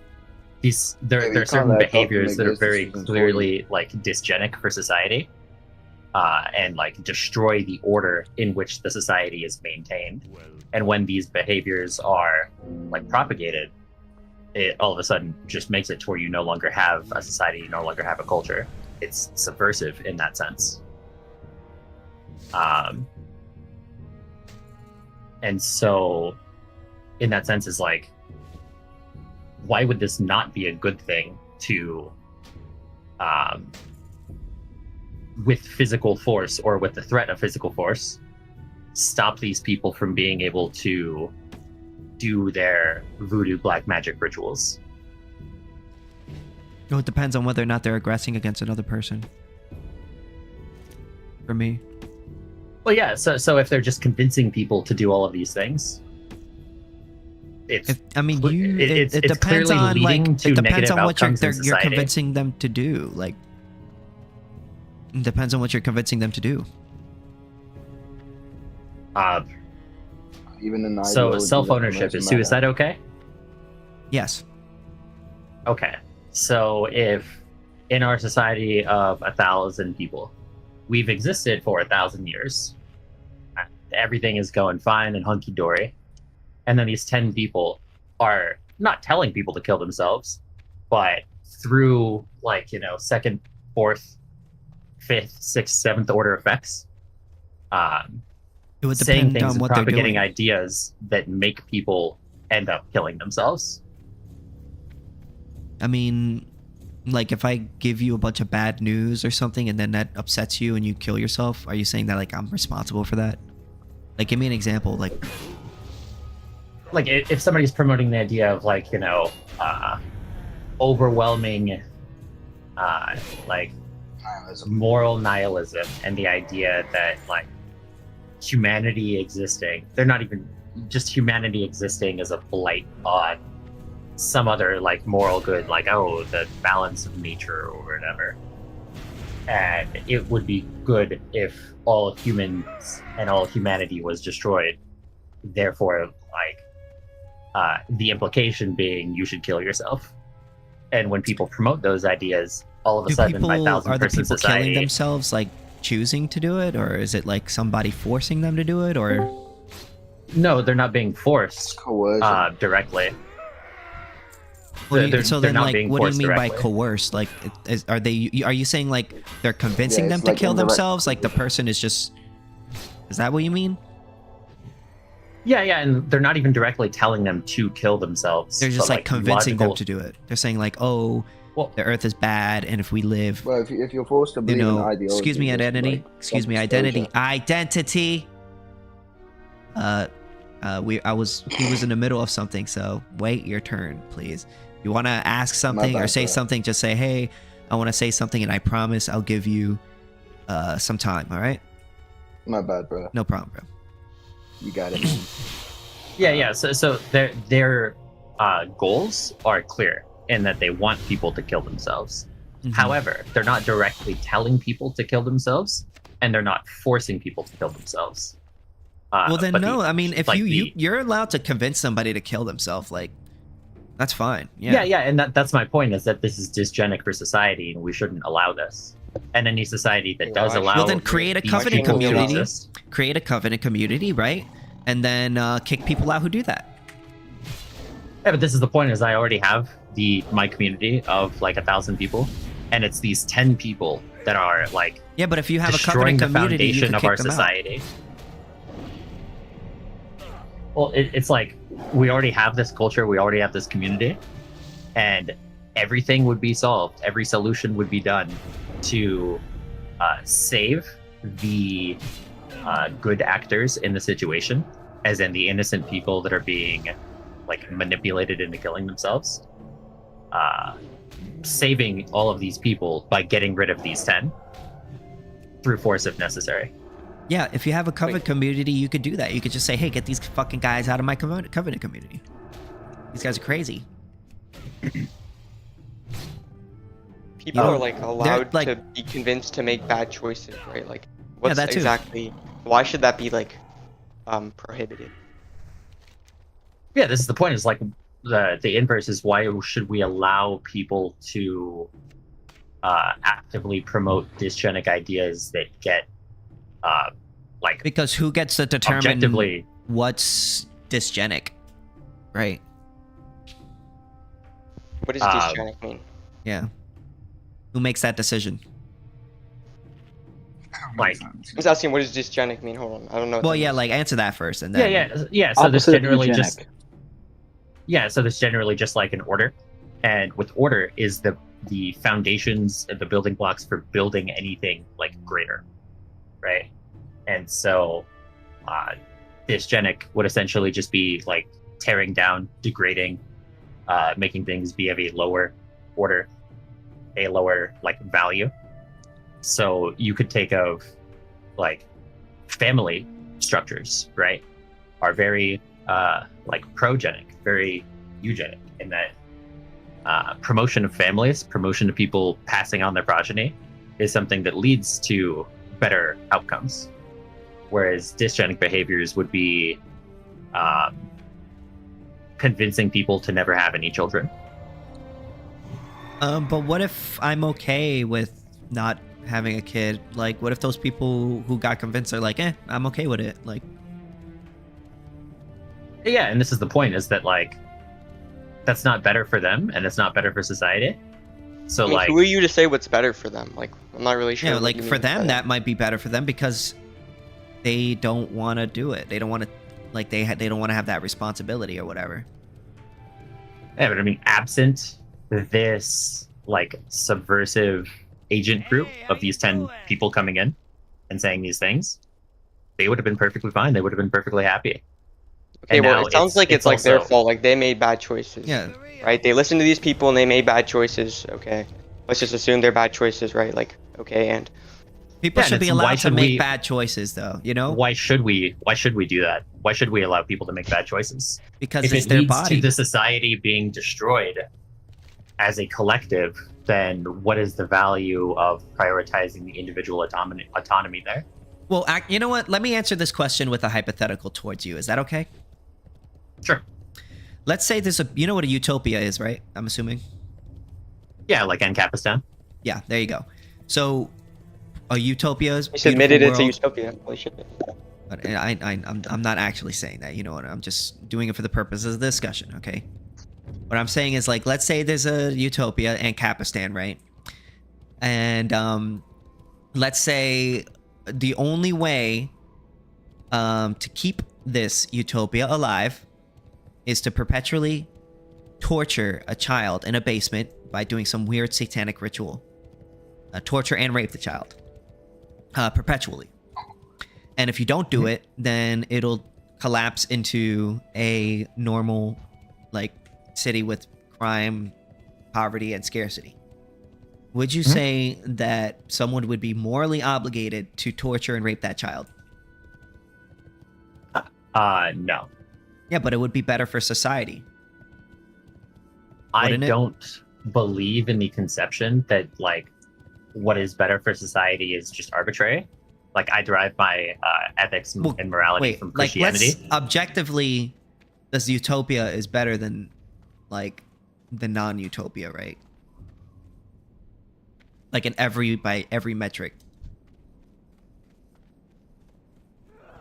there are certain behaviors that are very clearly like dysgenic for society, and like destroy the order in which the society is maintained. And when these behaviors are like propagated, it all of a sudden just makes it to where you no longer have a society, you no longer have a culture. It's subversive in that sense. And so in that sense is like, why would this not be a good thing to, with physical force or with the threat of physical force, stop these people from being able to do their voodoo black magic rituals? Well, it depends on whether or not they're aggressing against another person. For me. Well, yeah. So if they're just convincing people to do all of these things, it depends on like it depends on what you're convincing them to do. Like, it depends on what you're convincing them to do. Even in so self-ownership, is suicide okay? Yes. Okay. So if in our society of 1,000 people, we've existed for 1,000 years, everything is going fine and hunky-dory, and then these 10 people are not telling people to kill themselves, but through, like, you know, second, fourth, fifth, sixth, seventh order effects, it would saying depend things on and what they're propagating doing. ideas that make people end up killing themselves. I mean, like, if I give you a bunch of bad news or something and then that upsets you and you kill yourself, are you saying that, like, I'm responsible for that? Like, give me an example. Like if somebody's promoting the idea of, like, you know, overwhelming, like, moral nihilism and the idea that like humanity existing, they're not even just humanity existing as a blight on some other like moral good, like the balance of nature or whatever. And it would be good if all humans and all humanity was destroyed. Therefore, like the implication being you should kill yourself. And when people promote those ideas, all of a sudden, by thousand-person society, killing themselves like choosing to do it, or is it like somebody forcing them to do it, or? No, they're not being forced directly. So then, like, what do you mean by coerced? Like, are you saying like they're convincing them to kill themselves? Like the person is just, is that what you mean? Yeah, and they're not even directly telling them to kill themselves. They're just like convincing them to do it. They're saying like, oh, the Earth is bad, and if we live, well, if you're forced to believe in ideology, excuse me, identity. Identity. He was in the middle of something, so wait your turn, please. You want to ask something or say something, just say, hey, I want to say something, and I promise I'll give you some time, all right? My bad, bro. No problem, bro. You got it, man. Yeah. So their goals are clear in that they want people to kill themselves. Mm-hmm. However, they're not directly telling people to kill themselves, and they're not forcing people to kill themselves. Well, then no. I mean, if like you're allowed to convince somebody to kill themselves, like that's fine. Yeah, and that's my point, is that this is dysgenic for society, and we shouldn't allow this. And any society that does allow, well, then create a covenant community. Create a covenant community, right? And then kick people out who do that. Yeah, but this is the point: is I already have my community of like 1,000 people, and it's these 10 people that are like but if you have destroying a covenant community, the foundation of our society. Well, it's like we already have this culture, we already have this community, and everything would be solved. Every solution would be done to save the good actors in the situation, as in the innocent people that are being like manipulated into killing themselves. Saving all of these people by getting rid of these 10 through force if necessary. Yeah, if you have a covenant community, you could do that. You could just say, hey, get these fucking guys out of my covenant community. These guys are crazy. People are like allowed to be convinced to make bad choices, right? Like, what's exactly, why should that be like prohibited? Yeah, this is the point, is like the inverse is, why should we allow people to actively promote dysgenic ideas that get like, because who gets to determine objectively what's dysgenic, right? What does dysgenic mean? Yeah, who makes that decision? Like, I was asking, what does dysgenic mean? Hold on, I don't know. Well, yeah, like answer that first, and then yeah. So this generally just so this generally just like an order, and with order is the foundations and the building blocks for building anything like greater, right? And so dysgenic would essentially just be like tearing down, degrading, making things be of a lower order, a lower like value. So you could take of like family structures, right, are very like progenic, very eugenic, in that promotion of families, promotion of people passing on their progeny is something that leads to better outcomes. Whereas dysgenic behaviors would be convincing people to never have any children. But what if I'm okay with not having a kid? Like, what if those people who got convinced are like, I'm okay with it? Like, yeah, and this is the point, is that like that's not better for them, and it's not better for society. So, I mean, like, who are you to say what's better for them? Like, I'm not really sure. Yeah, like for them, that might be better for them because they don't want to do it. They don't want to, like, they don't want to have that responsibility or whatever. Yeah, but I mean, absent this like subversive agent group of these 10 people coming in and saying these things, they would have been perfectly fine. They would have been perfectly happy. Okay, well, it sounds like it's like their fault. Like, they made bad choices. Yeah. Right? They listened to these people and they made bad choices. Okay. Let's just assume they're bad choices, right? Like, okay? And people should be allowed to make bad choices, though. You know? Why should we do that? Why should we allow people to make bad choices? Because if it's it their leads body. to the society being destroyed as a collective, then what is the value of prioritizing the individual autonomy there? Well, you know what? Let me answer this question with a hypothetical towards you. Is that okay? Sure. Let's say there's you know what a utopia is, right? I'm assuming. Yeah, like AnCapistan. Yeah, there you go. So, a utopia is. You admitted it's a utopia. Holy shit. But I'm not actually saying that. You know what? I'm just doing it for the purposes of the discussion. Okay. What I'm saying is, like, let's say there's a utopia AnCapistan, right? And let's say the only way to keep this utopia alive is to perpetually torture a child in a basement by doing some weird satanic ritual. Torture and rape the child. Perpetually. And if you don't do it, then it'll collapse into a normal, like, city with crime, poverty, and scarcity. Would you say that someone would be morally obligated to torture and rape that child? No. Yeah, but it would be better for society. I don't believe in the conception that, like, what is better for society is just arbitrary. Like, I derive my ethics and morality from Christianity. Like, objectively, this utopia is better than, like, the non-utopia, right? Like, by every metric.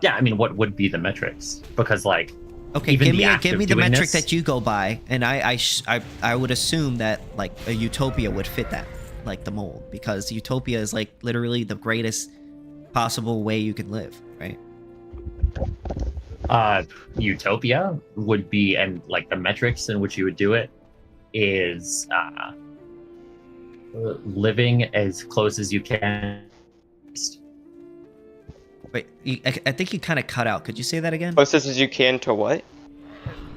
Yeah, I mean, what would be the metrics? Because, like, okay, give me the metric that you go by, and I would assume that, like, a utopia would fit that, like, the mold, because utopia is, like, literally the greatest possible way you can live, right? Utopia would be, and, like, the metrics in which you would do it is living as close as you can. Wait, I think you kind of cut out. Could you say that again? Closest as you can to what?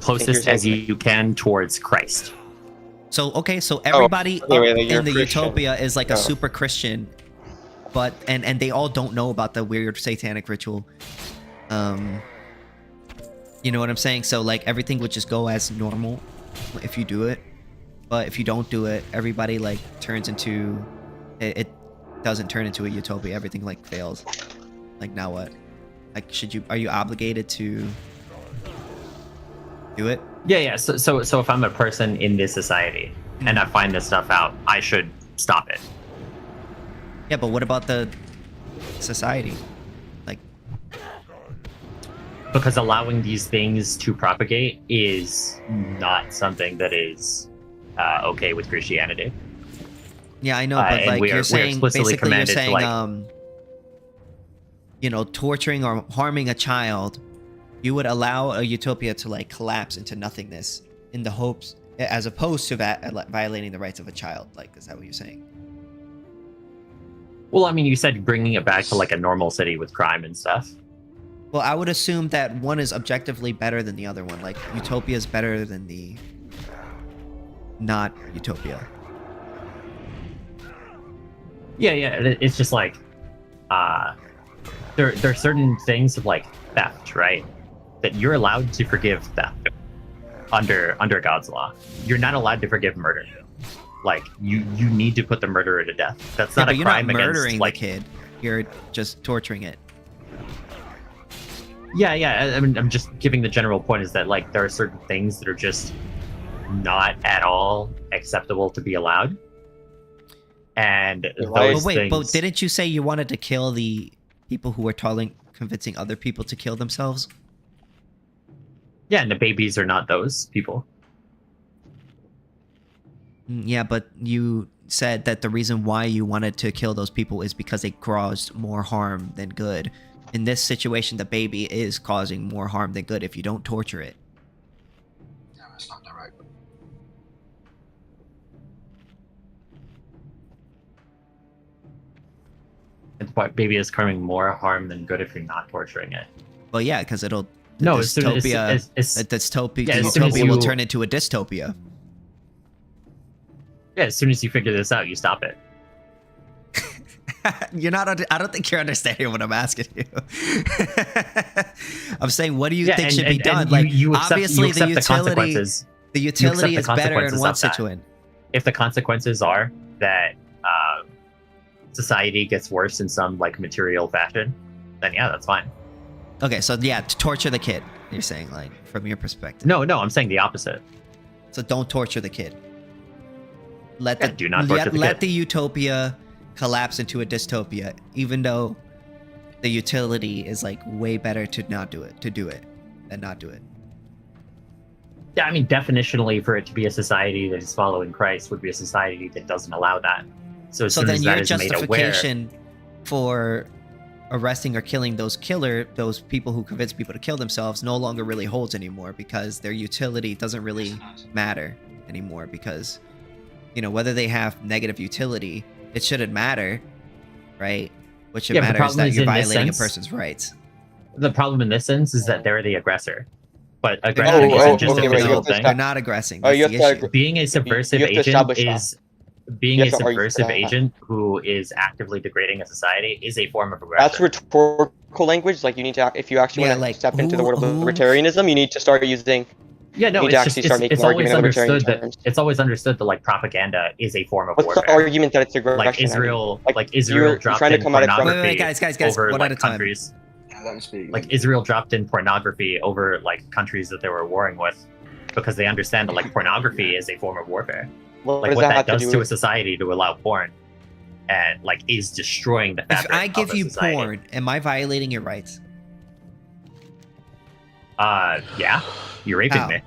Closest as you can towards Christ. So, okay, so everybody in the Christian. utopia is like a super Christian, but and they all don't know about the weird satanic ritual. You know what I'm saying? So, like, everything would just go as normal if you do it. But if you don't do it, everybody, like, turns into... It doesn't turn into a utopia. Everything, like, fails. Like, now what? Like, are you obligated to do it? Yeah. So if I'm a person in this society and I find this stuff out, I should stop it. Yeah, but what about the society? Like, because allowing these things to propagate is not something that is okay with Christianity. Yeah, I know, but like you're saying, basically you're saying, like, you know, torturing or harming a child, you would allow a utopia to, like, collapse into nothingness in the hopes, as opposed to violating the rights of a child. Like, is that what you're saying? Well, I mean, you said bringing it back to, like, a normal city with crime and stuff. Well, I would assume that one is objectively better than the other one. Like, utopia is better than the not utopia. Yeah. It's just like, there are certain things of, like, theft, right? That you're allowed to forgive theft under God's law. You're not allowed to forgive murder. Like, you need to put the murderer to death. That's not a crime you're not against, murdering like, the kid. You're just torturing it. Yeah. I mean, I'm just giving the general point is that, like, there are certain things that are just not at all acceptable to be allowed. And those things... But didn't you say you wanted to kill the people who were convincing other people to kill themselves? Yeah, and the babies are not those people. Yeah, but you said that the reason why you wanted to kill those people is because they caused more harm than good. In this situation, the baby is causing more harm than good if you don't torture it. Yeah, that's not right. Baby is causing more harm than good if you're not torturing it. Well, yeah, because it'll... No, dystopia will turn into a dystopia. Yeah, as soon as you figure this out, you stop it. You're not. I don't think you're understanding what I'm asking you. I'm saying, what do you think should be done? Like, obviously, the utility is better in one situation. If the consequences are that society gets worse in some like material fashion, then yeah, that's fine. Okay, so yeah, to torture the kid. You're saying, like, from your perspective. No, I'm saying the opposite. So don't torture the kid. Let the utopia collapse into a dystopia, even though the utility is like way better to not do it, than not do it. Yeah, I mean, definitionally, for it to be a society that is following Christ would be a society that doesn't allow that. So as soon then as your that is made aware, justification for arresting or killing those people who convince people to kill themselves no longer really holds anymore, because their utility doesn't really matter anymore, because, you know, whether they have negative utility, it shouldn't matter, right? What should matter is that you're violating a person's rights. The problem in this sense is that they're the aggressor. But aggression isn't just a physical thing. They're not aggressing. That's the issue. Being a subversive agent who is actively degrading a society is a form of aggression. That's rhetorical language. Like, you need to, if you actually want to step into the world of libertarianism, you need to start using. Yeah, no, it's always understood that like propaganda is a form of warfare. What's the argument that it's aggression? Like Israel dropped in pornography guys, over one at like a time. countries. Like Israel dropped in pornography over like countries that they were warring with, because they understand that like pornography is a form of warfare. Like what that does to a society to allow porn, and like is destroying the fabric. If I give you society. porn, am I violating your rights? Yeah, you're raping me.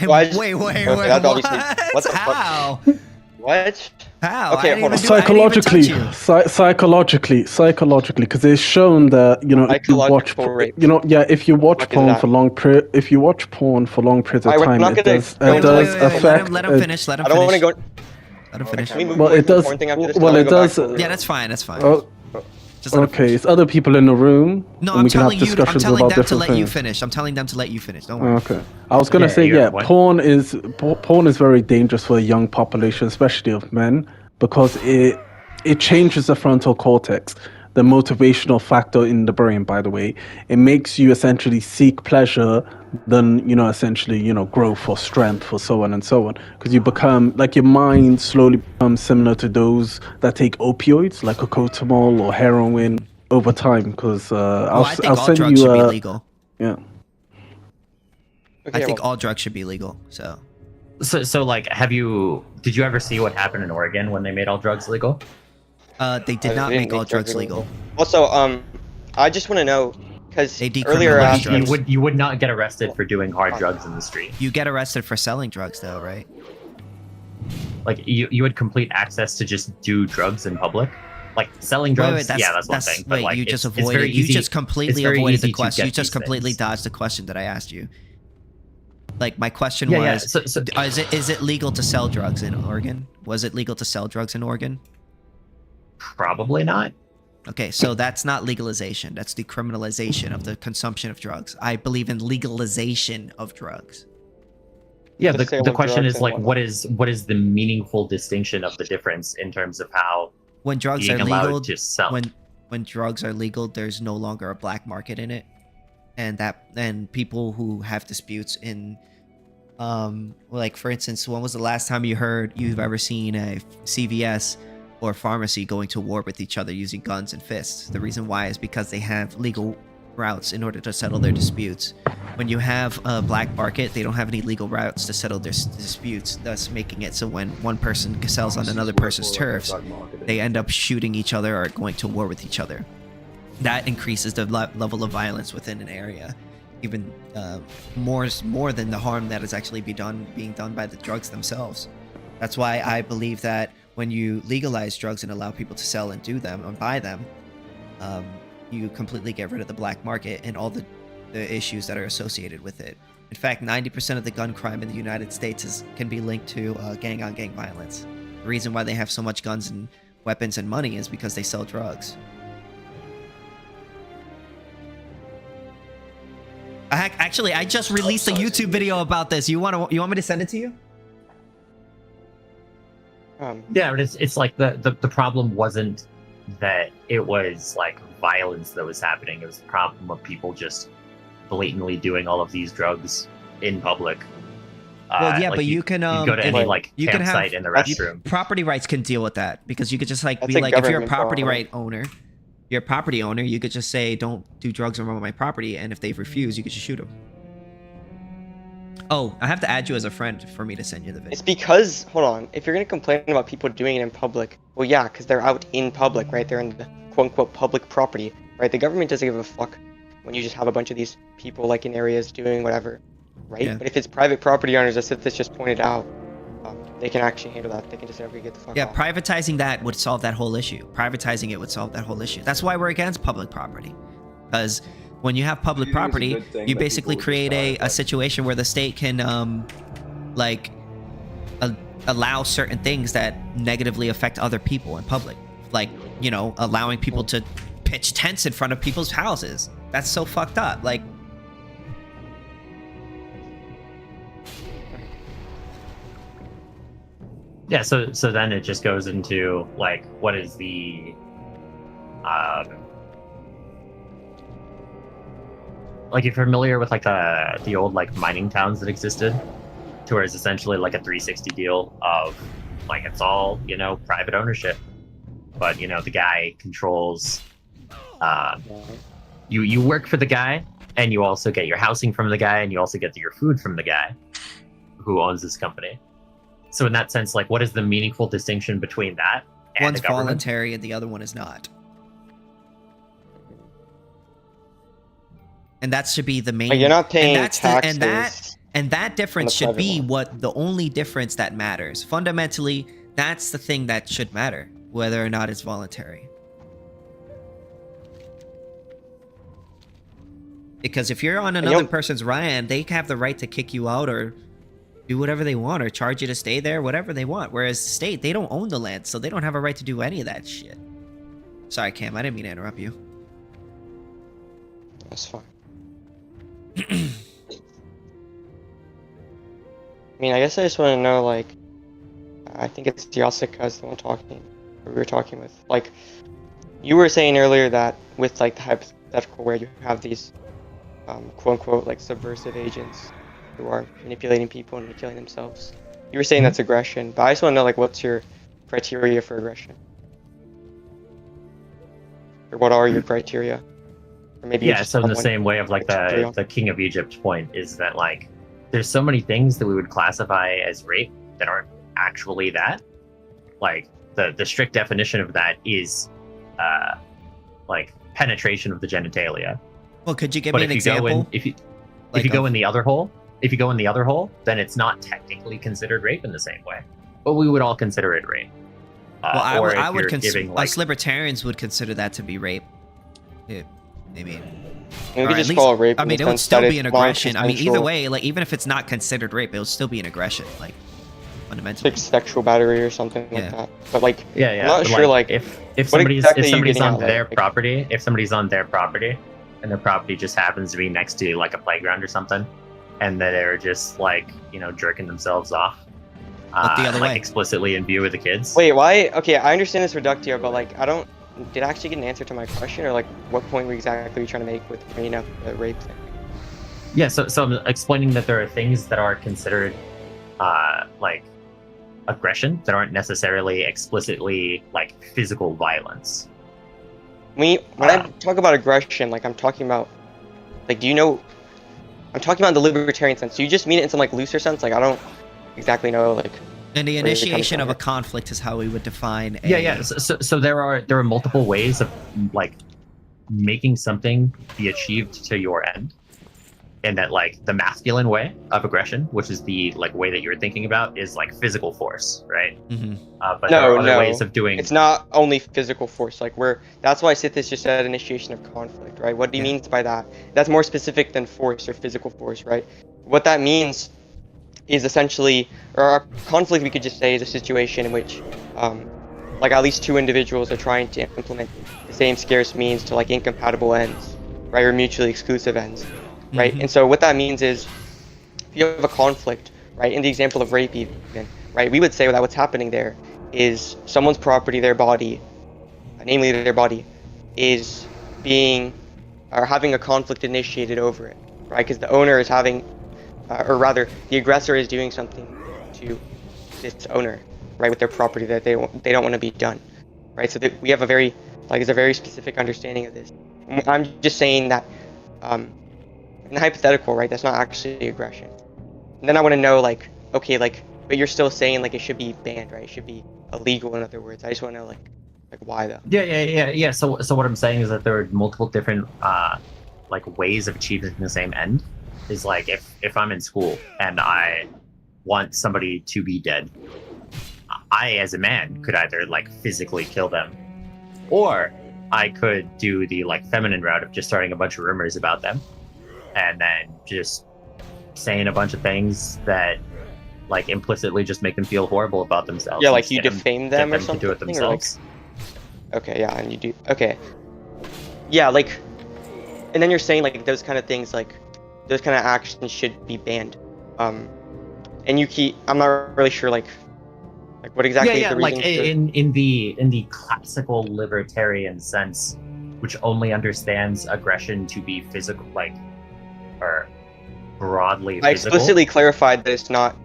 Wait, what? How? What? How? Okay, hold on. Psychologically, because it's shown that, you know, if you watch, if you watch porn for long periods of time, it does affect. Let him finish. I don't want to go. Let him finish. Well, it does. Well, it does. Yeah, that's fine. That's fine. Okay, it's other people in the room. No, I'm telling you. I'm telling them to let you finish. I'm telling them to let you finish. Don't worry. Okay. I was gonna say, porn is very dangerous for a young population, especially of men, because it changes the frontal cortex, the motivational factor in the brain. By the way, it makes you essentially seek pleasure than, you know, essentially, you know, growth or strength or so on and so on, because you become like, your mind slowly becomes similar to those that take opioids like cocaine or heroin over time, because I'll send drugs you should be legal. Yeah. I think all drugs should be legal. So like, did you ever see what happened in Oregon when they made all drugs legal? They did not make all drugs legal. Also, I just want to know, because earlier you would not get arrested for doing hard drugs in the street. You get arrested for selling drugs, though, right? Like you had complete access to just do drugs in public. Like selling drugs, that's one thing. But like, you just avoided. You just completely avoided the question. You just completely dodged the question that I asked you. Like, my question was, is it legal to sell drugs in Oregon? Was it legal to sell drugs in Oregon? Probably not. Okay, so that's not legalization. That's decriminalization of the consumption of drugs. I believe in legalization of drugs. Yeah, the question is like, what is the meaningful distinction of the difference in terms of how when drugs being are legal, allowed to sell? When drugs are legal, there's no longer a black market in it, and people who have disputes in, like, for instance, when was the last time you've ever seen a CVS or pharmacy going to war with each other using guns and fists? The reason why is because they have legal routes in order to settle their disputes. When you have a black market, they don't have any legal routes to settle their disputes, thus making it so when one person sells on another person's turfs, they end up shooting each other or going to war with each other. That increases the level of violence within an area, even more than the harm that is actually being done by the drugs themselves. That's why I believe that when you legalize drugs and allow people to sell and do them and buy them, you completely get rid of the black market and all the issues that are associated with it. In fact, 90% of the gun crime in the United States can be linked to gang-on-gang violence. The reason why they have so much guns and weapons and money is because they sell drugs. Actually, I just released a YouTube video about this. You want me to send it to you? Yeah, but it's like the problem wasn't that it was like violence that was happening. It was the problem of people just blatantly doing all of these drugs in public. Well, yeah, like but you can go to any like you can campsite in the restroom. Property rights can deal with that because you could just like That's be a like, if you're a government property problem. right owner, you're a property owner, you could just say, don't do drugs around my property, and if they refuse, you could just shoot them. Oh, I have to add you as a friend for me to send you the video. It's because, hold on, if you're gonna complain about people doing it in public, well, yeah, because they're out in public, right? They're in the quote-unquote public property, right? The government doesn't give a fuck when you just have a bunch of these people, like, in areas doing whatever, right? Yeah. But if it's private property owners, as Sithis just pointed out, they can actually handle that. They can just everybody get the fuck Yeah, off. privatizing that would solve that whole issue. Privatizing it would solve that whole issue. That's why we're against public property. Because when you have public property, you basically create a situation where the state can, allow certain things that negatively affect other people in public. Like, you know, allowing people to pitch tents in front of people's houses. That's so fucked up. Like, Yeah, so then it just goes into like what is the like, you're familiar with like the old like mining towns that existed, to where it's essentially like a 360 deal of like it's all, you know, private ownership, but you know the guy controls you work for the guy, and you also get your housing from the guy, and you also get your food from the guy who owns this company. So in that sense, like, what is the meaningful distinction between that and one's the government? voluntary and the other one is not. And that should be the main. Like, you're not paying and taxes. And that difference the should private be one. what the only difference that matters. Fundamentally, that's the thing that should matter, whether or not it's voluntary. Because if you're on another person's land, they have the right to kick you out or do whatever they want or charge you to stay there, whatever they want. Whereas the state, they don't own the land, so they don't have a right to do any of that shit. Sorry, Cam, I didn't mean to interrupt you. That's fine. I mean, I guess I just want to know, like, I think it's Yasika's the one talking, or we were talking with. Like, you were saying earlier that with, like, the hypothetical where you have these, quote-unquote, like, subversive agents who are manipulating people and killing themselves. You were saying that's aggression, but I just want to know, like, what's your criteria for aggression? Or what are your criteria? Or maybe Yeah, so in the same way of like the King of Egypt point is that like there's so many things that we would classify as rape that aren't actually that. Like the strict definition of that is like penetration of the genitalia. Well, could you give me an example? If you go in the other hole, then it's not technically considered rape in the same way. But we would all consider it rape. Well, I would consider, us libertarians would consider that to be rape. I mean, we could just call it rape. I mean, it would still be an aggression. I mean, either way, like even if it's not considered rape, it would still be an aggression, like fundamentally. Like sexual battery or something like that. But like, yeah, I'm not sure. Like, if somebody's on their property, if somebody's on their property, and their property just happens to be next to like a playground or something, and they're just like, you know, jerking themselves off, the other way, explicitly in view of the kids. Wait, why? Okay, I understand this reductio, but like, I don't. Did I actually get an answer to my question, or like, what point exactly are you trying to make with bringing up the rape thing? Yeah, so I'm explaining that there are things that are considered like aggression that aren't necessarily explicitly like physical violence. When I talk about aggression, like I'm talking about, like, do you know? I'm talking about the libertarian sense. Do you just mean it in some like looser sense? Like I don't exactly know, like. And the initiation of a conflict is how we would define. Yeah. So there are multiple ways of like making something be achieved to your end, and that like the masculine way of aggression, which is the like way that you're thinking about, is like physical force, right? Mm-hmm. But there are other ways of doing. It's not only physical force. Like that's why Sithis just said initiation of conflict, right? What he means by that? That's more specific than force or physical force, right? What that means is essentially, or a conflict we could just say is a situation in which like at least two individuals are trying to implement the same scarce means to like incompatible ends, right, or mutually exclusive ends, right? And so what that means is if you have a conflict, right, in the example of rape even, right, we would say that what's happening there is someone's property, their body, namely their body, is being or having a conflict initiated over it, right? Because the owner is having, or rather, the aggressor is doing something to this owner, right, with their property that they don't want to be done, right? So that we have a very it's a very specific understanding of this. I'm just saying that in the hypothetical, right, that's not actually aggression. And then I want to know, like, okay, like, but you're still saying like it should be banned, right? It should be illegal, in other words. I just want to know like why though. Yeah. So what I'm saying is that there are multiple different like ways of achieving the same end. Is like if I'm in school and I want somebody to be dead, I as a man could either like physically kill them, or I could do the like feminine route of just starting a bunch of rumors about them, and then just saying a bunch of things that like implicitly just make them feel horrible about themselves. Yeah, like you defame them or something. To do it themselves. Okay, yeah, and you do. Okay. Yeah, like, and then you're saying like those kind of things, like those kind of actions should be banned. And you keep. I'm not really sure, like what exactly is the reason? Like in the classical libertarian sense, which only understands aggression to be physical, like, or broadly I physical. explicitly clarified that it's not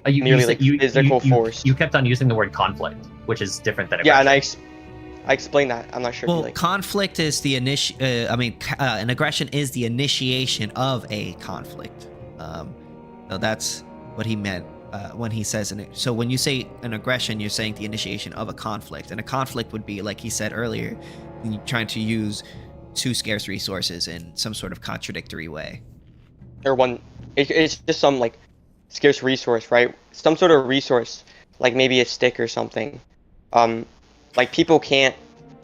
merely like physical force. You kept on using the word conflict, which is different than yeah, aggression. and I explained that. I'm not sure. Well, if you, like, conflict is the an aggression is the initiation of a conflict. So that's what he meant when he says it. So when you say an aggression, you're saying the initiation of a conflict, and a conflict would be, like he said earlier, trying to use two scarce resources in some sort of contradictory way. Or one, it's just some like scarce resource, right? Some sort of resource, like maybe a stick or something. Like people can't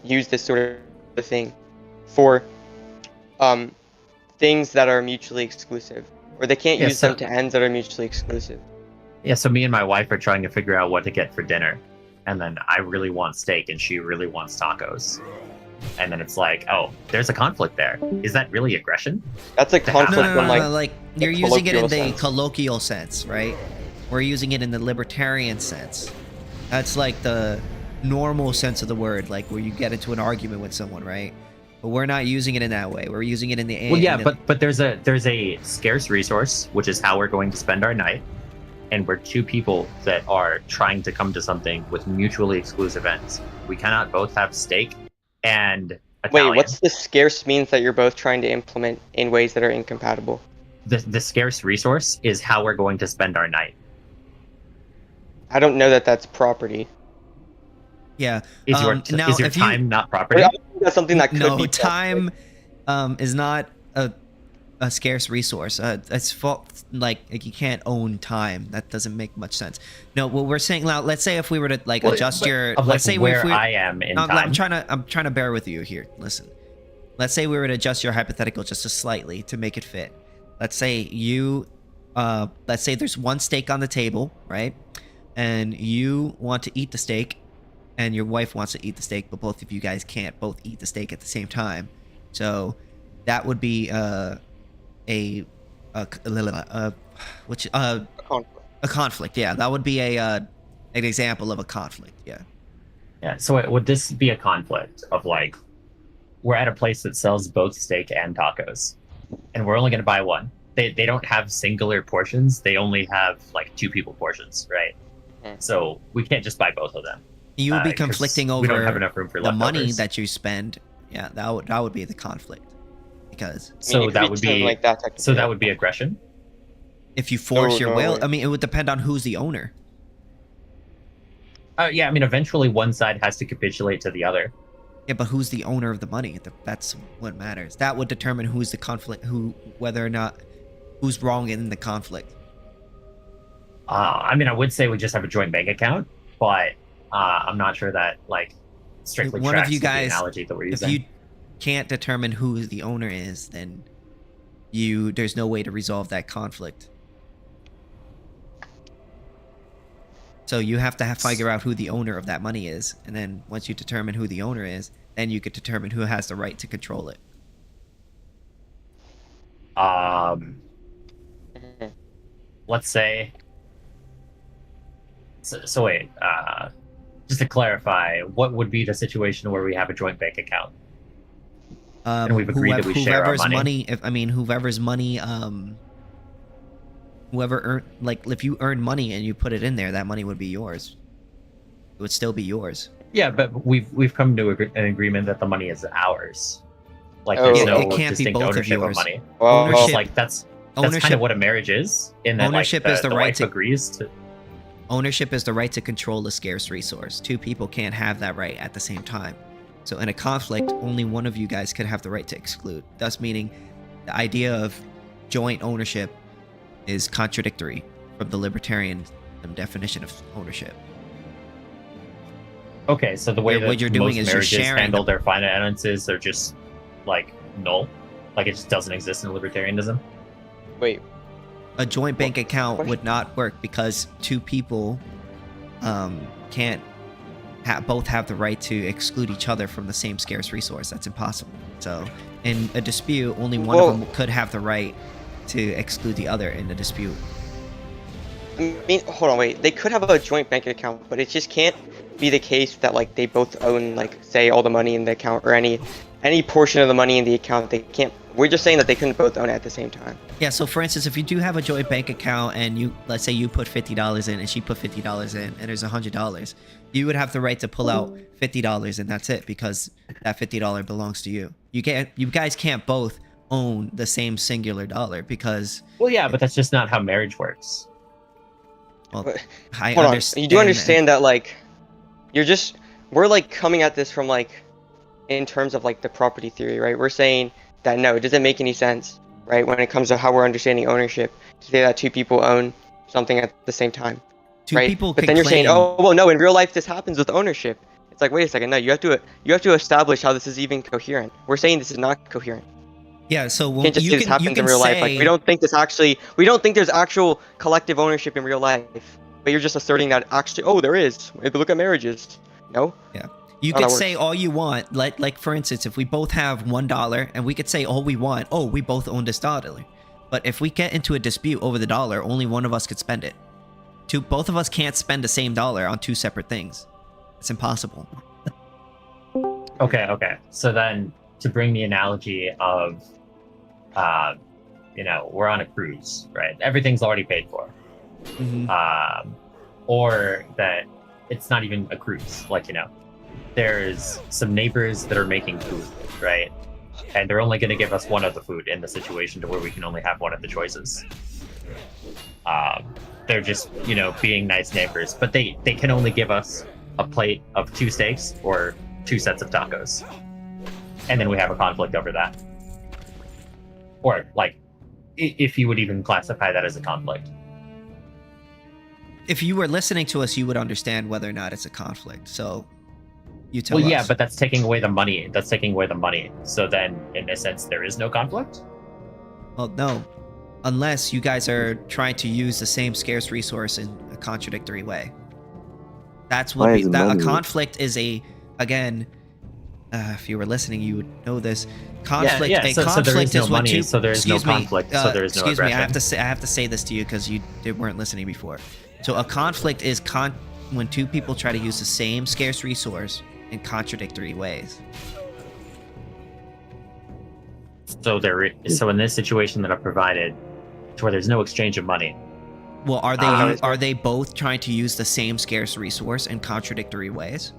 use this sort of thing for things that are mutually exclusive, or they can't use them to ends that are mutually exclusive. Yeah, so me and my wife are trying to figure out what to get for dinner, and then I really want steak and she really wants tacos. And then it's like, oh, there's a conflict there. Is that really aggression? That's a conflict when like you're using it in the colloquial sense, right? We're using it in the libertarian sense. That's like the normal sense of the word, like where you get into an argument with someone, right? But we're not using it in that way. We're using it in the well, yeah, but there's a scarce resource, which is how we're going to spend our night, and we're two people that are trying to come to something with mutually exclusive ends. We cannot both have steak and Italian. Wait, what's the scarce means that you're both trying to implement in ways that are incompatible? The scarce resource is how we're going to spend our night. I don't know that that's property. Yeah. Is your time not property? I think that's something that could be. No, time is not a scarce resource. It's like you can't own time. That doesn't make much sense. No, what we're saying now, let's say if we were to like adjust your, let's say where I am in time. I'm trying to bear with you here. Listen, let's say we were to adjust your hypothetical just slightly to make it fit. Let's say let's say there's one steak on the table, right? And you want to eat the steak, and your wife wants to eat the steak, but both of you guys can't both eat the steak at the same time. So that would be a conflict. Yeah, that would be an example of a conflict. Yeah. Yeah. So would this be a conflict of like, we're at a place that sells both steak and tacos, and we're only going to buy one. They don't have singular portions. They only have like two people portions, right? So we can't just buy both of them. You would be conflicting over we don't have enough room for the leftovers. money that you spend. Yeah, that would be the conflict. Because that would be aggression. If you force your will, I mean, it would depend on who's the owner. Yeah, I mean, eventually one side has to capitulate to the other. Yeah, but who's the owner of the money? That's what matters. That would determine who's the conflict, whether or not who's wrong in the conflict. I mean, I would say we just have a joint bank account, but I'm not sure that like strictly one tracks of you guys, the analogy that we're using. If you can't determine who the owner is, then there's no way to resolve that conflict. So you have to figure out who the owner of that money is, and then once you determine who the owner is, then you could determine who has the right to control it. Let's say. So wait. just to clarify, what would be the situation where we have a joint bank account? And we've agreed that we share our money. Whoever's money, whoever earned, like, if you earn money and you put it in there, that money would be yours. It would still be yours. Yeah, but we've come to an agreement that the money is ours. Like, there's no it can't distinct be both ownership of yours. money. Ownership, Like that's kind of what a marriage is. In that, ownership like, is the right wife to agrees to. Ownership is the right to control a scarce resource. Two people can't have that right at the same time. So in a conflict, only one of you guys could have the right to exclude. Thus meaning the idea of joint ownership is contradictory from the libertarian definition of ownership. Okay, so the way that what you're doing most is you're marriages sharing handle their finances are just like null, like it just doesn't exist in libertarianism. Wait, a joint bank account would not work because two people can't both have the right to exclude each other from the same scarce resource. That's impossible. So in a dispute, only one of them could have the right to exclude the other in a dispute. I mean, hold on, wait. They could have a joint bank account, but it just can't be the case that, like, they both own, like, say, all the money in the account or any portion of the money in the account. They can't. We're just saying that they couldn't both own it at the same time. Yeah. So for instance, if you do have a joint bank account and let's say you put $50 in and she put $50 in and there's $100, you would have the right to pull out $50 and that's it, because that $50 belongs to you. You guys can't both own the same singular dollar because. Well, yeah, but that's just not how marriage works. Well, I Hold on. understand. You do understand that, like, we're like coming at this from, like, in terms of, like, the property theory, right? We're saying that no, it doesn't make any sense, right? When it comes to how we're understanding ownership, to say that two people own something at the same time, right? People but can then you're saying, claim- oh, well, no, in real life this happens with ownership. It's like, wait a second, no, you have to establish how this is even coherent. We're saying this is not coherent. Yeah, so You can't just say this happens in real life. Like, we don't think there's actual collective ownership in real life. But you're just asserting that actually, oh, there is. If you look at marriages, no. Yeah, you could say all you want. Like for instance, if we both have $1 and we could say all we want. Oh, we both own this dollar. But if we get into a dispute over the dollar, only one of us could spend it. Both of us can't spend the same dollar on two separate things. It's impossible. Okay. So then, to bring the analogy of, we're on a cruise, right? Everything's already paid for. Mm-hmm. Or that it's not even a cruise. Like, there's some neighbors that are making food, right? And they're only going to give us one of the food in the situation to where we can only have one of the choices. They're just, being nice neighbors, but they can only give us a plate of 2 steaks or 2 sets of tacos. And then we have a conflict over that. Or, like, if you would even classify that as a conflict. If you were listening to us, you would understand whether or not it's a conflict. So you tell us. Well, yeah, but that's taking away the money. So then, in a sense, there is no conflict? Well, no. Unless you guys are trying to use the same scarce resource in a contradictory way. That's what a conflict is. If you were listening, you would know this. Conflict. Yeah. So there is no money. So there is no conflict. So there is no excuse me. aggression. I have to say this to you because you weren't listening before. So a conflict is when two people try to use the same scarce resource in contradictory ways. So in this situation that I've provided, to where there's no exchange of money. Well, are they both trying to use the same scarce resource in contradictory ways?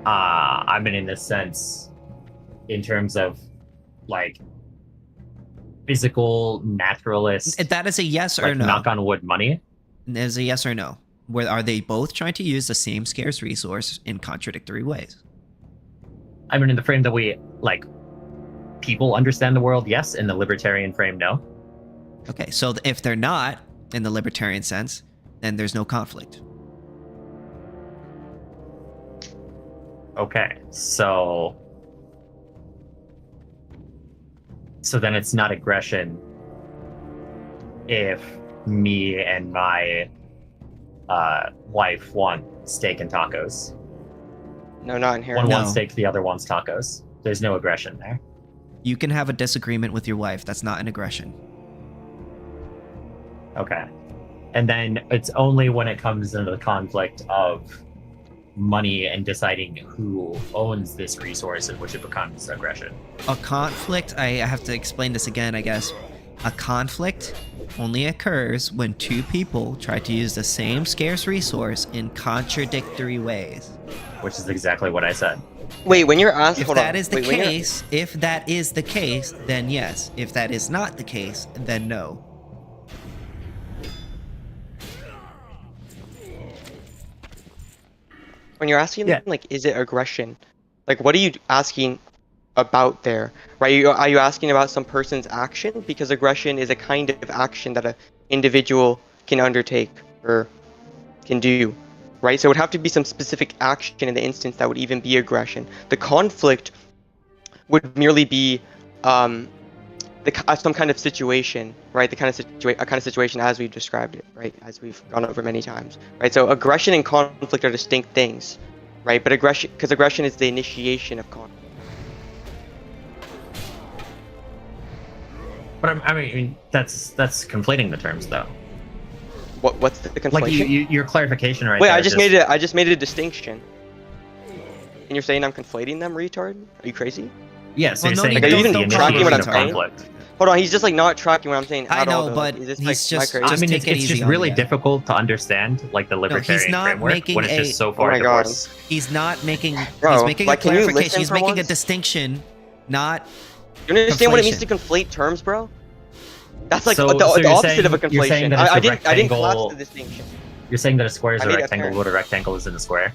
I mean, in this sense, in terms of, like, physical naturalist. That is a yes or no. Knock on wood money. Is a yes or no. Where are they both trying to use the same scarce resource in contradictory ways? I mean, in the frame that we, like, people understand the world, yes. In the libertarian frame, no. Okay, so if they're not in the libertarian sense, then there's no conflict. Okay, so then it's not aggression if me and my wife want steak and tacos. No, not inherently. One wants steak, the other wants tacos. There's no aggression there. You can have a disagreement with your wife. That's not an aggression. Okay. And then it's only when it comes into the conflict of money and deciding who owns this resource in which it becomes aggression. A conflict, I have to explain this again, I guess. A conflict only occurs when two people try to use the same scarce resource in contradictory ways. Which is exactly what I said. Wait, when you're asked, if that is the case, then yes. If that is not the case, then no. When you're asking them, like, is it aggression? Like, what are you asking about there? Right? Are you asking about some person's action? Because aggression is a kind of action that an individual can undertake or can do. Right? So it would have to be some specific action in the instance that would even be aggression. The conflict would merely be some kind of situation, right? A kind of situation as we've described it, right? As we've gone over many times, right? So aggression and conflict are distinct things, right? But aggression is the initiation of conflict. But I mean, that's conflating the terms, though. What's the conflation? Like your clarification right Wait, there. I just made a distinction. And you're saying I'm conflating them, retard? Are you crazy? Yeah, so you're saying like, are you even tracking what I'm saying? Conflict. Hold on, he's just like not tracking what I'm saying I at know, all. but he's just. I mean, it's just really difficult to understand, like the libertarian framework when it's just so far divorced. He's not making. Bro, he's making like, a clarification. Can you he's making once? a distinction, not. You understand what it means to conflate terms, bro? That's like the opposite of a conflation. I didn't collapse the distinction. You're saying that a square is a rectangle, but a rectangle isn't a square.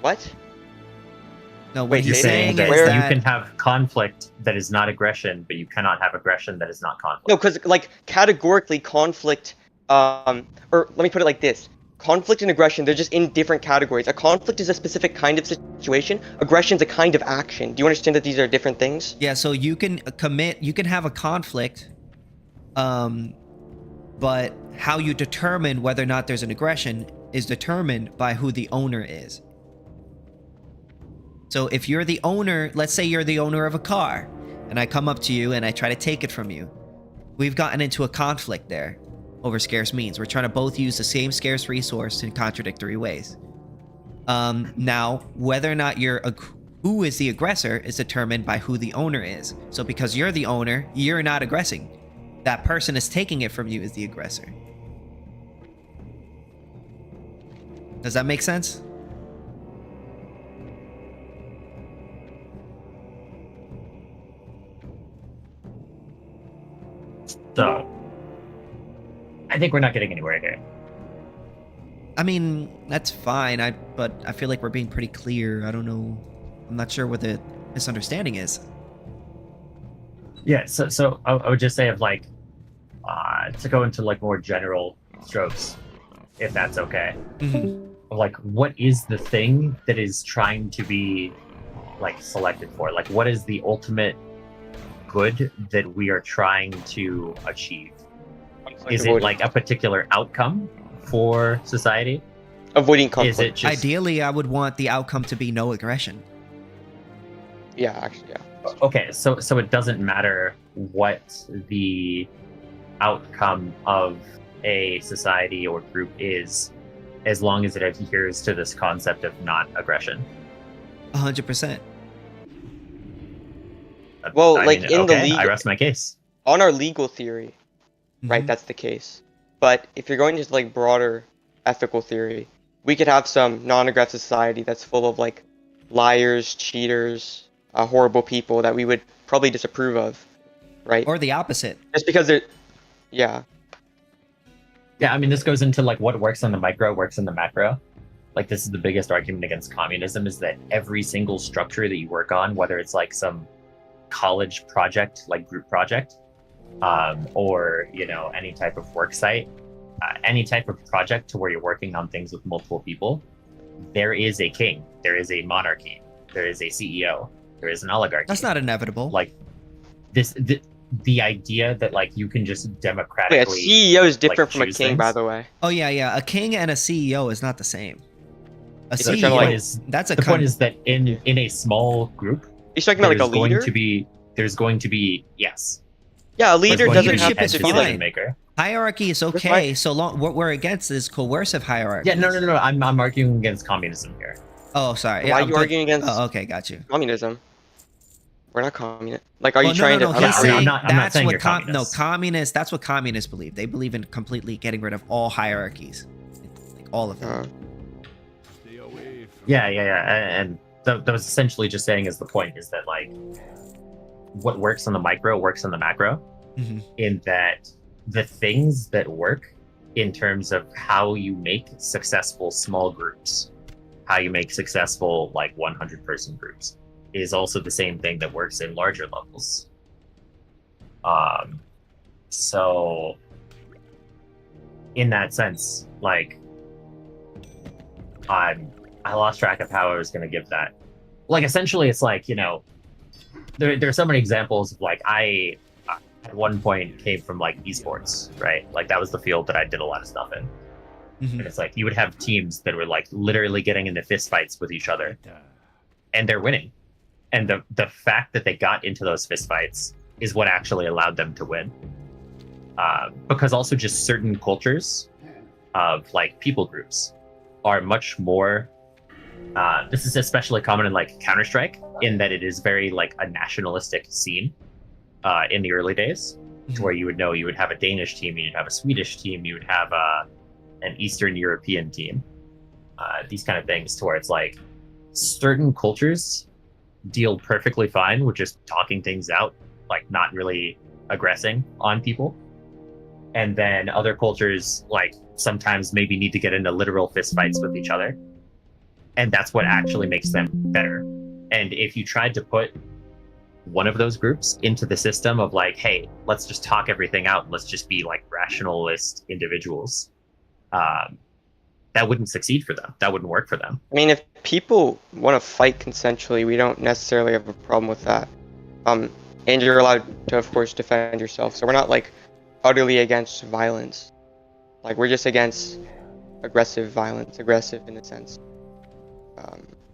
What? No, what you're saying that you can have conflict that is not aggression, but you cannot have aggression that is not conflict. No, because like categorically conflict, or let me put it like this. Conflict and aggression, they're just in different categories. A conflict is a specific kind of situation. Aggression is a kind of action. Do you understand that these are different things? Yeah, so you can have a conflict, but how you determine whether or not there's an aggression is determined by who the owner is. So if you're the owner, let's say you're the owner of a car, and I come up to you and I try to take it from you. We've gotten into a conflict there over scarce means. We're trying to both use the same scarce resource in contradictory ways. Now, whether or not who is the aggressor is determined by who the owner is. So because you're the owner, you're not aggressing. That person is taking it from you is the aggressor. Does that make sense? So, I think we're not getting anywhere here. I mean, that's fine. But I feel like we're being pretty clear. I don't know. I'm not sure what the misunderstanding is. Yeah. So I would just say of like to go into like more general strokes, if that's okay. Mm-hmm. Like, what is the thing that is trying to be like selected for? Like, what is the ultimate good that we are trying to achieve? Is it like a particular outcome for society? Avoiding conflict. Is it just... Ideally, I would want the outcome to be no aggression. Yeah, actually, yeah. Okay, so it doesn't matter what the outcome of a society or group is, as long as it adheres to this concept of non-aggression. 100%. Well, I like mean, in okay, the legal, I rest my case. On our legal theory, right, that's the case. But if you're going to like broader ethical theory, we could have some non-aggressive society that's full of like liars, cheaters, horrible people that we would probably disapprove of, right? Or the opposite. Just because they're, yeah. Yeah, I mean, this goes into like what works in the micro works in the macro. Like, this is the biggest argument against communism, is that every single structure that you work on, whether it's like some college project, like group project, or, you know, any type of work site, any type of project to where you're working on things with multiple people, there is a king, there is a monarchy, there is a CEO, there is an oligarchy. That's not inevitable. Like, the idea that like you can just democratically... Wait, a CEO is different like, from a king, things. by the way. Oh yeah. A king and a CEO is not the same. A The CEO point is, that's a the point is that in a small group, you're talking about like a leader. There's going to be yes. Yeah, a leader doesn't have leadership is to be fine. like. Hierarchy is okay, so long. What we're against is coercive hierarchy. Yeah, no. I'm arguing against communism here. Oh, sorry. Why are you arguing against? Oh, okay, got you. Communism. We're not communist. Like, are you no, trying no, no. to? He's saying I'm not saying you're communists. That's what communists believe. They believe in completely getting rid of all hierarchies, like all of them. Yeah. And that was essentially just saying is the point is that like what works on the micro works on the macro, in that the things that work in terms of how you make successful small groups, how you make successful like 100-person groups, is also the same thing that works in larger levels. So in that sense, like I lost track of how I was going to give that. Like essentially it's like, you know, there are so many examples of like I at one point came from like esports, right? Like that was the field that I did a lot of stuff in. And it's like you would have teams that were like literally getting into fist fights with each other and they're winning. And the fact that they got into those fist fights is what actually allowed them to win. Because also just certain cultures of like people groups are much more, this is especially common in like Counter-Strike, in that it is very like a nationalistic scene in the early days, to where you would have a Danish team, you'd have a Swedish team, you would have an Eastern European team, these kind of things, to where it's like certain cultures deal perfectly fine with just talking things out, like not really aggressing on people. And then other cultures like sometimes maybe need to get into literal fist fights with each other. And that's what actually makes them better. And if you tried to put one of those groups into the system of like, hey, let's just talk everything out, let's just be like rationalist individuals, that wouldn't succeed for them. That wouldn't work for them. I mean, if people want to fight consensually, we don't necessarily have a problem with that. And you're allowed to, of course, defend yourself. So we're not like utterly against violence. Like we're just against aggressive violence, aggressive in the sense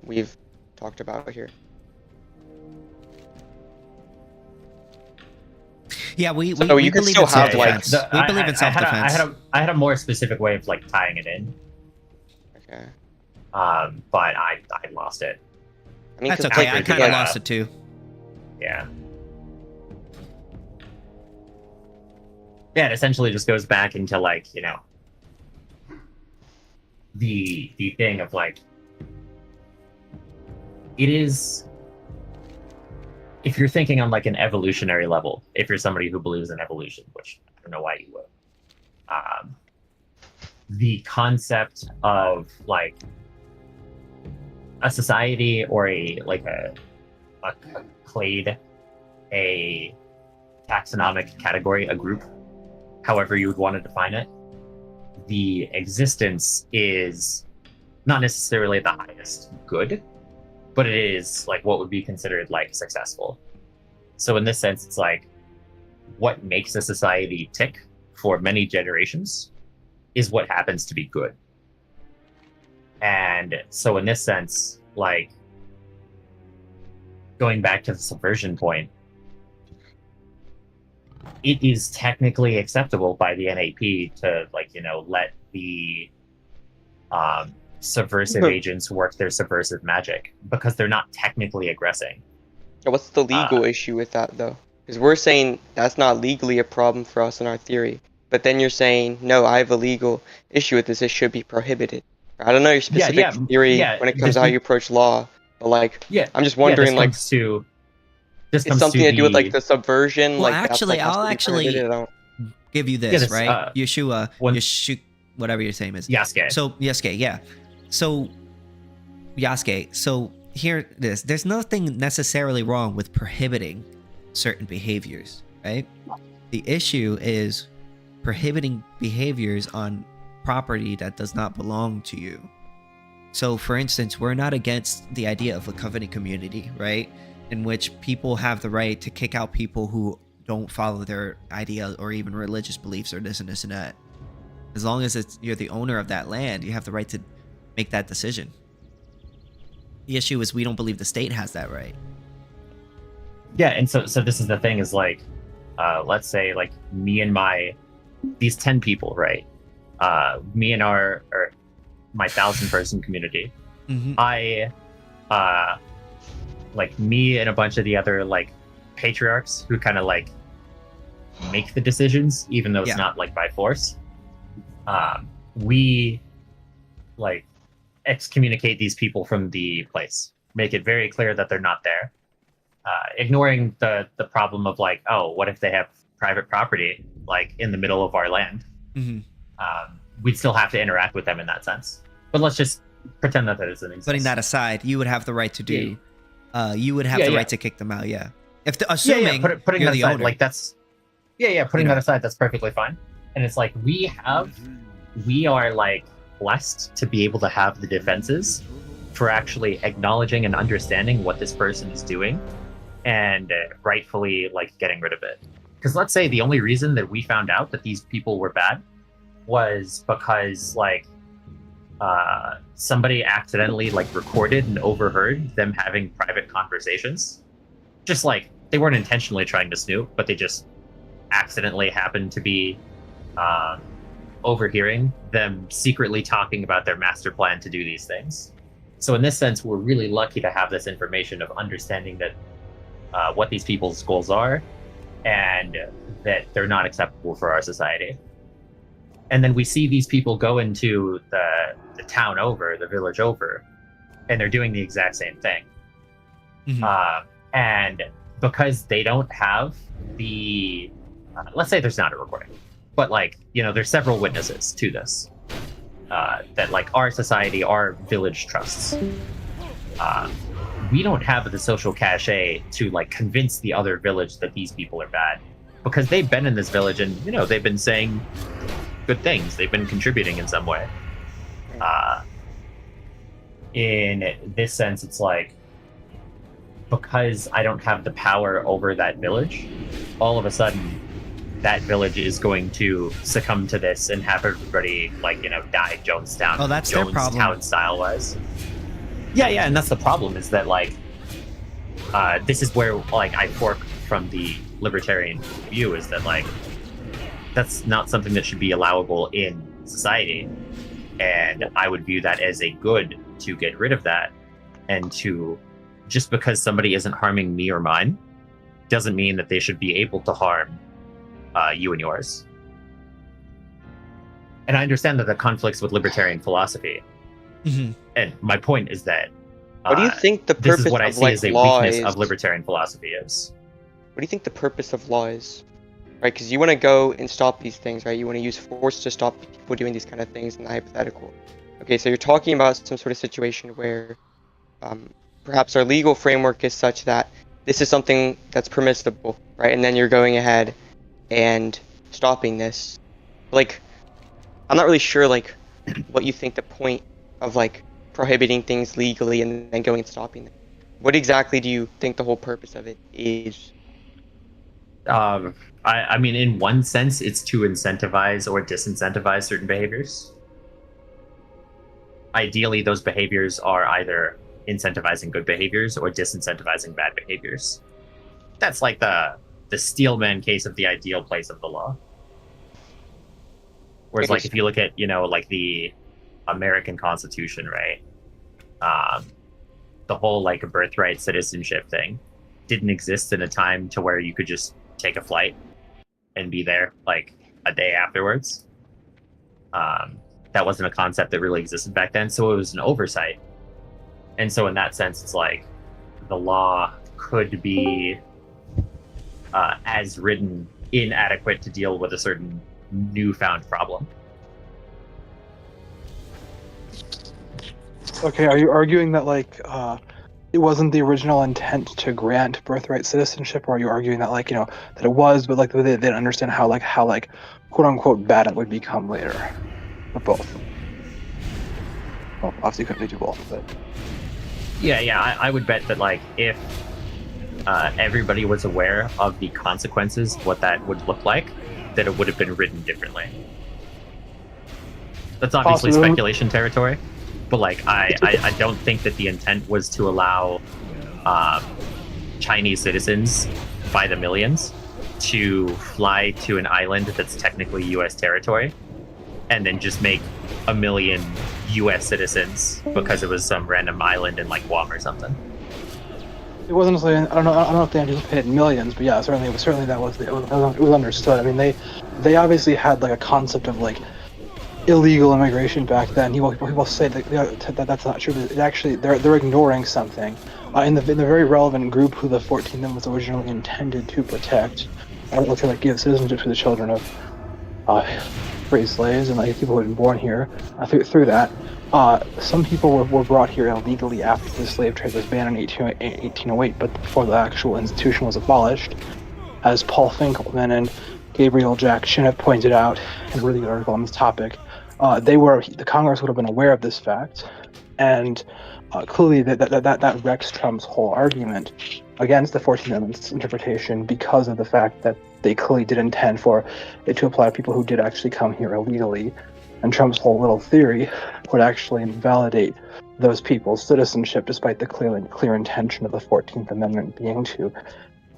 we've talked about here. Yeah, we you we can believe still in have self-defense. like We believe in self-defense. I had a more specific way of like tying it in. Okay. But I lost it. I mean, that's okay. I kind of lost it too. Yeah. Yeah, it essentially just goes back into like, you know, the thing of like, it is, if you're thinking on like an evolutionary level, if you're somebody who believes in evolution, which I don't know why you would, the concept of like a society or a clade, a taxonomic category, a group, however you would want to define it, the existence is not necessarily the highest good, but it is like what would be considered like successful. So in this sense, it's like what makes a society tick for many generations is what happens to be good. And so in this sense, like going back to the subversion point, it is technically acceptable by the NAP to like, you know, let the subversive agents work their subversive magic because they're not technically aggressing. What's the legal issue with that though? Because we're saying that's not legally a problem for us in our theory, but then you're saying no, I have a legal issue with this. It should be prohibited. I don't know your specific theory when it comes to how you approach law, but like, I'm just wondering like, it's something to do with like the subversion. Well, like actually, that's, like, I'll actually give you this, right? Yeshua, whatever your name is. Yasuke. So Yasuke, yeah. So Yasuke, so here it is. There's nothing necessarily wrong with prohibiting certain behaviors, right? The issue is prohibiting behaviors on property that does not belong to you. So for instance, we're not against the idea of a covenant community, right? In which people have the right to kick out people who don't follow their idea or even religious beliefs or this and this and that. As long as you're the owner of that land, you have the right to make that decision. The issue is we don't believe the state has that right. Yeah, and so this is the thing is like, let's say like me and my these 10 people, right? Me and my 1,000-person community. I, like me and a bunch of the other like patriarchs who kind of like make the decisions, even though it's not like by force. We like excommunicate these people from the place, make it very clear that they're not there, ignoring the problem of like, oh, what if they have private property like in the middle of our land? We'd still have to interact with them in that sense. But let's just pretend that doesn't exist. Putting that aside, you would have the right to do. You would have the right to kick them out. Yeah. If assuming putting you're that the aside, owner. like that's putting that aside, that's perfectly fine. And it's like we are like blessed to be able to have the defenses for actually acknowledging and understanding what this person is doing and rightfully like getting rid of it. Because let's say the only reason that we found out that these people were bad was because like somebody accidentally like recorded and overheard them having private conversations. Just like they weren't intentionally trying to snoop, but they just accidentally happened to be overhearing them secretly talking about their master plan to do these things. So in this sense, we're really lucky to have this information of understanding that what these people's goals are and that they're not acceptable for our society. And then we see these people go into the town over, the village over, and they're doing the exact same thing. And because they don't have the, let's say there's not a recording, but like, you know, there's several witnesses to this, that like our society, our village trusts. We don't have the social cachet to like convince the other village that these people are bad, because they've been in this village and, you know, they've been saying good things. They've been contributing in some way. In this sense, it's like, because I don't have the power over that village, all of a sudden that village is going to succumb to this and have everybody like, you know, die Jonestown. Oh, that's their problem. Jonestown style wise. Yeah, and that's the problem, is that like this is where like I fork from the libertarian view, is that like that's not something that should be allowable in society, and I would view that as a good to get rid of that. And to, just because somebody isn't harming me or mine doesn't mean that they should be able to harm you and yours. And I understand that that conflicts with libertarian philosophy. And my point is that what do you think the purpose this is what I of see like as a law weakness is? of libertarian philosophy is. What do you think the purpose of law is? Right, because you want to go and stop these things, right? You want to use force to stop people doing these kind of things in the hypothetical. Okay, so you're talking about some sort of situation where perhaps our legal framework is such that this is something that's permissible, right? And then you're going ahead and stopping this. Like, I'm not really sure, like, what you think the point of, like, prohibiting things legally and then going and stopping them. What exactly do you think the whole purpose of it is? I mean, in one sense, it's to incentivize or disincentivize certain behaviors. Ideally, those behaviors are either incentivizing good behaviors or disincentivizing bad behaviors. That's like the Steelman case of the ideal place of the law. Whereas, like, if you look at, you know, like the American Constitution, right? The whole, like, birthright citizenship thing didn't exist in a time to where you could just take a flight and be there, like, a day afterwards. That wasn't a concept that really existed back then, so it was an oversight. And so in that sense, it's like the law could be, as written, inadequate to deal with a certain newfound problem. Okay, are you arguing that, like, it wasn't the original intent to grant birthright citizenship, or are you arguing that, like, you know, that it was, but, like, they didn't understand how, quote-unquote, bad it would become later? Or both? Well, obviously you couldn't do both, but... Yeah, I would bet that, like, if everybody was aware of the consequences, what that would look like, that it would have been written differently. That's obviously speculation territory, but, like, I don't think that the intent was to allow Chinese citizens by the millions to fly to an island that's technically U.S. territory, and then just make 1 million U.S. citizens because it was some random island in like Guam or something. It wasn't necessarily, I don't know if they anticipated millions, but yeah, certainly that was it was understood. I mean, they obviously had like a concept of like illegal immigration back then. People say that that's not true. But it actually, they're ignoring something. In the very relevant group who the 14th Amendment was originally intended to protect, to like give citizenship to the children of free slaves and like people who had been born here through that. Some people were brought here illegally after the slave trade was banned in 1808, but before the actual institution was abolished, as Paul Finkelman and Gabriel Jack Shin have pointed out in a really good article on this topic. The Congress would have been aware of this fact, and clearly that wrecks Trump's whole argument against the 14th Amendment's interpretation because of the fact that they clearly did intend for it to apply to people who did actually come here illegally, and Trump's whole little theory would actually invalidate those people's citizenship, despite the clear intention of the 14th Amendment being to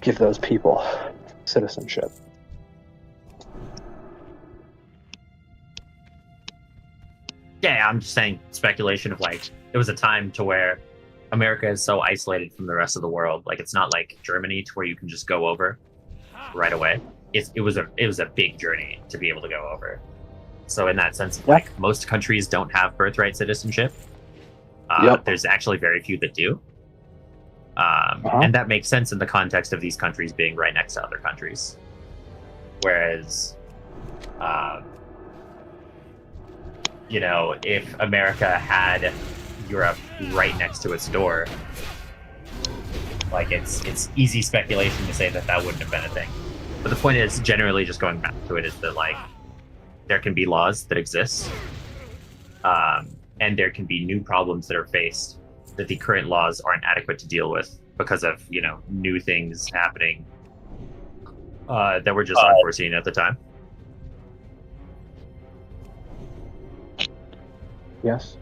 give those people citizenship. Yeah, I'm just saying speculation of like, it was a time to where America is so isolated from the rest of the world. Like, it's not like Germany to where you can just go over right away. It was a big journey to be able to go over. So in that sense, like, most countries don't have birthright citizenship. There's actually very few that do. And that makes sense in the context of these countries being right next to other countries. Whereas, you know, if America had Europe right next to its door, like, it's easy speculation to say that wouldn't have been a thing. But the point is, generally, just going back to it, is that, like, there can be laws that exist, and there can be new problems that are faced that the current laws aren't adequate to deal with because of, you know, new things happening that were just unforeseen at the time. Yes.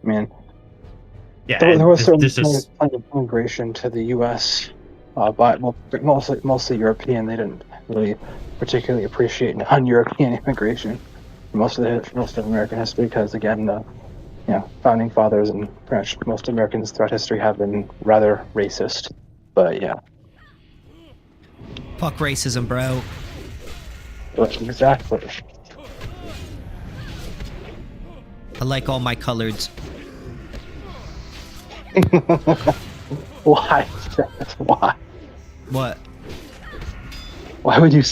I mean, yeah, there was certainly plenty of immigration to the U.S., but mostly European. They didn't really particularly appreciate non-European immigration for most of American history, because again, the founding fathers and pretty much most Americans throughout history have been rather racist. But yeah, fuck racism, bro. Exactly. I like all my coloreds. Why? Why? What? Why would you?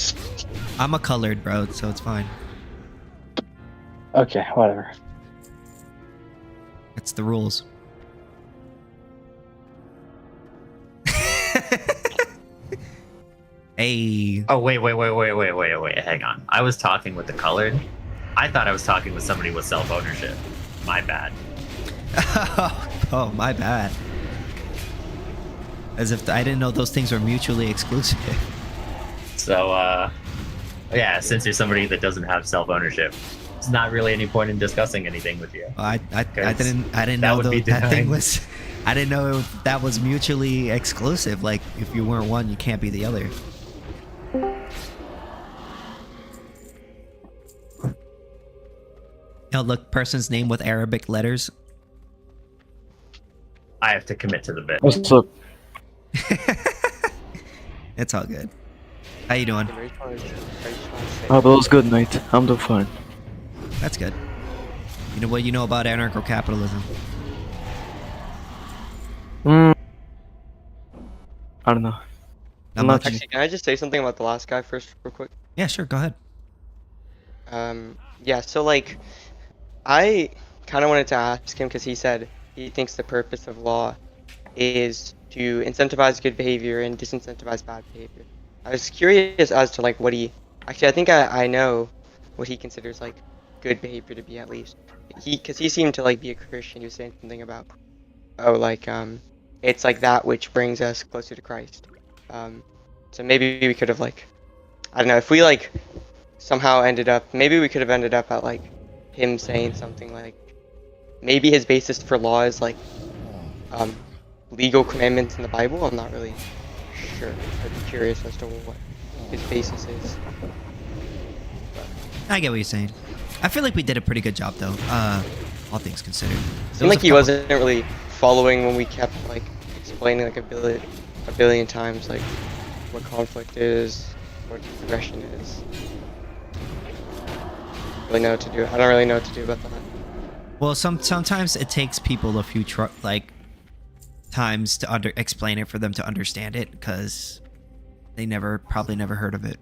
I'm a colored, bro, so it's fine. Okay, whatever. It's the rules. Hey. Oh, wait, hang on. I was talking with the colored. I thought I was talking with somebody with self-ownership. My bad. Oh, my bad. As if I didn't know those things were mutually exclusive. So, yeah, since you're somebody that doesn't have self-ownership, it's not really any point in discussing anything with you. I didn't know that thing was. I didn't know that was mutually exclusive. Like, if you weren't one, you can't be the other. Look, person's name with Arabic letters. I have to commit to the bit. What's up? It's all good. How you doing? Oh, that was good, mate. I'm doing fine. That's good. You know what you know about anarcho-capitalism? I don't know. Not much. Actually, can I just say something about the last guy first, real quick? Yeah, sure. Go ahead. Yeah. So like, I kind of wanted to ask him because he said he thinks the purpose of law is to incentivize good behavior and disincentivize bad behavior. I was curious as to like what he actually. I think I know what he considers like good behavior to be, at least. Because he seemed to like be a Christian. He was saying something about it's like that which brings us closer to Christ. So maybe we could have like, I don't know, if we like somehow maybe we could have ended up at like him saying something like, maybe his basis for law is like legal commandments in the Bible. I'm not really sure. I'd be curious as to what his basis is. I get what you're saying. I feel like we did a pretty good job, though. All things considered. It seemed like he wasn't really following when we kept like explaining like a billion times like what conflict is, what progression is. I don't really know what to do. I don't really know what to do about that. Well, sometimes it takes people a few times to explain it for them to understand it, because they probably never heard of it.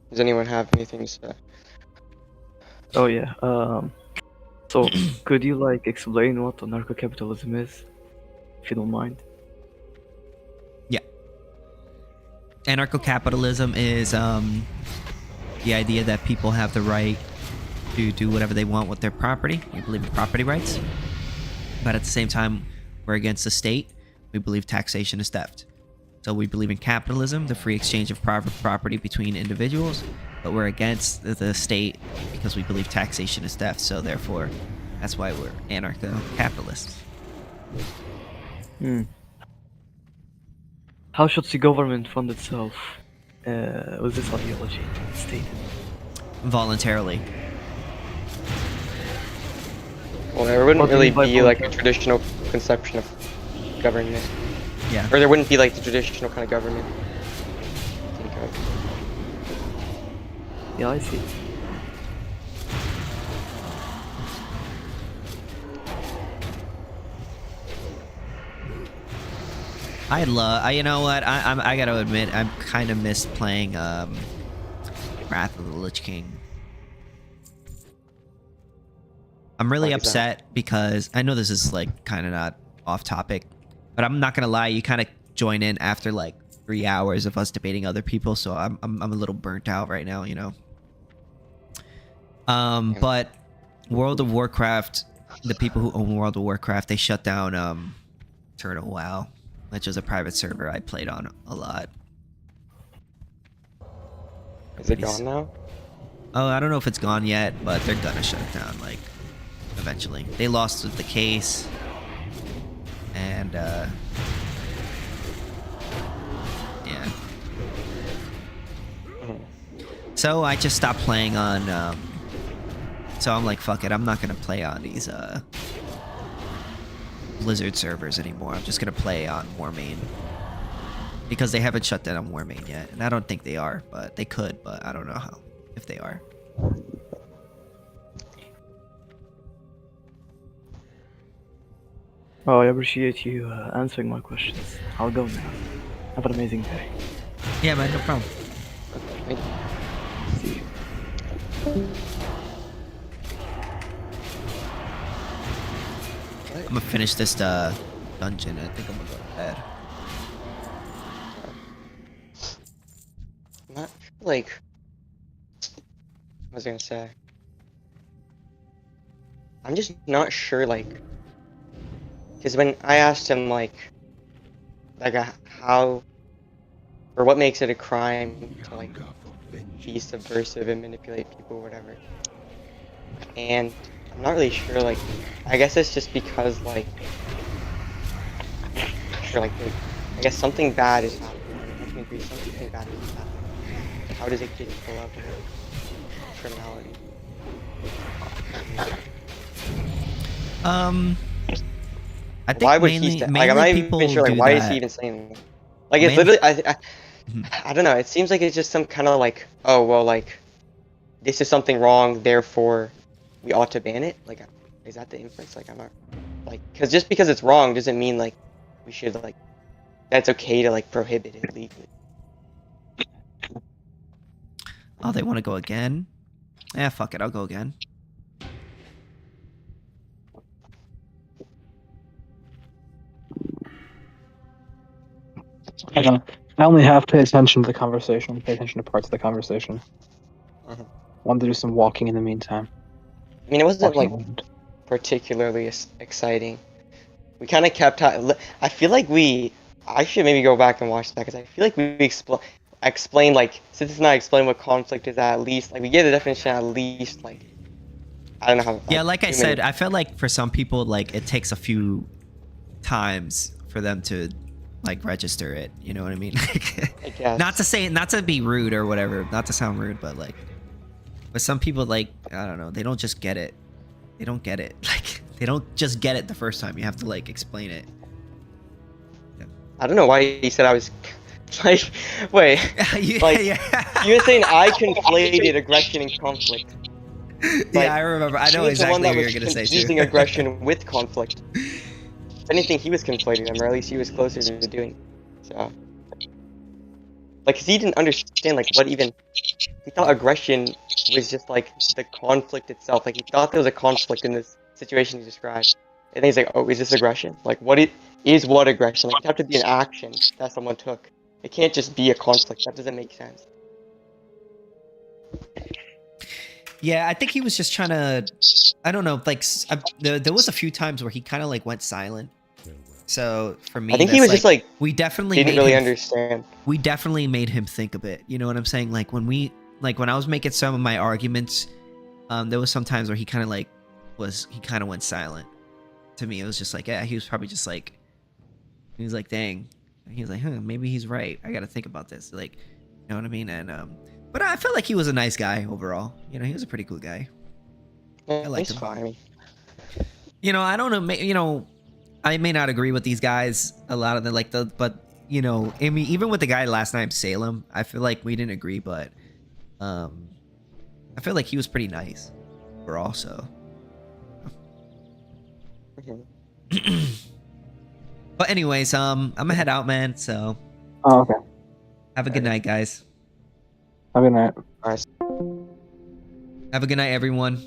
Does anyone have anything to say? Oh yeah. So could you like explain what anarcho-capitalism is, if you don't mind? Yeah. Anarcho-capitalism is the idea that people have the right to do whatever they want with their property. We believe in property rights, but at the same time, we're against the state. We believe taxation is theft. So we believe in capitalism, the free exchange of private property between individuals, but we're against the state because we believe taxation is theft. So therefore, that's why we're anarcho-capitalists. How should the government fund itself with this ideology stated? Voluntarily. Well, there wouldn't really be like a traditional conception of government. Yeah. Or there wouldn't be like the traditional kind of government. Think of. Yeah, I see. You know what? I gotta admit, I kind of miss playing Wrath of the Lich King. I'm really upset because I know this is like kind of not off topic, but I'm not gonna lie. You kind of join in after like 3 hours of us debating other people, so I'm a little burnt out right now, you know. But World of Warcraft, the people who own World of Warcraft, they shut down Turtle WoW, which is a private server I played on a lot. Is it gone now? Oh, I don't know if it's gone yet, but they're gonna shut it down, like, eventually. They lost the case, and, yeah. So I just stopped playing on, so I'm like, fuck it, I'm not gonna play on these, Blizzard servers anymore. I'm just gonna play on Warmain. Because they haven't shut down Warmain yet, and I don't think they are, but they could, but I don't know how, if they are. Oh, I appreciate you answering my questions. I'll go now. Have an amazing day. Yeah, man, no problem. See you. I'm gonna finish this dungeon. I think I'm gonna go to bed. I'm not like. What was I gonna say? I'm just not sure, like, because when I asked him like how or what makes it a crime to like be subversive and manipulate people or whatever, and I'm not really sure, like, I guess it's just because like I guess something bad is happening. I can agree, something bad is happening. How does it get to the level of criminality? I think why would mainly, he mainly like, I'm not people even sure, like, do why that. is he even saying that? Like, it's literally, I don't know, it seems like it's just some kind of like, oh, well, like, this is something wrong, therefore we ought to ban it? Like, is that the inference? Like, I'm not, like, just because it's wrong doesn't mean, like, we should, like, that's okay to, like, prohibit it legally. Oh, they want to go again? Yeah, fuck it, I'll go again. I don't know. I only have paid attention to the conversation, pay attention to parts of the conversation. Wanted to do some walking in the meantime. I mean, it wasn't, like, Walking around. particularly exciting. We kind of kept, I feel like I should maybe go back and watch that, because I feel like we explain like Sithis and I explain what conflict is at least. Like we get the definition at least like I don't know how. Yeah, like I said, I felt like for some people, like it takes a few times for them to like register it. You know what I mean? I guess. Not to be rude or whatever, not to sound rude, but like, but some people like I don't know, they don't just get it. They don't get it. Like they don't just get it the first time. You have to like explain it. Yeah. I don't know why he said I was like, wait, like you were saying I conflated aggression and conflict. Yeah, I remember. I know exactly what you're gonna say too. Using aggression with conflict. If anything, he was conflating them, or at least he was closer to doing. So, like, 'cause he didn't understand like what even. He thought aggression was just like the conflict itself. Like he thought there was a conflict in this situation he described, and then he's like, "Oh, is this aggression? Like, what it is? What aggression? Like, it have to be an action that someone took. It can't just be a conflict. That doesn't make sense." Yeah, I think he was just trying to, I don't know, like there was a few times where he kind of like went silent. So for me, I think he was just like we definitely didn't really understand. We definitely made him think a bit. You know what I'm saying? Like when I was making some of my arguments, there was some times where he kind of went silent. To me, it was just like, yeah, he was probably just like, he was like, dang, he was like, huh, maybe he's right. I got to think about this. Like, you know what I mean? And but I felt like he was a nice guy overall. You know, he was a pretty cool guy. I liked him. Fine. You know, I don't know. You know, I may not agree with these guys a lot of them, but you know, I mean, even with the guy last night, Salem, I feel like we didn't agree, but I feel like he was pretty nice. We're also. But anyways, I'm gonna head out, man. So. Oh, okay. Have a good night, guys. Have a good night. All right. Have a good night, everyone.